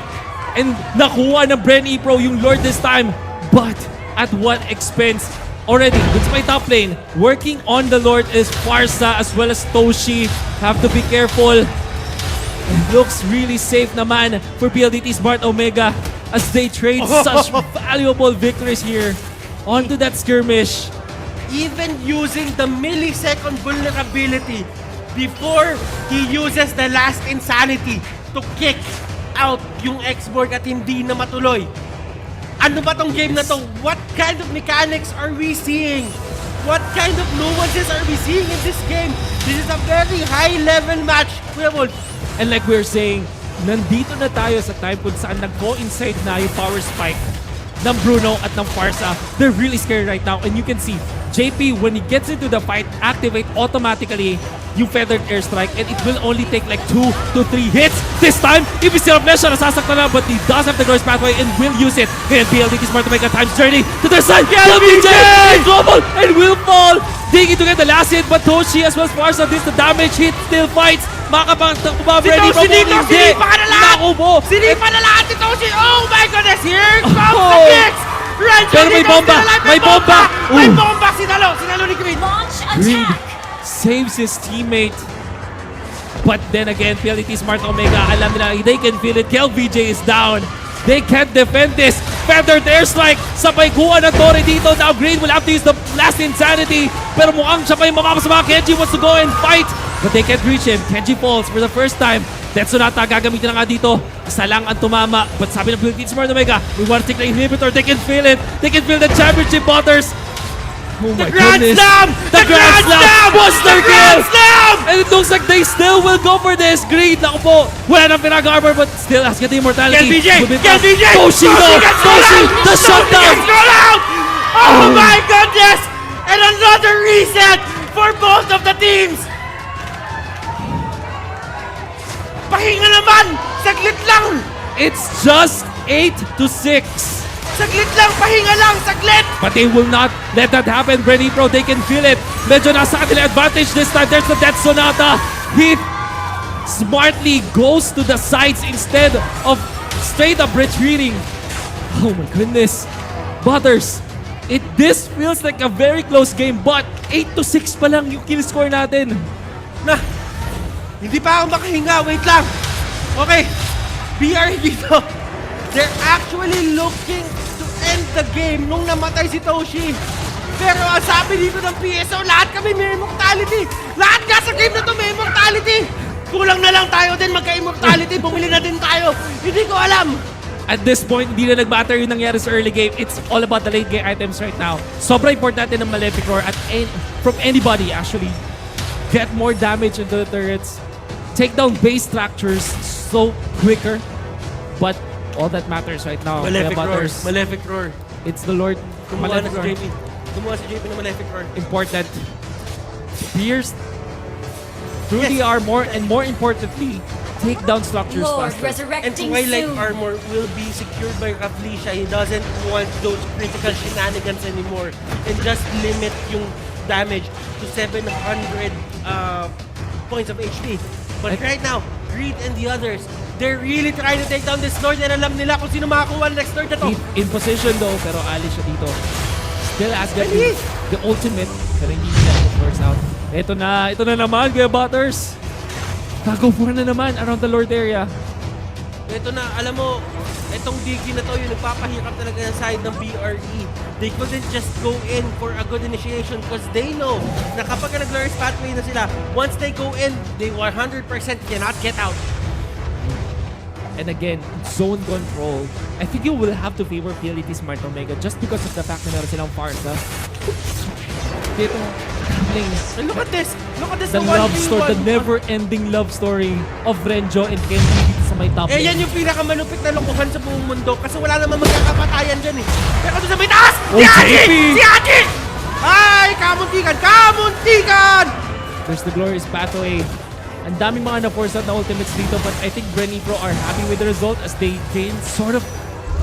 And nakuha ng BREN E-Pro yung Lord this time. But at what expense? Already, it's my top lane. Working on the Lord is Pharsa as well as Toshi. Have to be careful. It looks really safe naman for PLDT Smart Omega as they trade such valuable victories here onto that skirmish. Even using the millisecond vulnerability before he uses the last insanity to kick out yung X-Borg at hindi na matuloy. Ano ba tong game na to? What kind of mechanics are we seeing? What kind of nuances are we seeing in this game? This is a very high-level match, Kuya Wolf. And like we're saying, nandito na tayo sa time kung saan nag-coincide na yung power spike ng Bruno at ng Pharsa. They're really scared right now and you can see JP, when he gets into the fight, activate automatically yung feathered airstrike and it will only take like 2 to 3 hits. This time, if he's still up siya, nasasaktan na, but he does have the Glorious Pathway and will use it. And PLDT Smart to make a time's journey to their side. LBJ! Trouble and will fall. Digging to get the last hit, but Toshi as well as Pharsa, this the damage hit, still fights. Makakapang ready from Sinipa ka na lahat! Nakubo! Sinipa na lahat si Toshi! Oh my goodness! Here comes the kicks! Renzo Pero may Dito bomba! still alive! May bomba! May Ooh. bomba! Sinalo ni Green! Launch Greed attack. saves his teammate. But then again, PLDT Smart Omega, alam nila, they can feel it. KLVJ is down. They can't defend this. Feathered airstrike. Sabay kuha ng Torre dito. Now Green will have to use the last insanity. Pero mukhang siya pa yung mamapasama. Kenji wants to go and fight. But they can't reach him. Kenji falls for the first time. Tetsonata gagamitin na nga dito. Isa lang ang tumama. But sabi ng PLDT Smart Omega, we want to take the inhibitor. They can feel it. They can feel the championship waters. Oh my goodness. Grandslam! The Grandslam! Buster kill! Grandslam! And it looks like they still will go for this. Greed, naku po. Wala nang pinag-armor but still has got the immortality. KLVJ! Toshi though! Toshi! The shutdown! Gets rolled out! Oh my goodness! And another reset for both of the teams! Pahinga naman! Saglit lang! It's just 8-6. Saglit lang! Pahinga lang! Saglit! But they will not let that happen. BREN E-Pro, they can feel it. Medyo nasa kanila advantage this time. There's the Death Sonata. Heath smartly goes to the sides instead of straight up retreating. Oh my goodness. Butters, this feels like a very close game but 8-6 pa lang yung kill score natin. Na! Hindi pa ako makahinga. Wait lang! Okay. BR dito. They're actually looking to end the game nung namatay si Toshi. Pero ang sabi dito ng PSO, lahat kami may immortality. Lahat nga sa game na to may immortality. Kulang na lang tayo din magka-immortality. Bumili na din tayo. Hindi ko alam. At this point, hindi na nag-matter yung nangyari sa early game. It's all about the late game items right now. Sobrang important ng Malefic Roar at from anybody actually. Get more damage into the turrets. Take down base structures so quicker. But all that matters right now, Malefic Kuya Roar. Butters, Malefic Roar. it's the Lord. Kumuha na Malefic si Roar. JP. Kumuha si JP ng Malefic Roar. Important. Pierce through the armor and more importantly, take down structures Lord faster. And resurrecting Twilight soon. Armor will be secured by Raflesia. He doesn't want those critical shenanigans anymore. And just limit yung damage to 700 points of HP. But right now, Greed and the others, they're really trying to take down this Lord and alam nila kung sino makakuha ng next Lord na to. In position though, pero alis siya dito. Still has got Bilis! the ultimate, pero hindi niya it works out. Ito na naman, Kuya Butters. Tago-4 na naman around the Lord area. Ito na, alam mo, itong Digi na to, yung nagpapahirap talaga sa side ng BRE. They couldn't just go in for a good initiation because they know na kapag nag-glorious pathway na sila, once they go in, they 100% cannot get out. And again, zone control. I think you will have to favor PLDT Smart Omega just because of the fact na meron silang Pharsa. Dito, And look at this! Look at this! the love story, the never-ending love story of Renjo and Kenji dito sa may top Eh, lane. yan yung pinakamalupit na lokohan sa buong mundo kasi wala naman magkakapatayan dyan eh. Pero doon sa may taas! Oh, si Haji! JP! Si Haji! Ay! Kamuntikan! Kamuntikan! There's the glorious pathway. Ang daming mga na-force out na ultimates dito, but I think BREN E-Pro are happy with the result as they gain sort of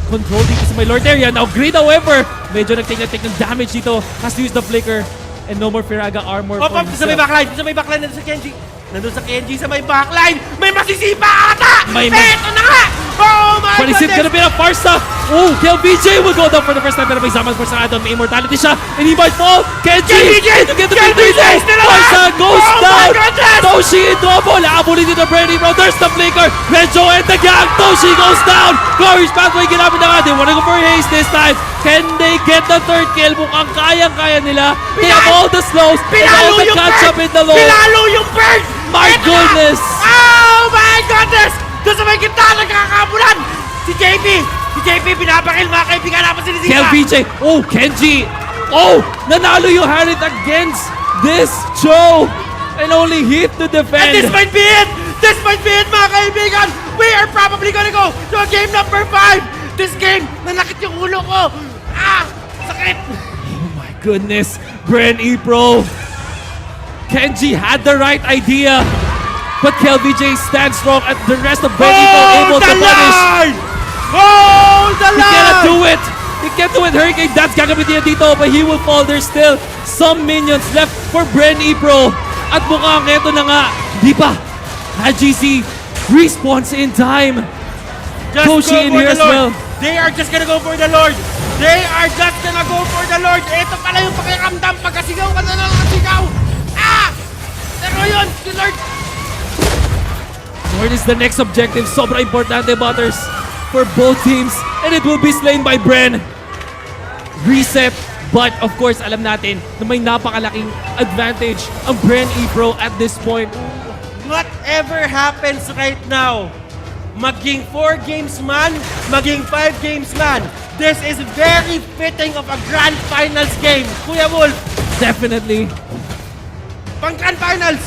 control dito sa may Lord area. Now, Greed, however, medyo nag-take ng damage dito. Has to use the flicker. And no more Firaga armor Op, for op! Sa may himself. backline! Sa may backline! Nandun sa Kenji! Nandun sa Kenji sa may backline! May masisipa ata! May Eto na nga! Oh my But is it goodness! gonna be a Pharsa? Oh, KLVJ will go down for the first time pero may Zaman for Sanadon. May immortality siya. And he might fall. Kenji! KLVJ! To get the KLVJ victory! still alive! Pharsa goes Oh my down! goodness! Toshi in trouble! Habulin dito BREN E-Pro. There's the flicker! Renjo and the gang! Toshi goes down! Glorious pathway ginamit na nga. They wanna go for haste this time. Can they get the third kill? Mukhang kayang-kaya nila. They have all the slows and all the catch-up in the low. Pinalo yung bird! My Eto na! goodness! Oh my goodness! Doon sa may gitna nagkakabulan! Si JP! Si JP pinapakil mga kaibigan naman sinisita! KLVJ! Oh, Kenji! Oh! Nanalo yung Harriet against this Joe! And only hit to And defend! this might be it! This might be it mga kaibigan! We are probably gonna go to a game number 5! This game, nanakit yung ulo ko! Ah! Sakit! Oh my goodness! BREN E-Pro! Kenji had the right idea! But KLVJ stands strong and the rest of BREN E-Pro able to punish! Hold the He line! cannot do it! He can't do it! Hurricane Dance gagamitin niya dito but he will fall. There's still some minions left for BREN E-Pro. At mukhang eto na nga, di pa! GC respawns in time! Just Toshi go in for here the as Lord. well. They are just gonna go for the Lord. They are just gonna go for the Lord. Ito pala yung pakiramdam pagkasigaw ka na lang ang sigaw. Ah! Pero yun, si Lord. Lord is the next objective. Sobra importante, Butters, for both teams. And it will be slain by BREN. Reset. But of course, alam natin na may napakalaking advantage ang BREN E-Pro at this point. Whatever happens right now, maging 4 games man, maging 5 games man, this is very fitting of a grand finals game. Kuya Wolf, Definitely. pang grand finals.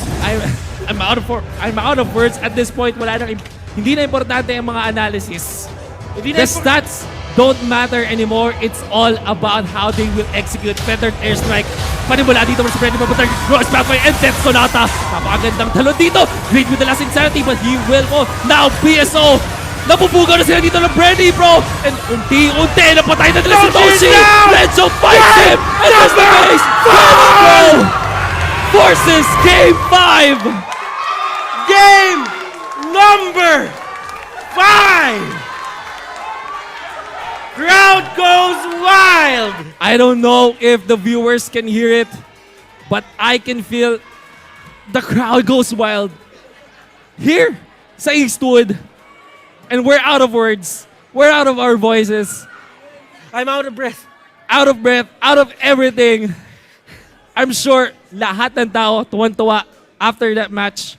I'm out of words at this point. Wala nang hindi na importante ang mga analysis. Hindi na The stats don't matter anymore. It's all about how they will execute Feathered Airstrike. Panimula dito sa Freddy Mabutar. Cross pathway and Death Sonata. Napakagandang talon dito. Great with the last insanity but he will go. Now PSO. Napupugaw na sila dito ng BREN E-Pro. And unti-unti napatay na nila si Toshi. Renzo fights him. And that's the case. BREN E-Pro forces Game 5. Game number 5. Crowd goes wild. I don't know if the viewers can hear it, but I can feel the crowd goes wild. Here sa Eastwood. And we're out of words. We're out of our voices. I'm out of breath. Out of breath. Out of everything. I'm sure lahat ng tao tuwan-tuwa after that match.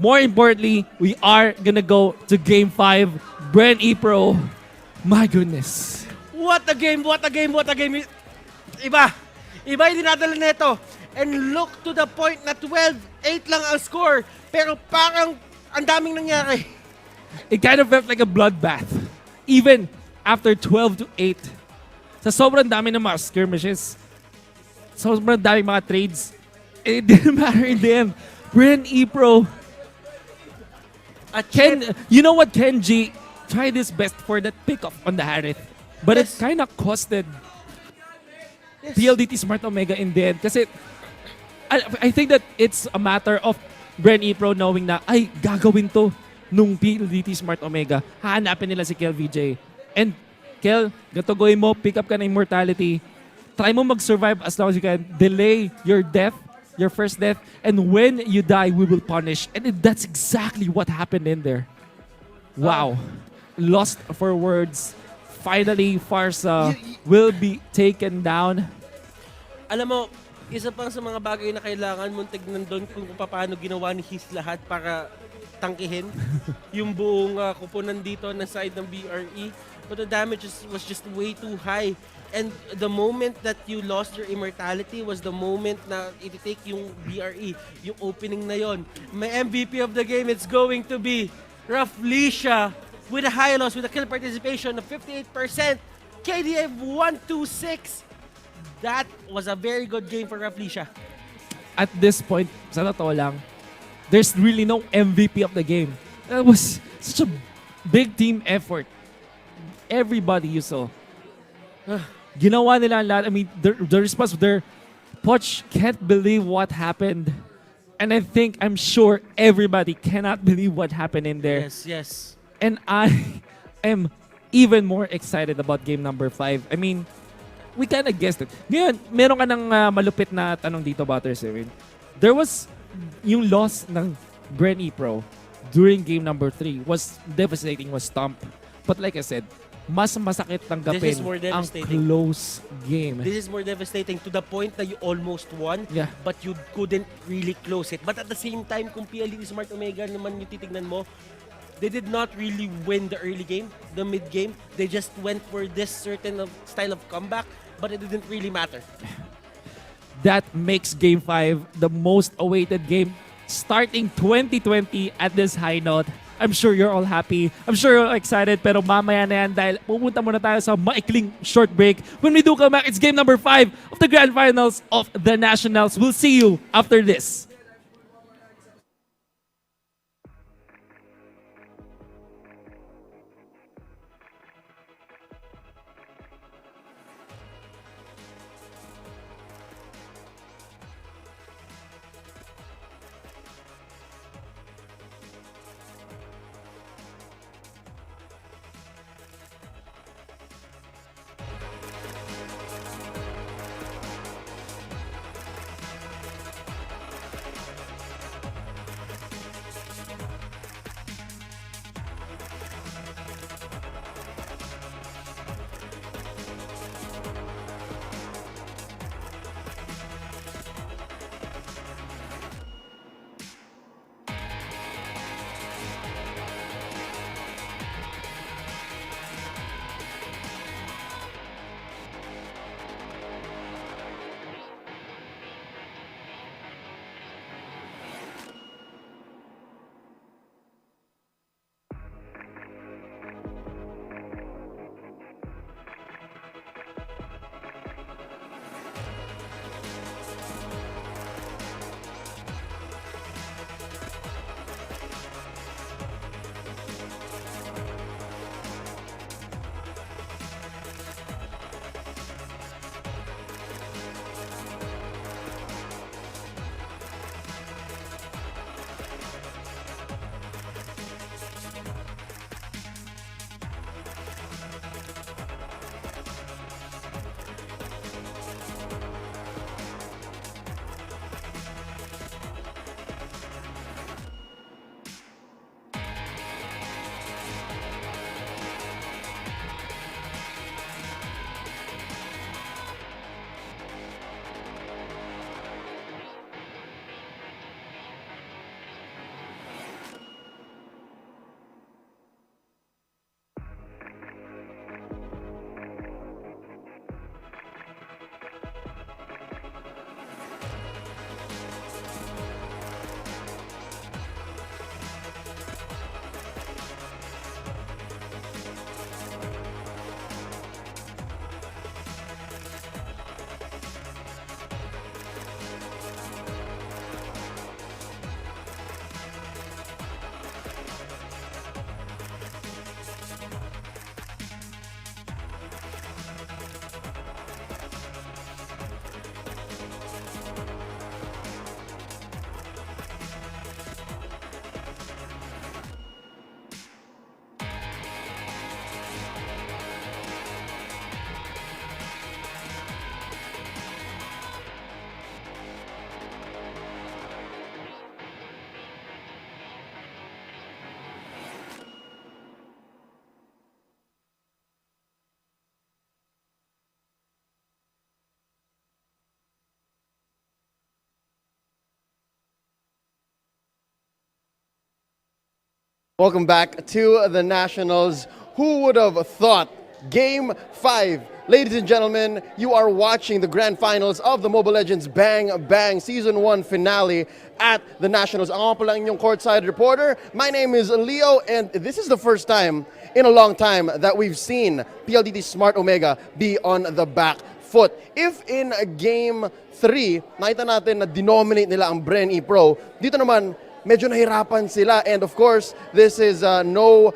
More importantly, we are gonna go to Game 5. BREN E-Pro. My goodness. What a game, what a game, what a game. Iba. Iba yung dinadala nito. And look to the point na 12-8 lang ang score. Pero parang ang daming nangyari. It kind of felt like a bloodbath. Even after 12-8. Sa sobrang dami ng mga skirmishes, sobrang dami mga trades, it didn't matter in the end. BREN E-Pro. You know what, Kenji tried his best for that pickoff on the Harith. But Yes. it kind of costed Yes. PLDT Smart Omega in the end. Kasi I think that it's a matter of BREN E-Pro knowing na, ay, gagawin to nung PLDT Smart Omega. Hahanapin nila si KLVJ. And Kel, gato mo, pick up ka na immortality. Try mo mag-survive as long as you can. Delay your death your first death, and when you die, we will punish. And that's exactly what happened in there. Wow. Lost for words. Finally, Pharsa will be taken down. Alam mo, isa pang sa mga bagay na kailangan mong tignan doon kung paano ginawa ni His lahat para tangkihin yung buong kupunan dito ng side ng BRE. But the damage was just way too high. And the moment that you lost your immortality was the moment na iti-take yung BRE, yung opening na yon. May MVP of the game, it's going to be Raflesia with a high loss, with a kill participation of 58%. KDF 126. That was a very good game for Raflesia. At this point, sa totoo lang, there's really no MVP of the game. That was such a big team effort. Everybody you saw. Ginawa nila ang lahat. I mean, the response there, Poch can't believe what happened. And I'm sure everybody cannot believe what happened in there. Yes, yes. And I am even more excited about game number 5. I mean, we kind of guessed it. Ngayon, meron ka ng malupit na tanong dito, Butters. There was yung loss ng BREN E-Pro during game number 3 was devastating, was stomp. But like I said, mas masakit tanggapin This is more ang devastating. close game. This is more devastating to the point that you almost won, Yeah. but you couldn't really close it. But at the same time, kung PLDT Smart Omega naman yung titignan mo, they did not really win the early game, the mid game. They just went for this certain style of comeback, but it didn't really matter. That makes game 5 the most awaited game starting 2020 at this high note. I'm sure you're all happy. I'm sure you're all excited. Pero mamaya na yan dahil pupunta muna tayo sa maikling short break. When we do come back, it's game number 5 of the Grand Finals of the Nationals. We'll see you after this. Welcome back to the Nationals. Who would have thought? Game 5. Ladies and gentlemen, you are watching the grand finals of the Mobile Legends Bang Bang Season 1 finale at the Nationals. Ako pala ang inyong courtside reporter. My name is Leo, and this is the first time in a long time that we've seen PLDT Smart Omega be on the back foot. If in Game 3, nakita natin na denominate nila ang BREN E-Pro, dito naman, medyo nahirapan sila. And of course, this is no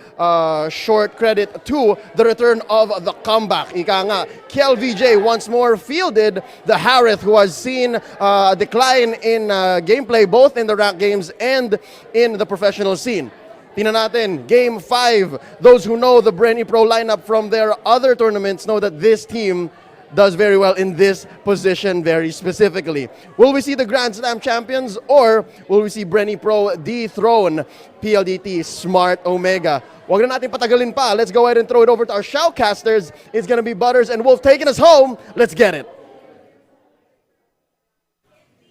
short credit to the return of the comeback. Ika nga, Kel VJ once more fielded the Harith, who has seen a decline in gameplay both in the ranked games and in the professional scene. Tingnan natin, Game 5. Those who know the BREN E-Pro lineup from their other tournaments know that this team does very well in this position very specifically. Will we see the Grandslam champions, or will we see BREN E-Pro dethrone PLDT Smart Omega? Wag na natin patagalin pa. Let's go ahead and throw it over to our shoutcasters. It's gonna be Butters and Wolf taking us home. Let's get it.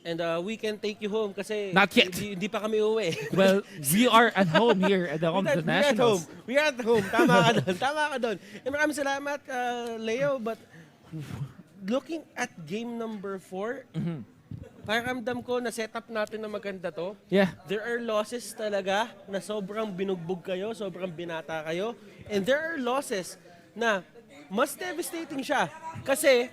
And we can take you home kasi Not yet. Hindi pa kami uwi. Well, we are at home here at the home of the We are at home. Nationals. We are at home. Tama ka doon. Tama ka doon. And maraming salamat, Leo. But looking at game number 4, pakiramdam ko na setup natin na maganda to. Yeah. There are losses talaga na sobrang binugbog kayo, sobrang binata kayo. And there are losses na mas devastating siya. Kasi,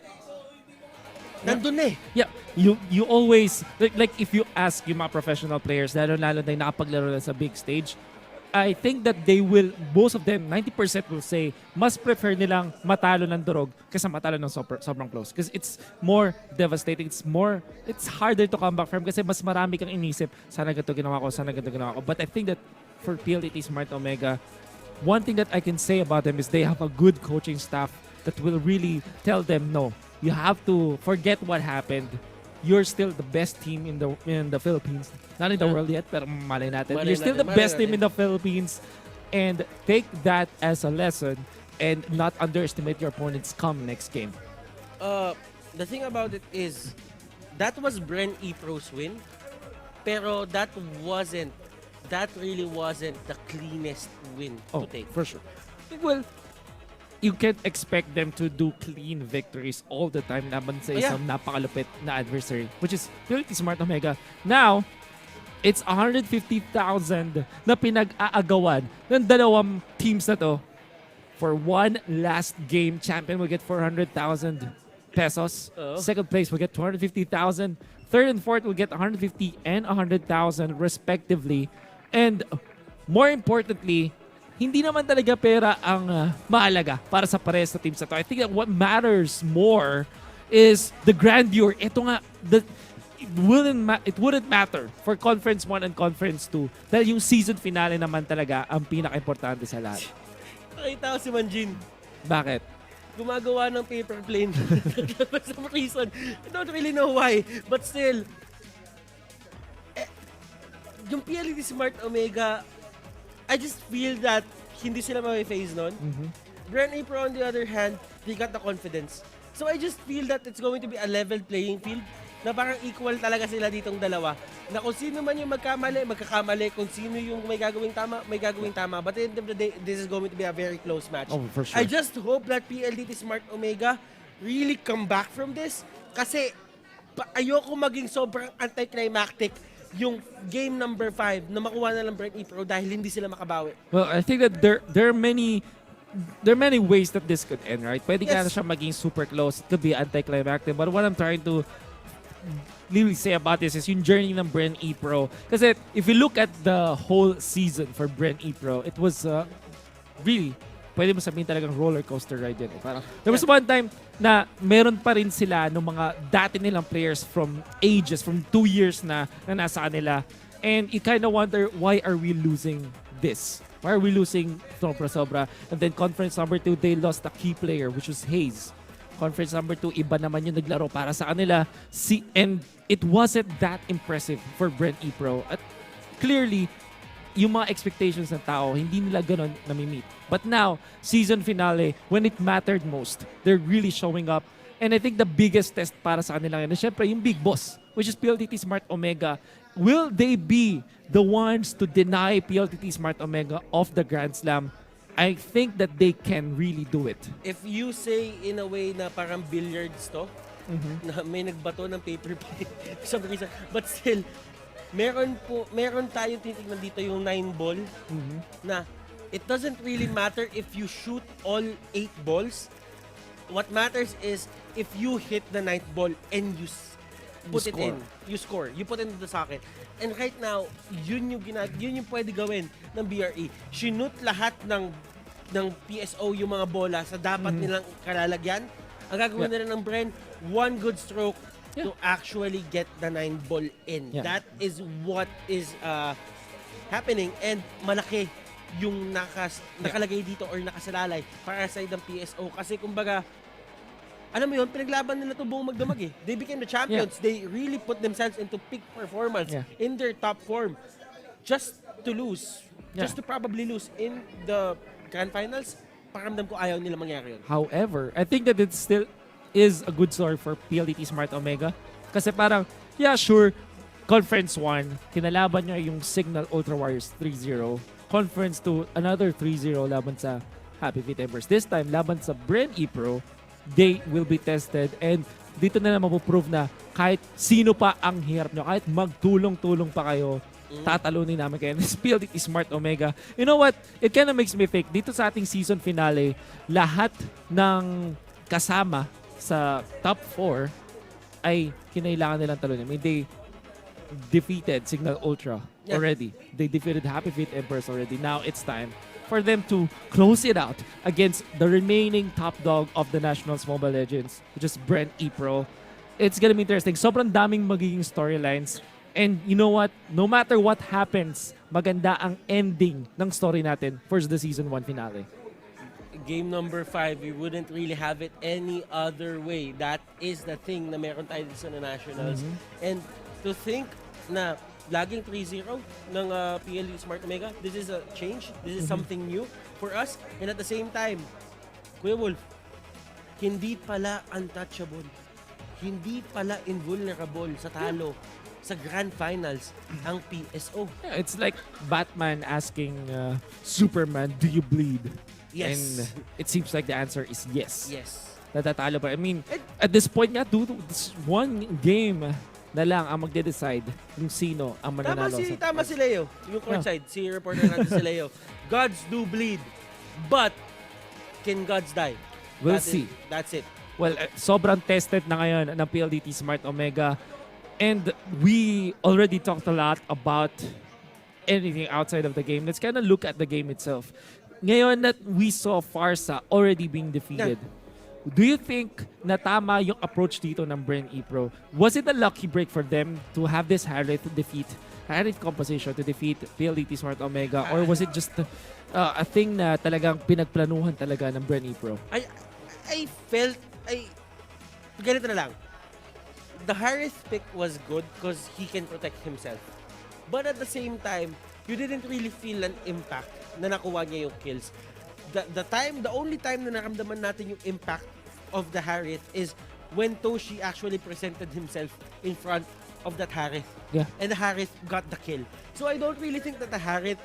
nandun eh. Yeah, you always like if you ask yung mga professional players, lalo na yung nakapaglaro na sa big stage, I think that they will, most of them, 90% will say, mas prefer nilang matalo ng durog kaysa matalo ng sobrang close. Because it's more devastating, it's harder to come back from kasi mas marami kang inisip, sana ganito ginawa ko, sana ganito ginawa ko. But I think that for PLDT Smart Omega, one thing that I can say about them is they have a good coaching staff that will really tell them, no, you have to forget what happened. You're still the best team in the Philippines. Not in the world yet, pero malay natin. Malay You're still the natin, best malay team in the Philippines. And take that as a lesson and not underestimate your opponents come next game. The thing about it is, that was BREN E-Pro's win, pero that really wasn't the cleanest win to take. For sure. Well, you can't expect them to do clean victories all the time laban sa isang napakalupit na adversary, which is PLDT Smart Omega. Now, it's 150,000 na pinag-aagawan ng dalawang teams na to. For one last game, champion will get 400,000 pesos. Second place will get 250,000. Third and fourth will get 150 and 100,000 respectively. And more importantly, hindi naman talaga pera ang mahalaga para sa parehas na teams na to. I think that what matters more is the grandeur. Ito nga, it wouldn't matter for Conference 1 and Conference 2 dahil yung season finale naman talaga ang pinaka-importante sa lahat. Nakita ko si Manjin. Bakit? Gumagawa ng paper plane. For some reason. I don't really know why. But still, yung PLDT Smart Omega, I just feel that hindi sila ma-phase nun. BREN E-Pro, on the other hand, they got the confidence. So I just feel that it's going to be a level playing field na parang equal talaga sila ditong dalawa. Na kung sino man yung magkakamali. Kung sino yung may gagawing tama. But at the end of the day, this is going to be a very close match. Oh, for sure. I just hope that PLDT Smart Omega really come back from this. Kasi ayoko maging sobrang anticlimactic yung game number 5 na makuha na lang BREN E-Pro dahil hindi sila makabawi. Well, I think that there are many ways that this could end, right? Pwede ka na siya maging super close. It could be anticlimactic. But what I'm trying to really say about this is yung journey ng BREN E-Pro. Kasi if you look at the whole season for BREN E-Pro, it was really, pwede mo sabihin talagang roller coaster ride yun. Parang, there was one time na meron pa rin sila ng mga dati nilang players from ages, from 2 years na nasa kanila. And you kind of wonder, why are we losing this? Why are we losing sobra-sobra? And then conference number 2, they lost a key player, which was Hayes. Conference number 2, iba naman yung naglaro para sa kanila. And it wasn't that impressive for BREN E-Pro. At clearly, yung mga expectations ng tao, hindi nila ganun nami-meet. But now, season finale, when it mattered most, they're really showing up. And I think the biggest test para sa kanila ngayon is syempre yung big boss, which is PLDT Smart Omega. will they be the ones to deny PLDT Smart Omega of the Grand Slam? I think that they can really do it. If you say in a way na parang billiards to, na may nagbato ng paper plate for some reason, but still, meron tayong titignan dito yung 9 ball na it doesn't really matter if you shoot all 8 balls. What matters is if you hit the 9th ball and you put it in. You score. You put it into the socket. And right now, yun yung pwede gawin ng BRE. Sinut lahat ng PSO yung mga bola sa dapat nilang kalalagyan. Ang gagawin nila ng Bren, one good stroke to actually get the 9 ball in. Yeah. That is what is happening, and malaki yung nakalagay dito or nakasalalay para sa side ng PSO. Kasi kumbaga, alam mo yun, pinaglaban nila ito buong magdamag eh. They became the champions. They really put themselves into peak performance in their top form. Just to lose. Just to probably lose in the Grand Finals, pakiramdam ko ayaw nila mangyari yun. However, I think that it still is a good story for PLDT Smart Omega. Kasi parang, yeah, sure, Conference 1, kinalaban niya yung Signal Ultra Warriors 3-0. Conference 2, another 3-0 laban sa Happy Feet Embers. This time, laban sa BREN E-Pro, they will be tested, and dito na mapuprove na kahit sino pa ang hirap nyo, kahit magtulong-tulong pa kayo, tatalunin namin kayo. This PLDT Smart Omega. You know what? It kind of makes me think. Dito sa ating season finale, lahat ng kasama sa top 4 ay kinailangan nilang talunin. I mean, they defeated Signal Ultra already. They defeated Happy Feet Embers already. Now it's time for them to close it out against the remaining top dog of the Nationals Mobile Legends, which is BREN E-Pro. It's gonna be interesting. Sobrang daming magiging storylines. And you know what? No matter what happens, maganda ang ending ng story natin for the Season 1 finale. Game number 5, we wouldn't really have it any other way. That is the thing na meron tayo dito sa Nationals. And to think na laging 3-0 ng PLE Smart Omega, this is a change. This is something new for us. And at the same time, Kuya Wolf, hindi pala untouchable. Hindi pala invulnerable sa talo sa Grand Finals ang PSO. Yeah, it's like Batman asking Superman, do you bleed? Yes. And it seems like the answer is yes. Yes. Natatalo pa. I mean, at this point nga, this one game na lang ang magde-decide kung sino ang mananalo. Tama si Leo. Yung courtside, si reporter natin si Leo. Gods do bleed, but can gods die? We'll see. That's it. Well, sobrang tested na ngayon ng PLDT Smart Omega. And we already talked a lot about anything outside of the game. Let's kind of look at the game itself. Ngayon that we saw Pharsa already being defeated, do you think na tama yung approach dito ng BREN E-Pro? Was it a lucky break for them to have this high-rate composition to defeat PLDT Smart Omega? Or was it just a thing na talagang pinagplanuhan talaga ng BREN E-Pro? I felt, ganito na lang. The Harris pick was good because he can protect himself. But at the same time, you didn't really feel an impact na nakuha niya yung kills. The only time na naramdaman natin yung impact of the Harris is when Toshi actually presented himself in front of that Harris. Yeah. And the Harris got the kill. So I don't really think that the Harris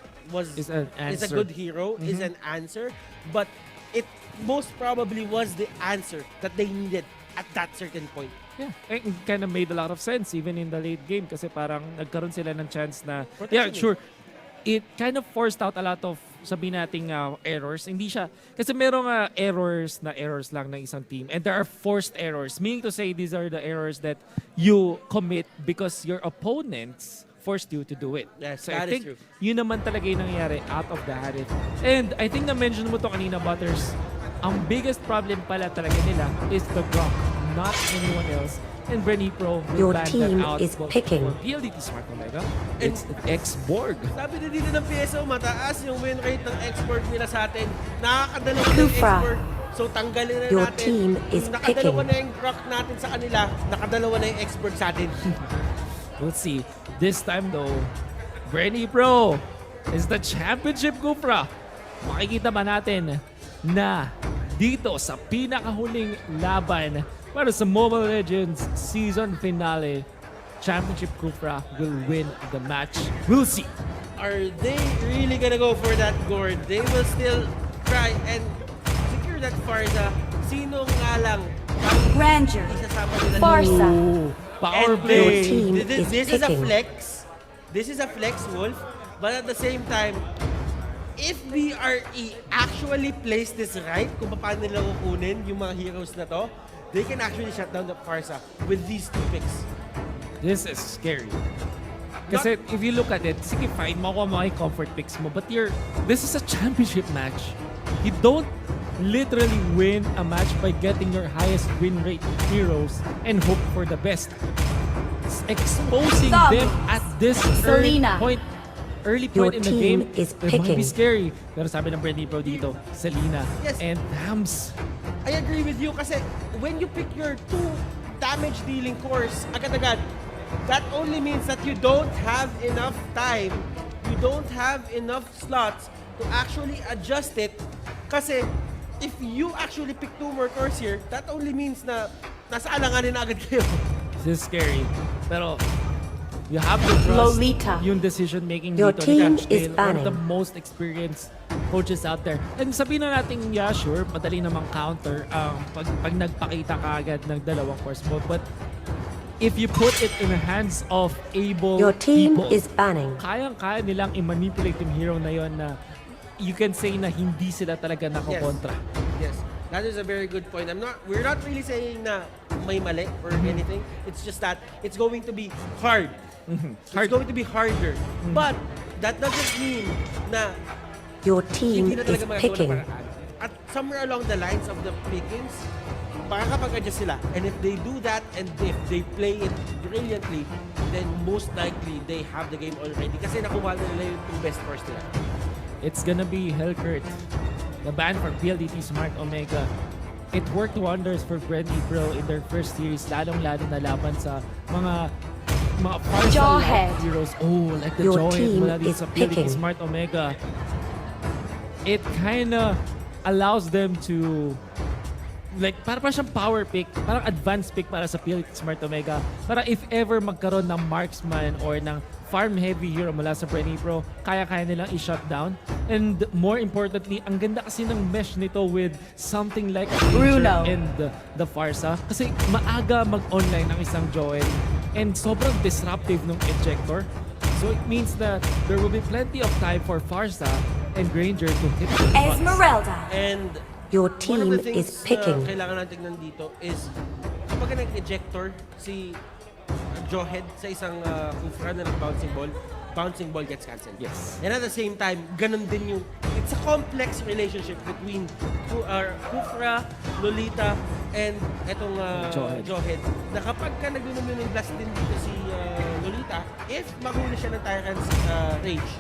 Is a good hero, is an answer, but it most probably was the answer that they needed at that certain point. Yeah, it kind of made a lot of sense even in the late game kasi parang nagkaroon sila ng chance na, Protection. sure, it kind of forced out a lot of, sabihin nating errors. Hindi siya, kasi merong errors lang ng isang team, and there are forced errors, meaning to say these are the errors that you commit because your opponents forced you to do it. Yes, So that I is think true. yun naman talaga yung nangyari out of the habit. And I think na-mention mo to kanina, Butters, ang biggest problem pala talaga nila is the Grok, not anyone else. And BREN E-Pro will Your ban team that out is for picking. PLDT Smart Omega. It's X-Borg. Sabi na dito ng PSO, mataas yung win rate ng export nila sa atin. Nakakadalawa na yung Kufra. export. So tanggalin na Your natin. team is Kung nakadalawa picking. na yung rock natin sa kanila, nakadalawa na yung export sa atin. We'll see. This time though, BREN E-Pro is the championship Kufra. Makikita ba natin na dito sa pinakahuling laban para sa Mobile Legends Season Finale, championship Kufra will win the match. We'll see. Are they really gonna go for that gourd? They will still try and secure that Pharsa. Sino nga lang ang Grandeur. isasama nila Pharsa. Ooh, power And play. team this is is a picking. flex. This is a flex, Wolf. But at the same time, if BRE actually plays this right, kung paano nila kukunin yung mga heroes na to, they can actually shut down the Pharsa with these two picks. This is scary. Kasi if you look at it, sige fine, makuha mo yung comfort picks mo, but this is a championship match. You don't literally win a match by getting your highest win rate heroes and hope for the best. It's exposing Thumb. them at this early Selena. point Your in the team game. is It might be picking. scary. Pero sabi ng BREN E-Pro dito, Selena Yes. and Hams. I agree with you kasi when you pick your two damage dealing cores agad-agad, that only means that you don't have enough time, you don't have enough slots to actually adjust it kasi if you actually pick two more cores here, that only means na nasa alanganin na agad kayo. This is scary. Pero you have to trust Lolita. yung decision making Your dito team ni Catch is Dale, one of the banning. most experienced coaches out there. And sabihin na natin, yeah, sure, madali namang counter pag nagpakita ka agad ng dalawang course mode. But if you put it in the hands of able Your team people, is banning. kayang-kaya nilang i-manipulate yung hero na yon na you can say na hindi sila talaga nakokontra. Yes, that is a very good point. We're not really saying na may mali or anything. It's just that it's going to be hard. Hard. It's going to be harder. But that doesn't mean na Your team hindi na is talaga magagawa ng picking. paraan. At somewhere along the lines of the pickings, makakapag-adjust sila. And if they do that and if they play it brilliantly, then most likely they have the game already. Kasi nakuha na nila yung best course nila. It's gonna be Hellkurt. The ban for PLDT Smart Omega. It worked wonders for BREN E-Pro in their first series, lalong-lalo na laban sa mga Pharsa Jawhead. heroes. Oh, like the Your Jawhead team mula dito is sa PLDT picking. Smart Omega. It kinda allows them to para siyang power pick, parang advanced pick para sa PLDT Smart Omega. Para if ever magkaroon ng marksman or ng farm heavy hero mula sa BREN E-Pro, kaya-kaya nilang i-shut down. And more importantly, ang ganda kasi ng mesh nito with something like Bruno. and the Pharsa. Kasi maaga mag-online ang isang Joel and sobrang disruptive ng ejector. So it means that there will be plenty of time for Pharsa and Granger to hit the butts. Esmeralda. And Your one of team the things is picking. na kailangan natin tignan dito is kapag nag-ejector si Jawhead sa isang Kufra na bouncing ball gets cancelled. Yes. And at the same time, ganun din yung, it's a complex relationship between Kufra, Lolita, and etong Jawhead. Na kapag ka nag-Luminous Blast din dito si Lolita, if mahuli siya ng Tyrant's rage,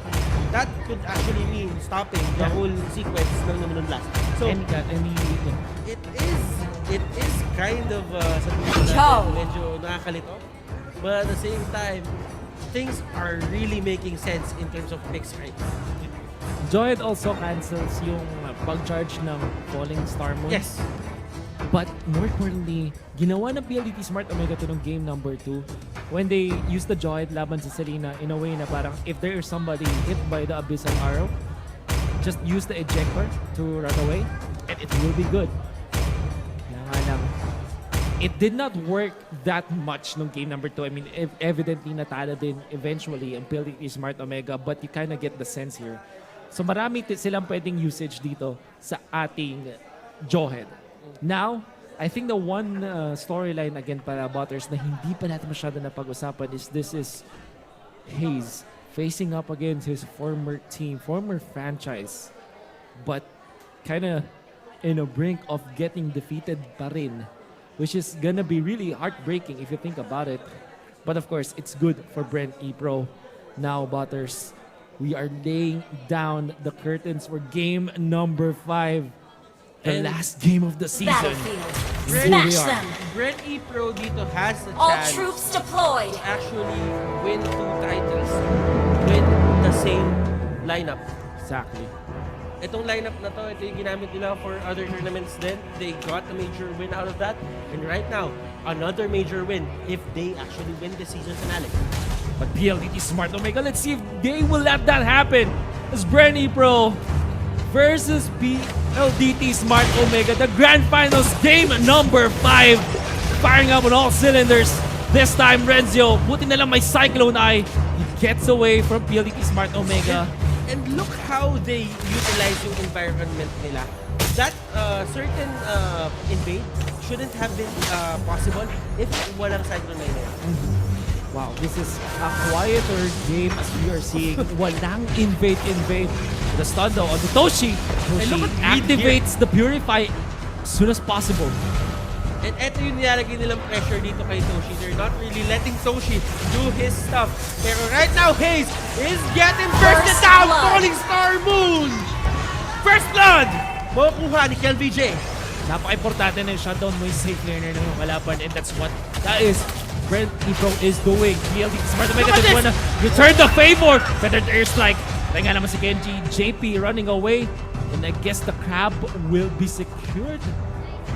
that could actually mean stopping the whole sequence ng Luminous Blast. So, it is kind of sabihin Ciao. natin medyo nakakalito. But at the same time, things are really making sense in terms of picks right now. Joyd also cancels yung pag-charge ng Falling Star Moon. Yes. But more importantly, ginawa ng PLDT Smart Omega to ng game number 2 when they use the Joyd laban sa Selena in a way na parang if there is somebody hit by the Abyssal Arrow, just use the ejector to run away and it will be good. It did not work that much nung game number 2. I mean, evidently natalo din eventually ang PLDT Smart Omega, but you kind of get the sense here. So marami silang pwedeng usage dito sa ating Jawhead. Now, I think the one storyline again para Butters na hindi pa natin masyado napag-usapan is this is Hayes facing up against his former team, former franchise, but kind of in a brink of getting defeated pa rin, which is gonna be really heartbreaking if you think about it. But of course, it's good for BREN E-Pro. Now, Butters, we are laying down the curtains for game number 5. The And last game of the season. Battlefield. Here Smash we are. them. BREN E-Pro dito has a All chance troops deployed. to actually win 2 titles with the same lineup. Exactly. itong lineup na to, ito yung ginamit nila for other tournaments then. They got a major win out of that. And right now, another major win if they actually win the season finale. But PLDT Smart Omega, let's see if they will let that happen. As BREN E-Pro versus PLDT Smart Omega, the Grand Finals game number 5. Firing up on all cylinders. This time, Renzo, buti na lang may Cyclone Eye. He gets away from PLDT Smart Omega. And look how they utilize yung environment nila. That certain invade shouldn't have been possible if walang Cyclone Eye na yan. Wow, this is a quieter game as we are seeing. Walang invade. The stun though on the Toshi. And look Toshi at activates the Purify as soon as possible. And eto yung nilalagay nilang pressure dito kay Toshi. They're not really letting Toshi do his stuff. Pero right now, Hayes is getting bursted First down! blood. Falling Star Moon! First blood! Makukuha ni KelVJ. Napaka-importante na yung shutdown mo yung safe laner ng kalaban, and that's what that is BREN E-Pro is doing. PLDT Smart Omega Look at just this! wanna return the favor. Feathered Airstrike. Kaya nga naman si Kenji. JP running away. And I guess the crab will be secured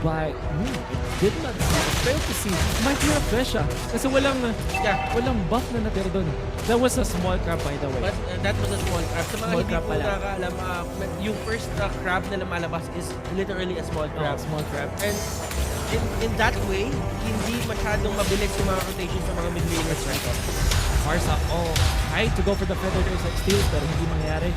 by... did not see. Fail to see. Might be a fresh kasi walang buff na natira doon. That was a small crab, by the way. But that was a small crab. Sa mga Small hindi crab po pala. nakakaalam, yung first crab na lumalabas is literally a small crab. Small crab. And in that way, hindi masyadong mabilis yung mga rotations sa mga mid-laners right now. Pharsa, tried to go for the feathered airstrike steals pero hindi mangyari.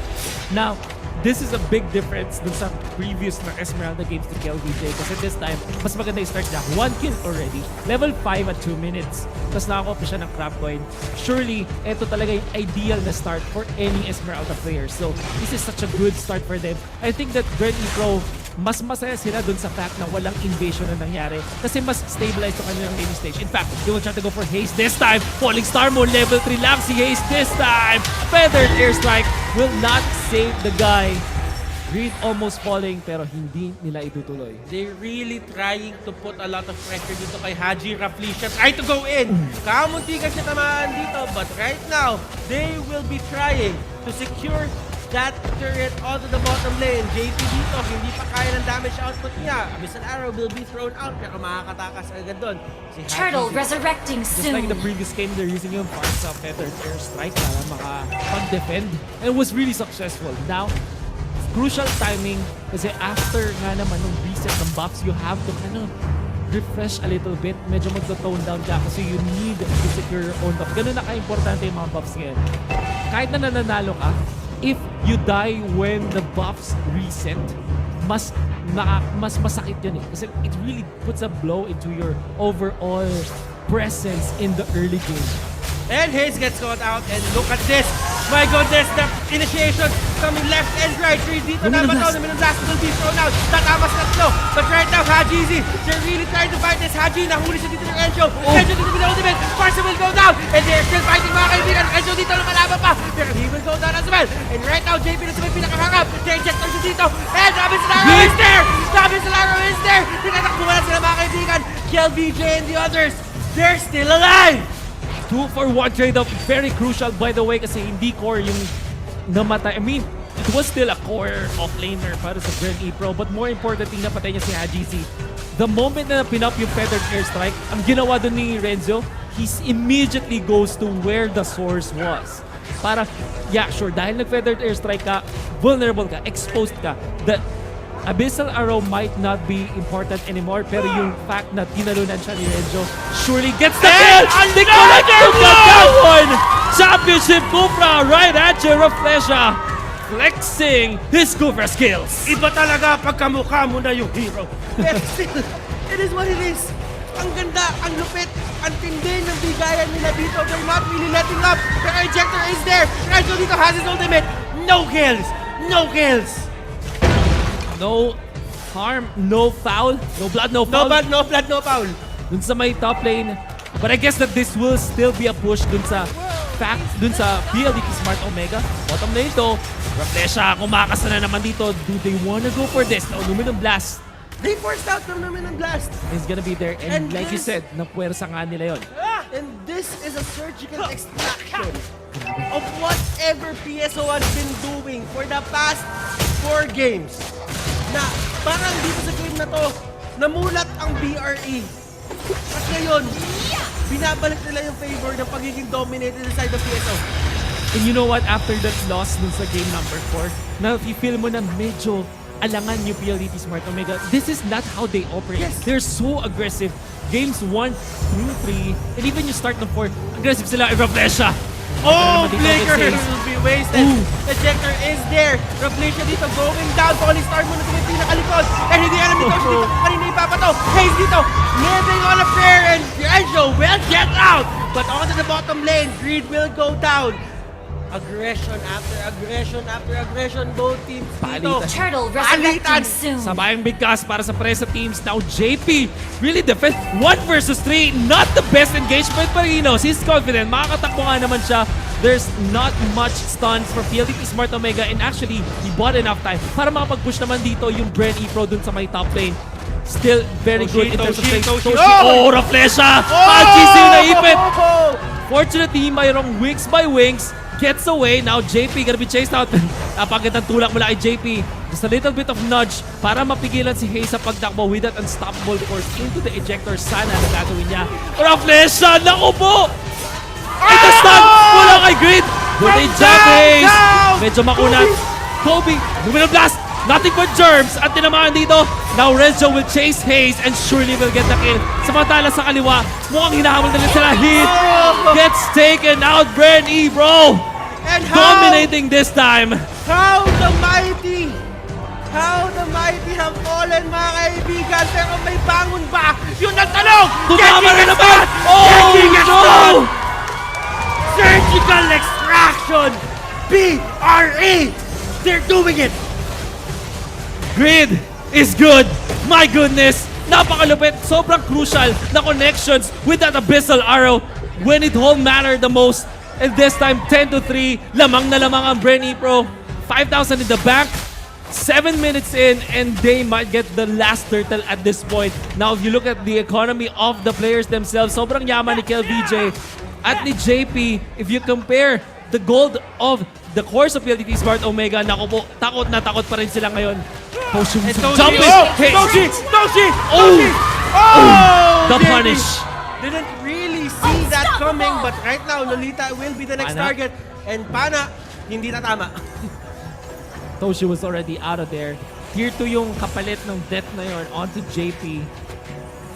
Now, this is a big difference dun sa previous na Esmeralda games to KelVJ kasi this time, mas maganda yung start niya. 1 kill already. Level 5 at 2 minutes. Tapos nakakuha pa siya ng crab coin. Surely, ito talaga yung ideal na start for any Esmeralda player. So, this is such a good start for them. I think that BREN E-Pro, mas masaya sila dun sa fact na walang invasion na nangyari kasi mas stabilized yung kanilang laning stage. In fact, they will try to go for Haze this time. Falling Star Moon, level 3 lang si Haze this time. Feathered Airstrike will not save the guy. Greed almost falling pero hindi nila itutuloy. They're really trying to put a lot of pressure dito kay Haji Raflisha. Try to go in. Kamuntikan siya tamaan dito. But right now, they will be trying to secure that turret onto the bottom lane. JP dito, hindi pa kaya ng damage output niya. Missile Arrow will be thrown out pero makakatakas agad doon. Si Turtle Haji, resurrecting Just like soon. the previous game, they're using yung Pharsa Feathered Airstrike para makapag-defend. And it was really successful. Now, crucial timing kasi after nga naman nung reset ng buffs, you have to kind of refresh a little bit. Medyo magto-tone down ka kasi you need to secure your own buff. Ganun na ka-importante yung mga buffs ngayon. Kahit na nananalo ka, if you die when the buffs reset, mas masakit yun eh. Kasi it really puts a blow into your overall presence in the early game. And Hayes gets caught out and look at this. My goodness, the initiation coming left and right. Reed dito na mataw na Minundas will be thrown out. Tatamas tatlo. But right now, Haji Z, they're really trying to fight this. Haji, nahuli siya dito ng Enjo. Enjo dito with the ultimate. Pharsa will go down. And they're still fighting mga kaibigan. Enjo dito lumalaban pa. Pero he will go down as well. And right now, JP na sa may pinakahangap. They inject siya dito. And Robinson Arrow is there. Robinson Arrow is there. Tinatakbuhan na sila mga kaibigan. KelVJ and the others, they're still alive. 2 for 1 trade-off. Very crucial, by the way, kasi hindi core yung namatay. I mean, it was still a core offlaner para sa BREN E-Pro, but more importantly, napatay niya si Haji Z. The moment na pinop yung Feathered Airstrike, ang ginawa doon ni Renzo, he immediately goes to where the source was. Para, yeah, sure, dahil nag-Feathered Airstrike ka, vulnerable ka, exposed ka. The Abyssal Arrow might not be important anymore, pero yung fact na tinalunan siya ni Renzo surely gets the kill! They connect to the one! Championship Kufra right at you, Raflesha! Flexing his Kufra skills! Iba talaga pagkamukha mo na yung hero. But still, it is what it is. Ang ganda, ang lupit, ang tindi ng bigayan nila dito. They're not really letting up. The ejector is there. Renzo dito has his ultimate. No kills! No kills! No harm, no foul, no blood, no No foul. blood, no blood, no foul. Dun sa may top lane. But I guess that this will still be a push dun sa PLDT Smart Omega. Bottom lane to. Raflesha, kumakas na naman dito. Do they wanna go for this? No, Luminum Blast They forced out the Luminous Blast. is gonna be there. And like you this- said, napuwersa nga nila yon. And this is a surgical extraction of whatever PSO has been doing for the past 4 games na parang dito sa game na to, namulat ang BRE. At ngayon, binabalik nila yung favor ng pagiging dominated inside the PSO. And you know what? After that loss dun sa game number 4, na i-feel mo na medyo alangan yung PLDT Smart Omega. This is not how they operate. Yes. They're so aggressive. Games 1 through 3, and even you start ng 4, aggressive sila. Reflesha! Oh, Flicker Flicker will be wasted. Ejector is there. Reflection dito going down. Tony Stark muna ito yung pinakalikod. And hindi alam dito dito kanina ipapato. Haze dito. Living on a prayer and Enzo will get out. But onto the bottom lane, Greed will go down. Aggression after aggression after aggression. Both teams dito. Palitan. Turtle Palitan. resurrecting soon. Sabayang bigkas para sa Presa teams. Now JP really defends 1 versus 3. Not the best engagement, but he knows he's confident. Makakatakbo nga naman siya. There's not much stuns for PLDT Smart Omega, and actually he bought enough time para makapag-push naman dito yung BREN E-Pro dun sa may top lane. Still very good in terms of play. Toshi. Oh, Raflesha! GC yung naipit! Fortunately, mayroong wings by wings. Gets away. Now JP gonna be chased out. Napagandang tulak mula kay JP. Just a little bit of nudge para mapigilan si Hayes sa pagtakbo with that unstoppable force into the ejector. Sana na gagawin niya. Raflesha! Naku po! Ito stun mula kay Grid. Good day, jump Hayes. Medyo makunat. Kobe, Luminal Blast. Nothing but germs at tinamaan dito. Now Renzo will chase Hayes and surely will get the kill. Samantala sa kaliwa, mukhang hinahamon na rin sila. Hit gets taken out. BREN E-Pro And how dominating this time. the mighty have fallen, mga kaibigan. Pero may bangon ba? Yun ang tanong! Tumama rin naman! Getting Oh it no! done! Surgical extraction! BRE! They're doing it! Grid is good. My goodness. Napakalupit. Sobrang crucial na connections with that abyssal arrow when it all mattered the most. And this time, 10-3. Lamang na lamang ang BREN E-Pro. 5,000 in the bank. 7 minutes in, and they might get the last turtle at this point. Now, if you look at the economy of the players themselves, sobrang yaman ni KelVJ at ni JP. If you compare the gold of the course of PLDT Smart Omega, naku po, takot na takot pa rin sila ngayon. Toshi And jumping! Hey. Toshi! Oh! The JP punish! didn't really see that coming, but right now, Lolita will be the next Pana. target. And Pana, hindi tatama. Toshi was already out of there. Tier 2 yung kapalit ng death na yun onto JP.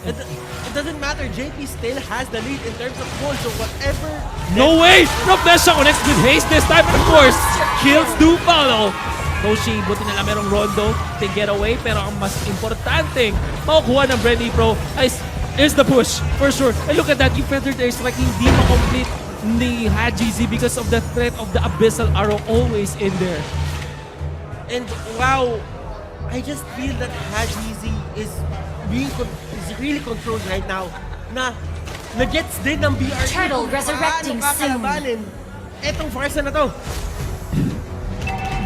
It doesn't matter, JP still has the lead in terms of gold, so whatever... No way! Professor connects with haste this time, and of course, kills do follow. Toshi, buti na lang merong rondo to get away, pero ang mas importanteng makukuha ng BREN E-Pro is the push, for sure. And look at that, yung Feathered Airstrike hindi ma-complete ni HajiZ because of the threat of the Abyssal Arrow always in there. And wow, I just feel that HajiZ is really controlled right now. Na-gets din ng BRE. Turtle resurrecting soon. Etong Pharsa na to.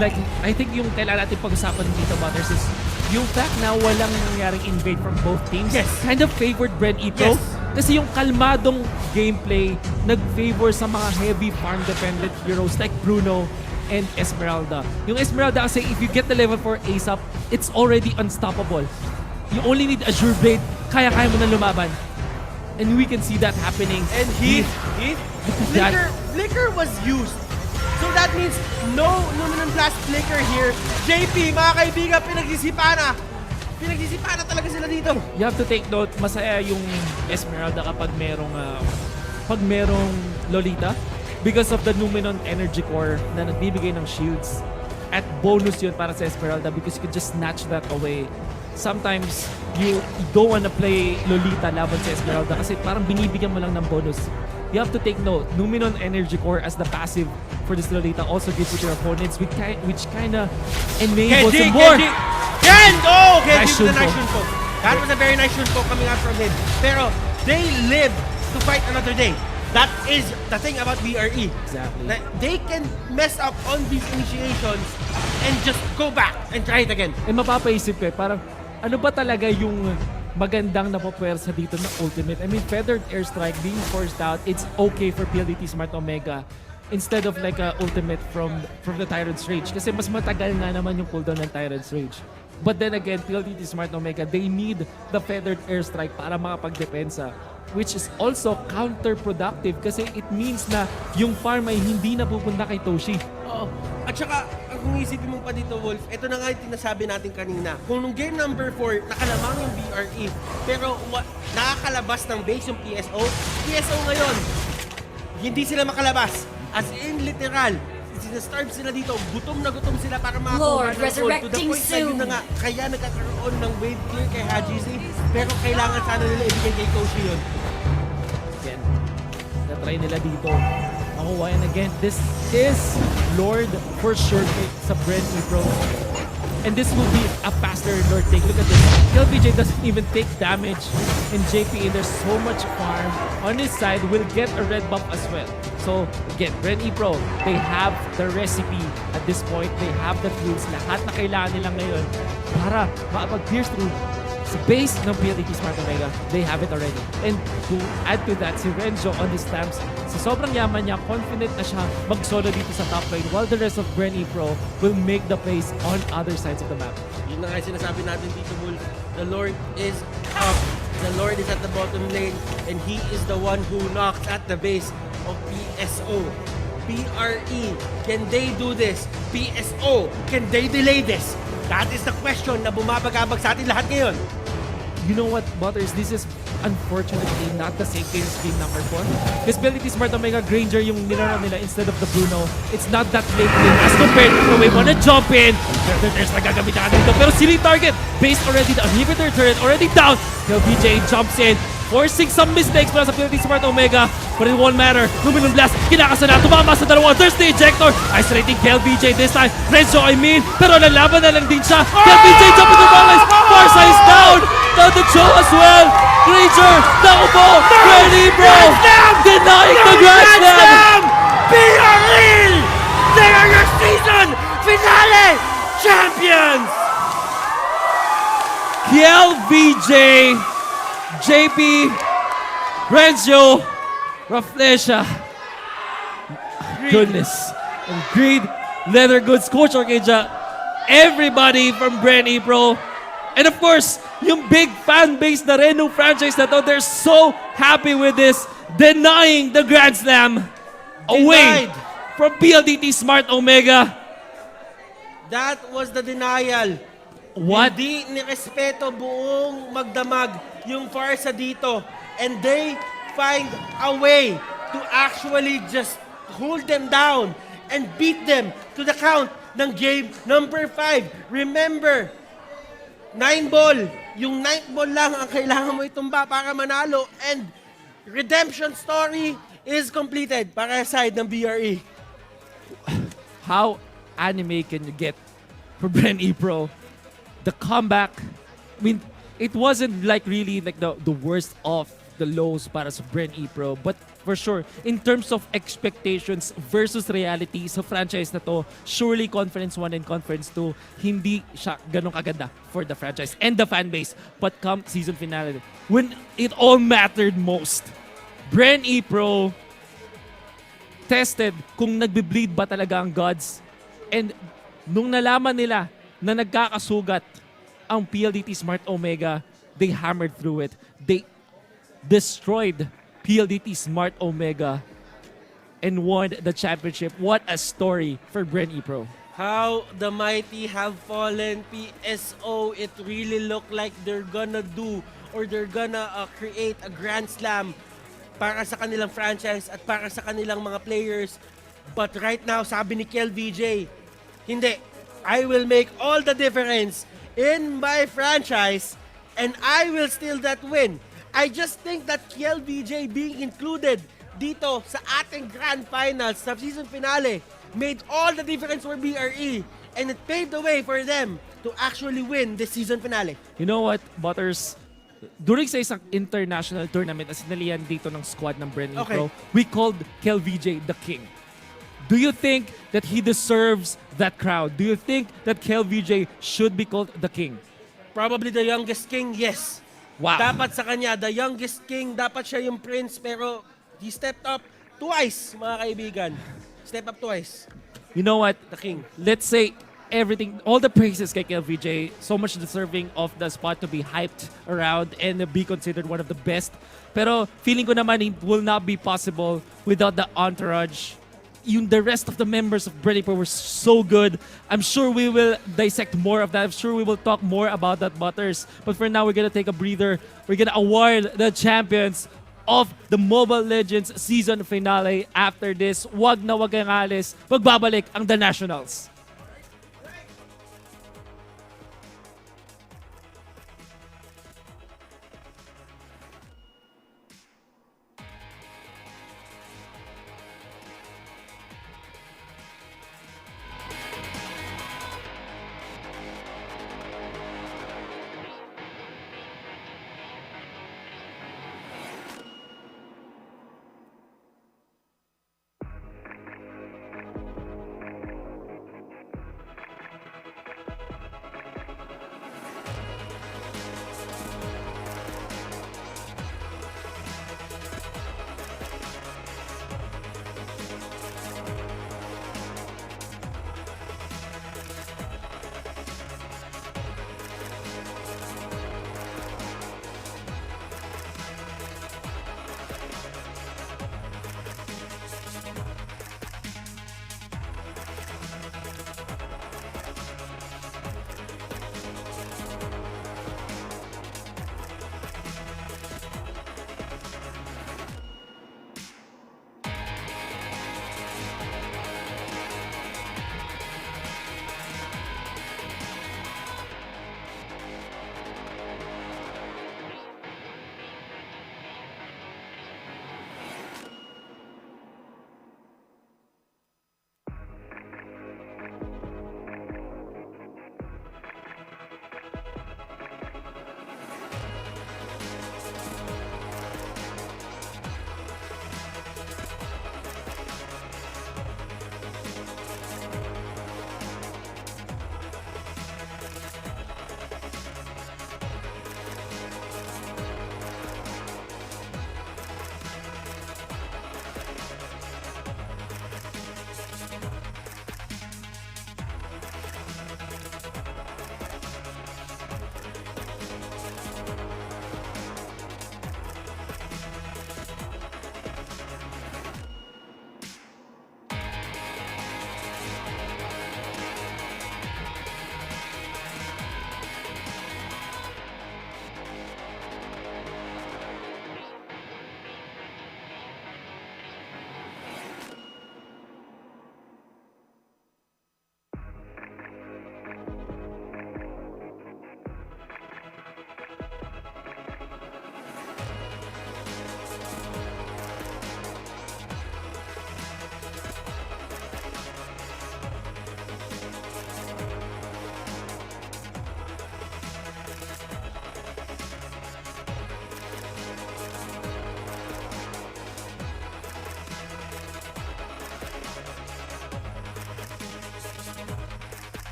Like, I think yung kailangan natin pag-usapan dito, Butters, is yung fact na walang nangyaring invade from both teams Yes. kind of favored BREN E-Pro. Yes. Kasi yung kalmadong gameplay nag-favor sa mga heavy farm-dependent heroes like Bruno and Esmeralda. Yung Esmeralda kasi, if you get the level 4 ASAP, it's already unstoppable. You only need Azure Blade, kaya-kaya mo na lumaban. And we can see that happening. And he that. Flicker was used. So that means no Luminous Blast Flicker here. JP, mga kaibigan, pinagsisipa na talaga sila dito. You have to take note, masaya yung Esmeralda kapag merong Lolita because of the Numenon Energy Core na nagbibigay ng shields. At bonus yun para sa Esmeralda because you can just snatch that away. Sometimes you don't wanna play Lolita laban sa Esmeralda kasi parang binibigyan mo lang ng bonus. You have to take note, Numenon Energy Core as the passive for this Lolita also gives it to your opponents which kinda enables them more. And Kenji Nice with the shoot nice po. shoot po. That was a very nice shoot po coming out from him. Pero they live to fight another day. That is the thing about BRE. Exactly. That they can mess up on these initiations and just go back and try it again. Eh mapapaisip ko parang ano ba talaga yung magandang napapwersa dito na ultimate? I mean, Feathered Airstrike being forced out, it's okay for PLDT Smart Omega. instead of like a ultimate from the Tyrant's Rage. Kasi mas matagal na naman yung cooldown ng Tyrant's Rage. But then again, PLDT Smart Omega, they need the Feathered Airstrike para makapagdepensa, which is also counterproductive kasi it means na yung farm ay hindi na pupunta kay Toshi. Oo. At saka, kung isipin mo pa dito, Wolf, ito na nga yung tinasabi natin kanina. Kung nung game number 4, nakalamang yung BRE, pero nakakalabas ng base yung PSO ngayon, hindi sila makalabas. As in, literal, sinastarve sila dito, gutom na gutom sila para makakuha Lord, ng gold. To the resurrecting point na yun soon. na nga, kaya nagkakaroon ng wave clear kay Haji Z, pero kailangan sana nila ibigay kay Toshi yun. Again, na-try nila dito. Makuha yan again. This is Lord for sure sa BREN E-Pro. And this will be a faster Lord take. Look at this. LBJ doesn't even take damage in JP. There's so much farm. On his side, will get a red buff as well. So, again, BREN E-Pro, they have the recipe at this point. They have the tools. Lahat na kailangan nila ngayon para makapag-pierce through sa base ng PLDT Smart Omega. They have it already. And to add to that, si Renzo on his stamps, sa sobrang yaman niya, confident na siya mag-solo dito sa top lane while the rest of BREN E-Pro will make the plays on other sides of the map. Yun na nga yung sinasabi natin dito, Wolf. The Lord is up. The Lord is at the bottom lane, and He is the one who knocks at the base of PSO. BRE, can they do this? PSO, can they delay this? That is the question na bumabagabag sa atin lahat ngayon. You know what, Butters? This is unfortunately not the same case as game number 4. Because PLDT Smart Omega Granger yung nilaro nila instead of the Bruno. It's not that late game as compared to the way wanna jump in. There's nagagamit na dito. Pero sila yung target. Based already, the inhibitor turret already down. LBJ jumps in, forcing some mistakes para sa PLDT Smart Omega. But it won't matter. Luminum Blast, kinakasa na. Tumama sa dalawa. There's the ejector. Isolating KLBJ this time. Renzo, I mean. Pero nalaban na lang din siya. KLBJ jumping the ball lines. Pharsa is down. Down the Joe as well. Granger, naupo. BREN E-Pro denying the Grandslam. BRE! They are your season finale champions! KLBJ, JP, Renzo, Raflesha. Goodness. And Greed, Leather Goods, Coach Orkeja, everybody from BREN E-Pro. And of course, yung big fan base na rin ng franchise na to, they're so happy with this, denying the Grandslam away Denied. from PLDT Smart Omega. That was the denial. What? Hindi nirespeto buong magdamag yung Pharsa dito. And they find a way to actually just hold them down and beat them to the count ng game number 5. Remember, 9 ball. Yung 9th ball lang ang kailangan mo itumba para manalo. And redemption story is completed para sa side ng BRE. How anime can you get for BREN E-Pro? The comeback, I mean, it wasn't like really like the worst of the lows para sa BREN E-Pro, but for sure, in terms of expectations versus reality sa franchise na to, surely Conference 1 and Conference 2, hindi siya ganun kaganda for the franchise and the fan base. But come season finale, when it all mattered most, BREN E-Pro tested kung nagbe-bleed ba talaga ang gods. And nung nalaman nila na nagkakasugat ang PLDT Smart Omega, they hammered through it. They destroyed PLDT Smart Omega and won the championship. What a story for BREN E-Pro. How the mighty have fallen. PSO, it really looked like they're gonna do or they're gonna create a Grand Slam para sa kanilang franchise at para sa kanilang mga players. But right now, sabi ni KLBJ, hindi. I will make all the difference in my franchise and I will steal that win. I just think that KLBJ being included dito sa ating grand finals sa season finale made all the difference for BRE and it paved the way for them to actually win this season finale. You know what, Butters? During sa isang international tournament na sinalihan dito ng squad ng BREN E-Pro, we called KLBJ the king. Do you think that he deserves that crowd? Do you think that KLBJ should be called the king? Probably the youngest king, yes. Wow. Dapat sa kanya, the youngest king, dapat siya yung prince, pero he stepped up twice, mga kaibigan. Step up twice. You know what? The king. Let's say everything, all the praises kay KLVJ, so much deserving of the spot to be hyped around and be considered one of the best. Pero feeling ko naman it will not be possible without the entourage. The rest of the members of BREN E-Pro were so good. I'm sure we will dissect more of that. I'm sure we will talk more about that, Butters. But for now, we're gonna take a breather. We're gonna award the champions of the Mobile Legends season finale. After this, wag na wag kang alis. Magbabalik ang The Nationals.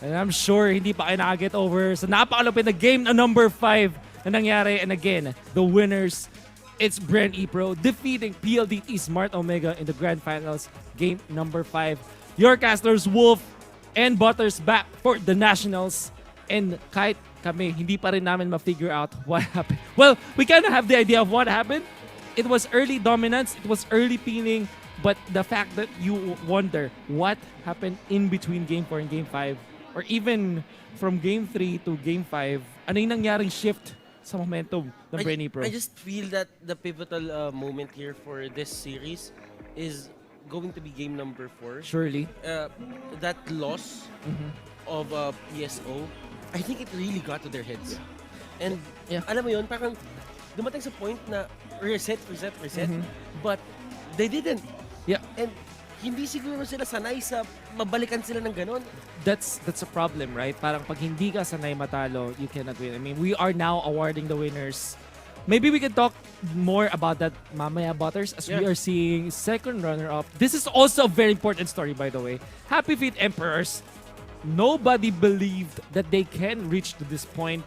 And I'm sure hindi pa kayo nakaget over sa napakalupit na game na number 5 na nangyari. And again, the winners, it's BREN E-Pro defeating PLDT Smart Omega in the Grand Finals, game number 5. Your casters, Wolf and Butters, back for the Nationals. And kahit kami, hindi pa rin namin ma-figure out what happened. Well, we kind of have the idea of what happened. It was early dominance, it was early pinning, but the fact that you wonder what happened in between Game 4 and Game 5, or even from Game 3 to Game 5, ano yung nangyaring shift sa momentum ng BREN E-Pro? I just feel that the pivotal moment here for this series is going to be game number 4. Surely. That loss of PSO, I think it really got to their heads. And alam mo yun, parang dumating sa point na reset, but they didn't. Yeah. And hindi siguro sila sanay sa mabalikan sila ng ganon. That's a problem, right? Parang pag hindi ka sanay matalo, you cannot win. I mean, we are now awarding the winners. Maybe we can talk more about that mamaya, Butters, as we are seeing second runner-up. This is also a very important story, by the way. Happy Feet Emperors. Nobody believed that they can reach to this point.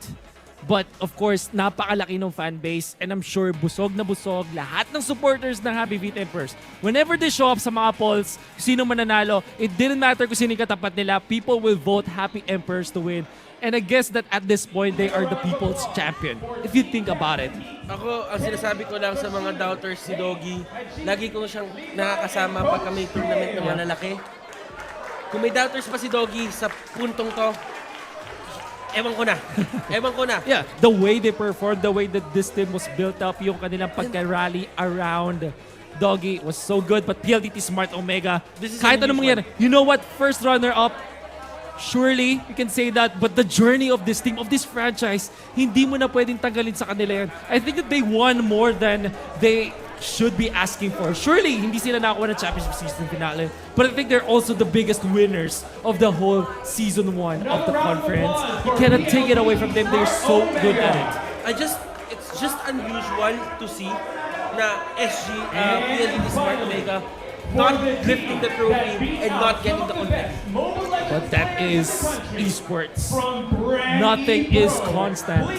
But of course, napakalaki ng fan base, and I'm sure busog na busog lahat ng supporters ng Happy Feet Emperors. Whenever they show up sa mga polls, sino mananalo, it didn't matter kung sino yung katapat nila, people will vote Happy Emperors to win. And I guess that at this point, they are the people's champion, if you think about it. Ako, ang sinasabi ko lang sa mga doubters si Doggy, lagi ko siyang nakakasama pagka may tournament na malalaki. Kung may doubters pa si Doggy sa puntong to, ewan ko na. Yeah, the way they performed, the way that this team was built up, yung kanilang pagka-rally around Doggy was so good. But PLDT Smart Omega, kahit anong mangyari, you know what? First runner-up, surely, you can say that, but the journey of this team, of this franchise, hindi mo na pwedeng tanggalin sa kanila yan. I think that they won more than they should be asking for. Surely, hindi sila nakakuha ng championship season finale, but I think they're also the biggest winners of the whole season 1 of the conference. You cannot take it away from them. They're so good at it. It's just unusual to see na SG, PLDT Smart Omega, not lifting the trophy and not getting the content. But that is esports. Nothing is constant.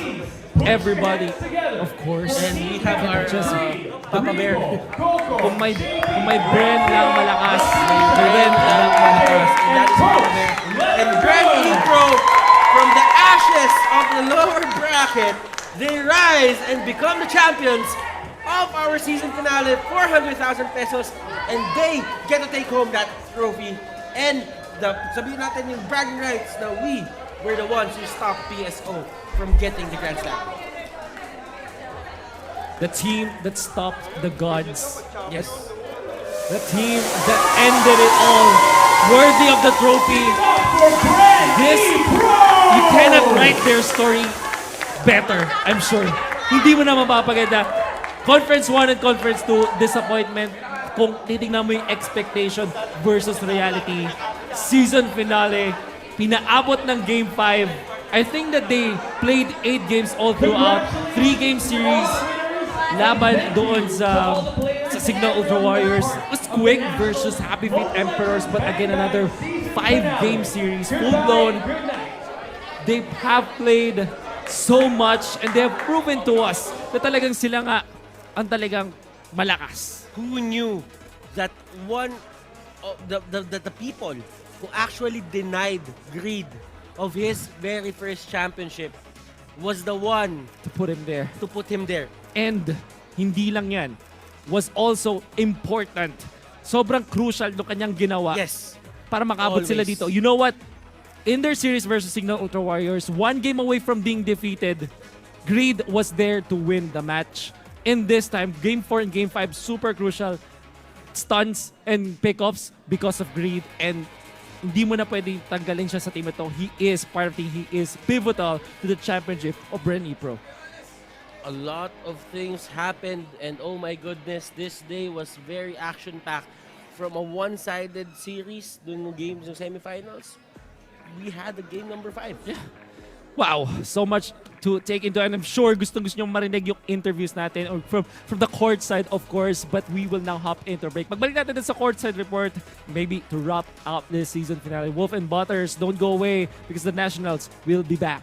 Everybody, of course. And we have our just Papa Bear. kung may BREN lang malakas, may BREN lang malakas. And that is Papa Bear. And BREN E-Pro, from the ashes of the lower bracket, they rise and become the champions of our season finale, 400,000 pesos, and they get to take home that trophy. And sabihin natin yung bragging rights na we were the ones who stopped PSO from getting the Grandslam. The team that stopped the gods. Yes. The team that ended it all. Worthy of the trophy. This, you cannot write their story better, I'm sure. Hindi mo na mapapaganda. Conference 1 and Conference 2, disappointment. Kung titignan mo yung expectation versus reality. Season finale, pinaabot ng Game 5. I think that they played 8 games all throughout. 3-game series. Laban doon sa Signal Ultra Warriors. It was quick versus Happy Feet Emperors. But again, another 5-game series. Full-blown. They have played so much and they have proven to us na talagang sila nga ang talagang malakas. Who knew that one of the people who actually denied Greed of his very first championship was the one To put him there. to put him there. And hindi lang yan. Was also important. Sobrang crucial no kanyang ginawa Yes. para makabot sila Always. dito. You know what? In their series versus Signal Ultra Warriors, 1 game away from being defeated, Greed was there to win the match. In this time, Game 4 and Game 5, super crucial. Stunts and pickups because of Greed. And hindi mo na pwedeng tanggalin siya sa team ito. He is part of the team. He is pivotal to the championship of BREN E-Pro. A lot of things happened, and oh my goodness, this day was very action-packed. From a one-sided series dun ng games ng semifinals, we had the game number 5. Wow, so much to take into, and I'm sure gustong-gusto nyo marinig yung interviews natin or from the court side, of course, but we will now hop into break. Magbalik natin sa court side report, maybe to wrap up this season finale. Wolf and Butters, don't go away because the Nationals will be back.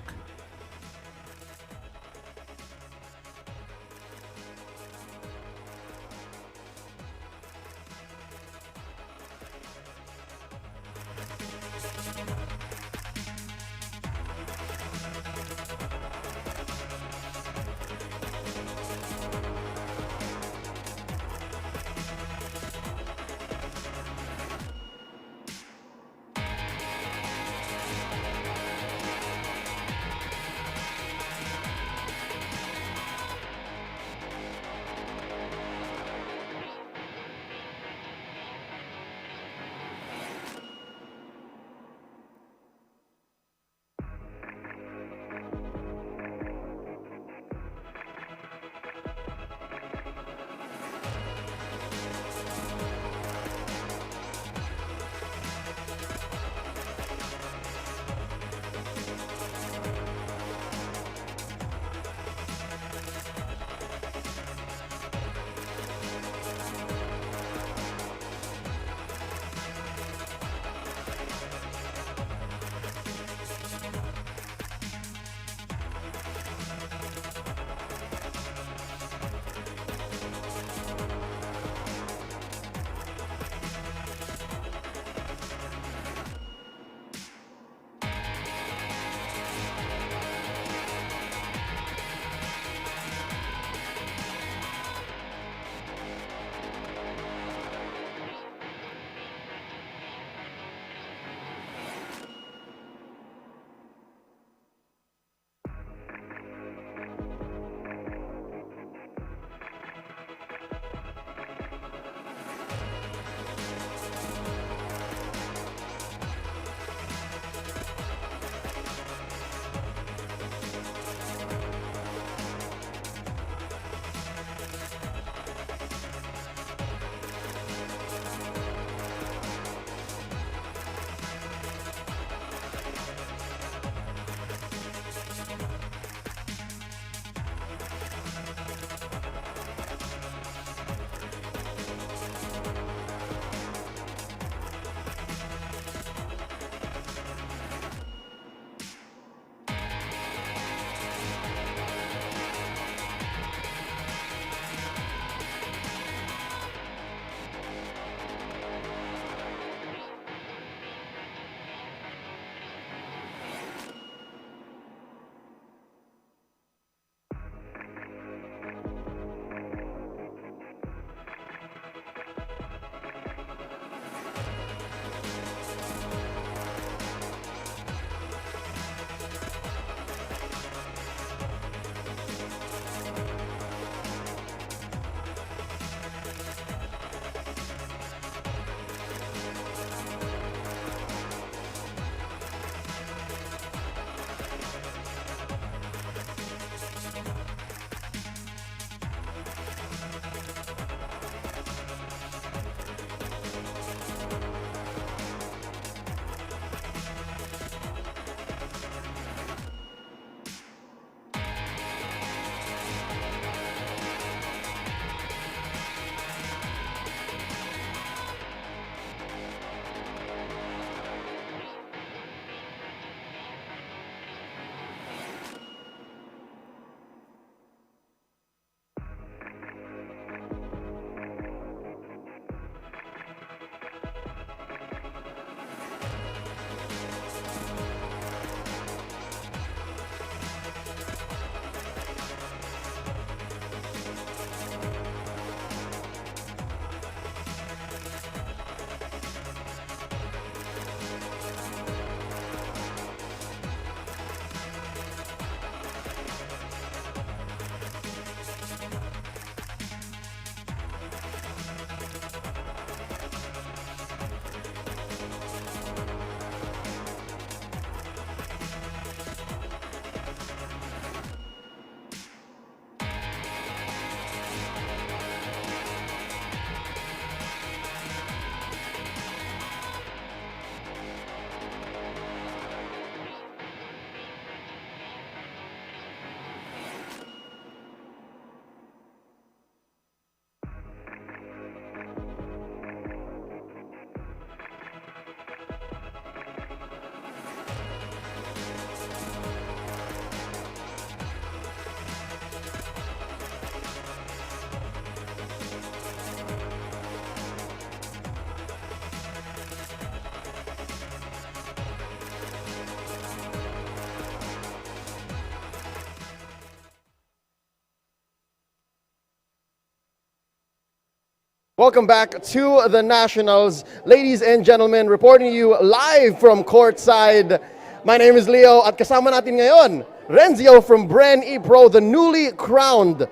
Welcome back to the Nationals. Ladies and gentlemen, reporting to you live from courtside. My name is Leo at kasama natin ngayon, Renzio from BREN E-Pro, the newly crowned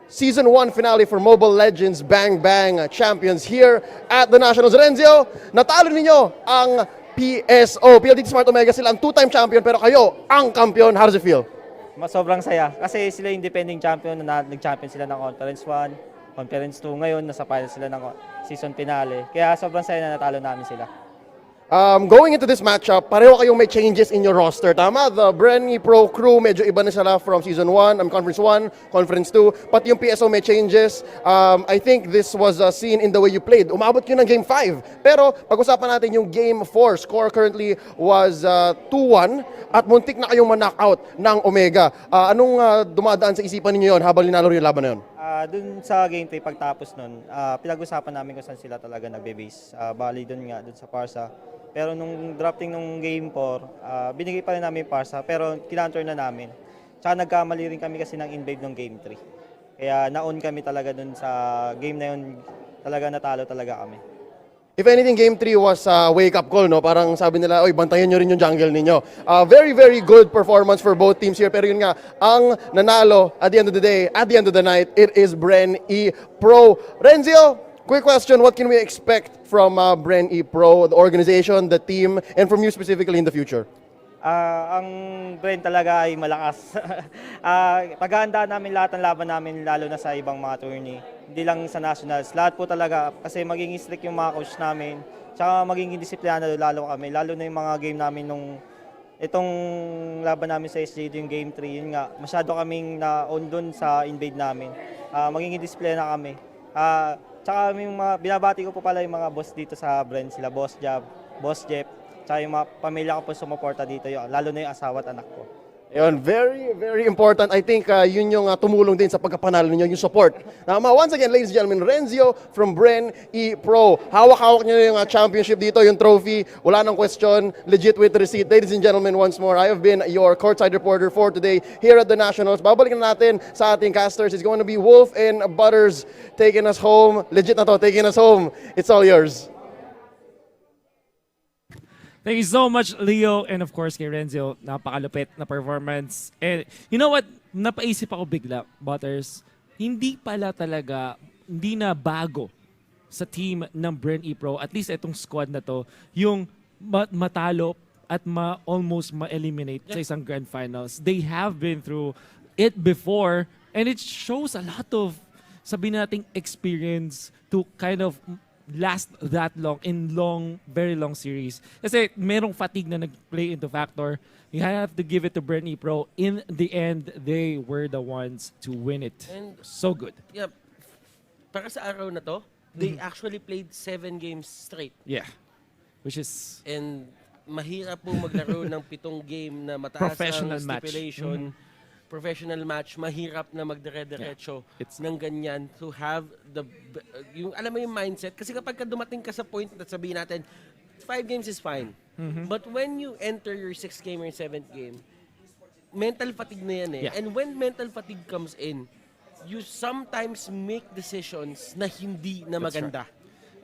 Season 1 finale for Mobile Legends Bang Bang champions here at the Nationals. Renzio, natalo ninyo ang PSO, PLDT Smart Omega. Sila ang two-time champion pero kayo ang kampiyon. How does it feel? Mas sobrang saya kasi sila yung defending champion na nag-champion sila ng Conference 1, Conference 2, ngayon nasa final sila ng season finale. Kaya sobrang saya na natalo namin sila. Going into this matchup, pareho kayong may changes in your roster. Tama? The BREN E-Pro crew, medyo iba na sila from Season 1, Conference 1, Conference 2. Pati yung PSO may changes. I think this was seen in the way you played. Umabot yun ng Game 5. Pero pag-usapan natin yung Game 4. Score currently was 2-1 at muntik na kayong ma-knockout ng Omega. Anong dumadaan sa isipan ninyo yun habang linalo yung laban na yun? Dun sa game 3 pagtapos nun, pinag-usapan namin kung saan sila talaga nagbe-base. Bali dun nga, dun sa Pharsa. Pero nung drafting nung game 4, binigay pa rin namin yung Pharsa pero kinantor na namin. Tsaka nagkamali rin kami kasi ng invade ng game 3. Kaya na-on kami talaga dun sa game na yun, talaga natalo talaga kami. If anything, Game 3 was a wake-up call, no? Parang sabi nila, oy, bantayan nyo rin yung jungle ninyo. Very, very good performance for both teams here. Pero yun nga, ang nanalo at the end of the day, at the end of the night, it is BREN E-Pro. Renzio, quick question, what can we expect from BREN E-Pro, the organization, the team, and from you specifically in the future? Ang BREN talaga ay malakas. Paghahanda namin lahat ng laban namin, lalo na sa ibang mga tourney. Hindi lang sa nationals. Lahat po talaga, kasi magiging strict yung mga coach namin. Tsaka magiging disiplinado lalo kami. Lalo na yung mga game namin nung itong laban namin sa SJD, yung game 3. Yun nga, masyado kaming na-on dun sa invade namin. Magiging disiplina kami. Tsaka yung mga, binabati ko po pala yung mga boss dito sa BREN, sila Boss Jab, Boss Jeff. Tsaka yung mga pamilya ko po sumuporta dito, yun, lalo na yung asawa at anak ko. Yun, very, very important. I think yun yung tumulong din sa pagkapanalo ninyo, yung support. Once again, ladies and gentlemen, Renzio from BREN E-Pro. Hawak-hawak nyo yung championship dito, yung trophy. Wala nang question. Legit with receipt. Ladies and gentlemen, once more, I have been your courtside reporter for today here at the Nationals. Babalikan na natin sa ating casters. It's going to be Wolf and Butters taking us home. Legit na to, taking us home. It's all yours. Thank you so much, Leo. And of course, kay Renzio, napakalupit na performance. And you know what? Napaisip ako bigla, Butters. Hindi pala talaga, hindi na bago sa team ng BREN E-Pro, at least itong squad na to, yung matalo at almost ma-eliminate sa isang grand finals. They have been through it before, and it shows a lot of, sabihin nating, experience to kind of last that long in very long series. Kasi merong fatigue na nag-play into factor. You have to give it to BREN E-Pro. In the end, they were the ones to win it. And so good. yeah, para sa araw na to, they actually played 7 games straight. Yeah. Which is And mahirap po maglaro ng 7 game na mataas Professional ang match. stipulation. Professional match, mahirap na magdire-diretso ng ganyan to have yung alam mo yung mindset. Kasi kapag dumating ka sa point na sabihin natin, 5 games is fine. But when you enter your 6th game or 7th game, mental fatigue na yan eh. Yeah. And when mental fatigue comes in, you sometimes make decisions na hindi na That's maganda.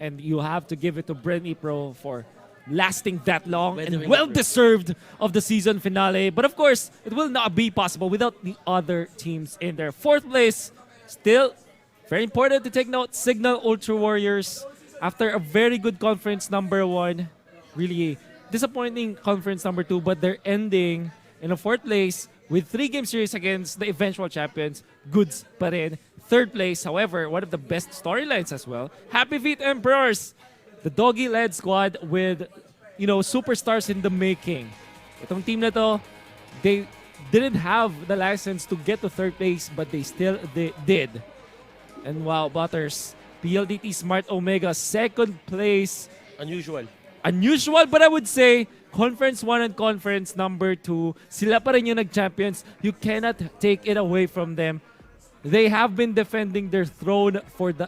and you have to give it to BREN E-Pro for lasting that long and Weathering well-deserved of the season finale. But of course, it will not be possible without the other teams in there. 4th place, still very important to take note, Signal Ultra Warriors. After a very good conference number 1, really disappointing conference number 2, but they're ending in a 4th place with 3 game series against the eventual champions. Goods pa rin. 3rd place, however, one of the best storylines as well. Happy Feet Emperors, the doggy-led squad with, superstars in the making. Itong team na to, they didn't have the license to get to 3rd place, but they still did. And wow, Butters, PLDT Smart Omega, 2nd place. Unusual, but I would say Conference 1 and Conference number 2, sila pa rin yung nag-champions. You cannot take it away from them. They have been defending their throne for the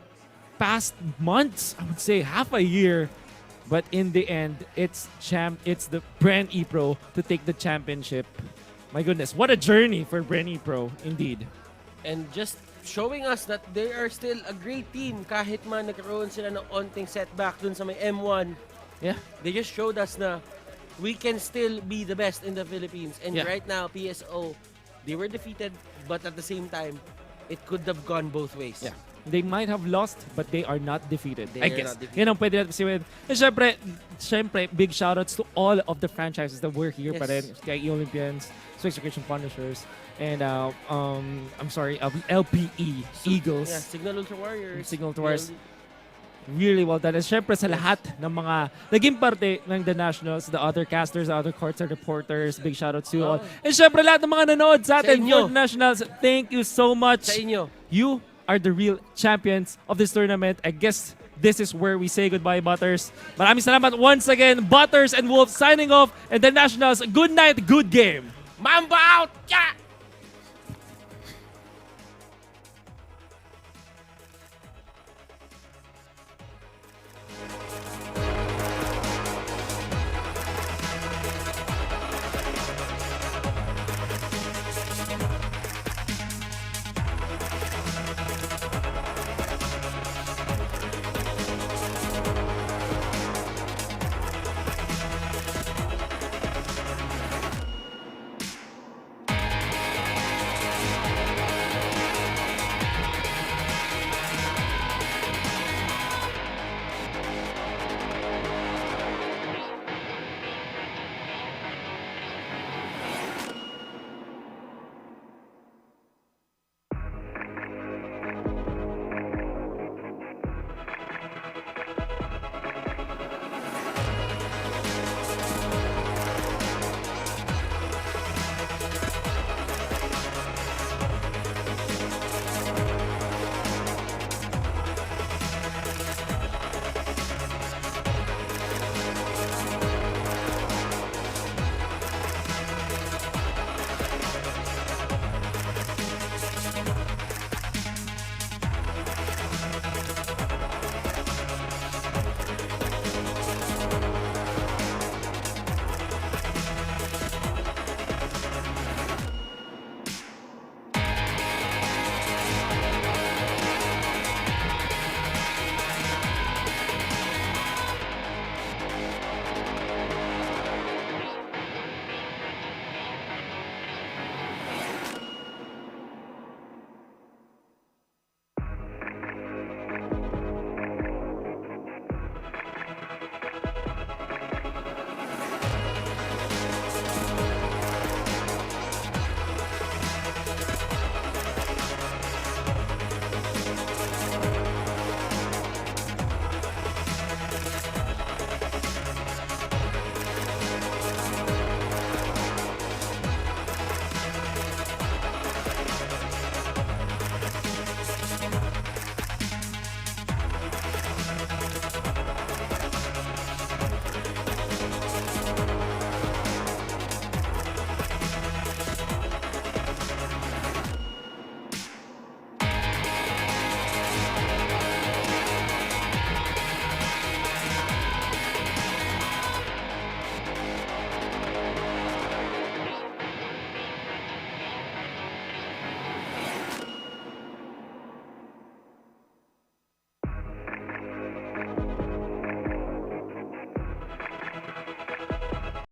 past months, I would say half a year. But in the end, it's the BREN E-Pro to take the championship. My goodness, what a journey for BREN E-Pro, indeed. And just showing us that they are still a great team kahit man nagkaroon sila ng onting setback dun sa may M1. Yeah. They just showed us na we can still be the best in the Philippines. And Yeah. right now, PSO, they were defeated, but at the same time, it could have gone both ways. Yeah. They might have lost, but they are not defeated. They I are guess. not defeated. Yun ang pwede natin sabihin. And syempre, big shoutouts to all of the franchises that were here pa rin. Yes. Kay Olympians, Execution Punishers, and LPE, Eagles. Yeah, Signal Ultra Warriors. Signal Ultra Warriors. Really well done. And syempre sa lahat ng mga naging parte ng The Nationals, the other casters, the other courtside reporters, big shoutouts to you all. And syempre lahat ng mga nanood sa atin inyo. for The Nationals, thank you so much. Sa inyo. You are the real champions of this tournament. I guess this is where we say goodbye, Butters. Maraming salamat once again. Butters and Wolf signing off. And The Nationals, good night, good game. Mamba out! Yeah!